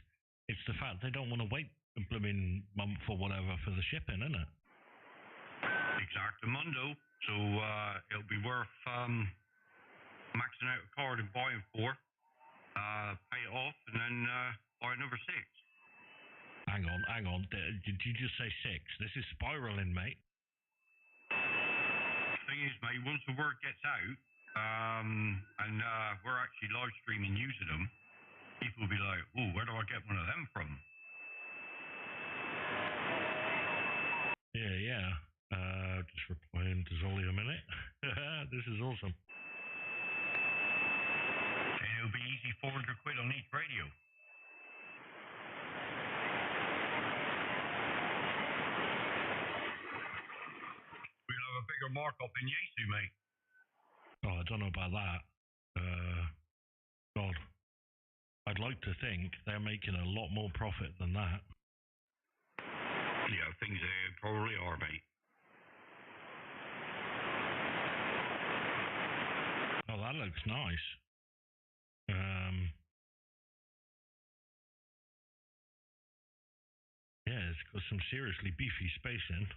it's the fact they don't want to wait a blooming month or whatever for the shipping, isn't it? Exactamundo. So it'll be worth maxing out a card and buying 4, pay it off, and then buy another 6. Hang on. Did you just say 6? This is spiraling, mate. The thing is, mate, once the word gets out, and we're actually live streaming using them, people will be like, "Oh, where do I get one of them from?" Yeah. Just replying to Zolly a minute. This is awesome. And it'll be easy 400 quid on each radio. We'll have a bigger markup than Yesu, mate. Oh, I don't know about that. God. I'd like to think they're making a lot more profit than that. Yeah, things probably are, mate. Oh, that looks nice. Yeah, it's got some seriously beefy space in.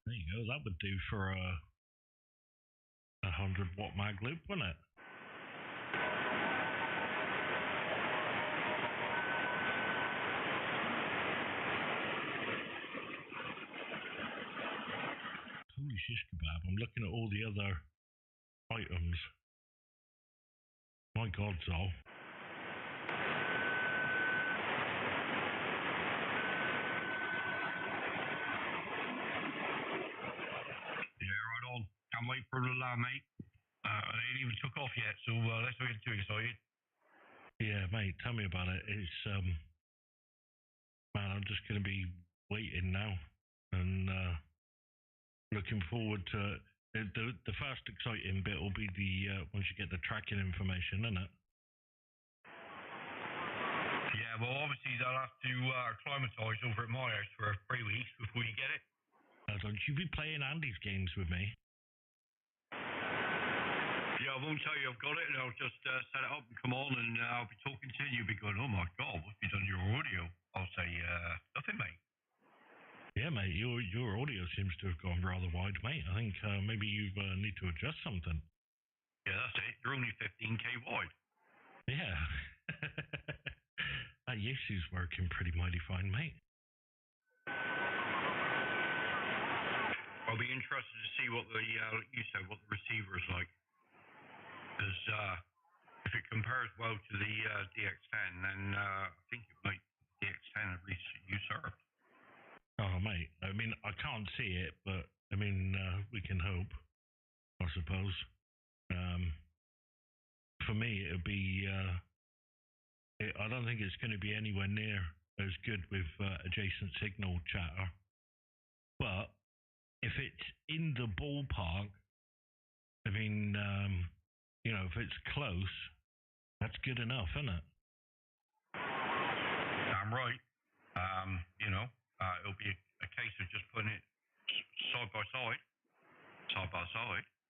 There you go. That would do for a 100-watt mag loop, wouldn't it? Holy shish kebab. I'm looking at all the other items. My God, Zol. Yeah, right on. Can't wait for the mate. They ain't even took off yet, so let's not get too excited. Yeah, mate, tell me about it. It's, man, I'm just going to be waiting now and looking forward to it. The first exciting bit will be the once you get the tracking information, isn't it? Yeah, well, obviously they'll have to acclimatise over at my house for 3 weeks before you get it. Don't you be playing Andy's games with me? Yeah, I won't tell you I've got it, and I'll just set it up and come on, and I'll be talking to you. You'll be going, oh my God, what have you done to your audio? I'll say, nothing, mate. Yeah, mate, your audio seems to have gone rather wide, mate. I think maybe you need to adjust something. Yeah, that's it. You're only 15k wide. Yeah. That Yesu's working pretty mighty fine, mate. I'll be interested to see what the, you said, what the receiver is like. Because if it compares well to the DX10, then I think it might DX10 at least usurp. Oh, mate, I mean, I can't see it, but, I mean, we can hope, I suppose. For me, it'll be, I don't think it's going to be anywhere near as good with adjacent signal chatter. But if it's in the ballpark, I mean, you know, if it's close, that's good enough, isn't it? I'm right. You know, it'll be a case of just putting it side by side,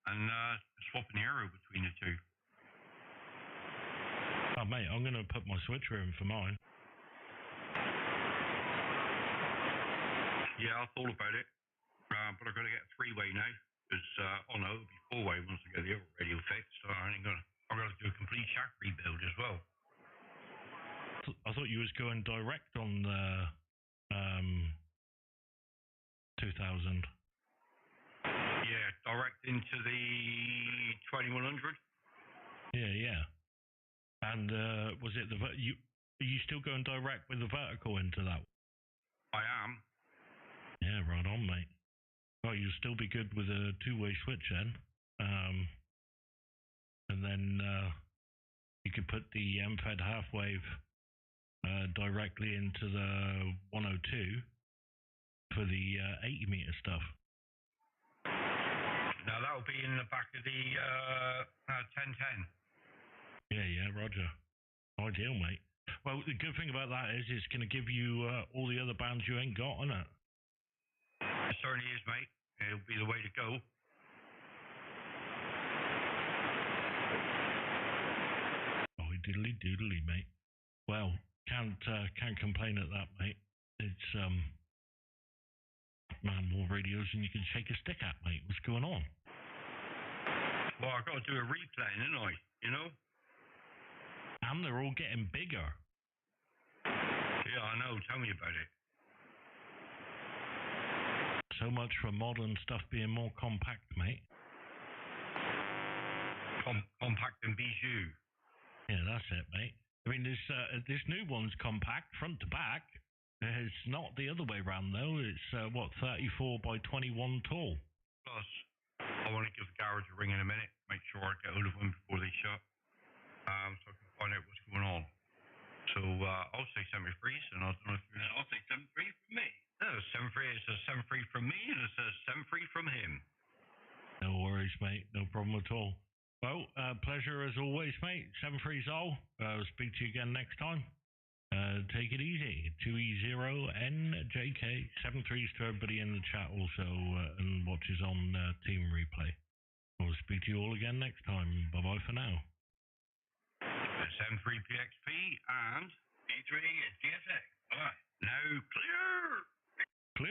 and swapping the arrow between the two. Oh, mate, I'm going to put my switcher in for mine. Yeah, I thought about it, but I've got to get a 3-way now. Because, oh no, it'll be 4-way once I get the other radio fixed. So I've got to do a complete shack rebuild as well. I thought you was going direct on the 2000. Yeah, direct into the 2100. Yeah. And was it are you still going direct with the vertical into that? I am. Yeah, right on, mate. Well, you'll still be good with a 2-way switch then. And then you could put the MFED half wave directly into the 102 for the 80 meter stuff. Now that'll be in the back of the 1010. Yeah, roger. Ideal, mate. Well, the good thing about that is it's going to give you all the other bands you ain't got, isn't it? It certainly is, mate. It'll be the way to go. Oh, diddly doodly, mate. Well, can't complain at that, mate. It's man, more radios than you can shake a stick at, mate. What's going on? Well, I've got to do a replay, ain't I? You know? And they're all getting bigger. Yeah, I know. Tell me about it. So much for modern stuff being more compact, mate. Compact and bijou. Yeah, that's it, mate. I mean, this new one's compact front to back. It's not the other way around, though. It's, 34 by 21 tall. Plus, I want to give the garage a ring in a minute, make sure I get hold of them before they shut, so I can find out what's going on. So, I'll say 73, and I don't know if I'll say 73 from me. No, 73 is a 73 from me, and it's a 73 from him. No worries, mate. No problem at all. Well, pleasure as always, mate. 730. Speak to you again next time. Take it easy. 2e0njk. 73s to everybody in the chat also and watches on Team Replay. We'll speak to you all again next time. Bye-bye for now. It's m3pxp and E3 GSX. All right. Now clear.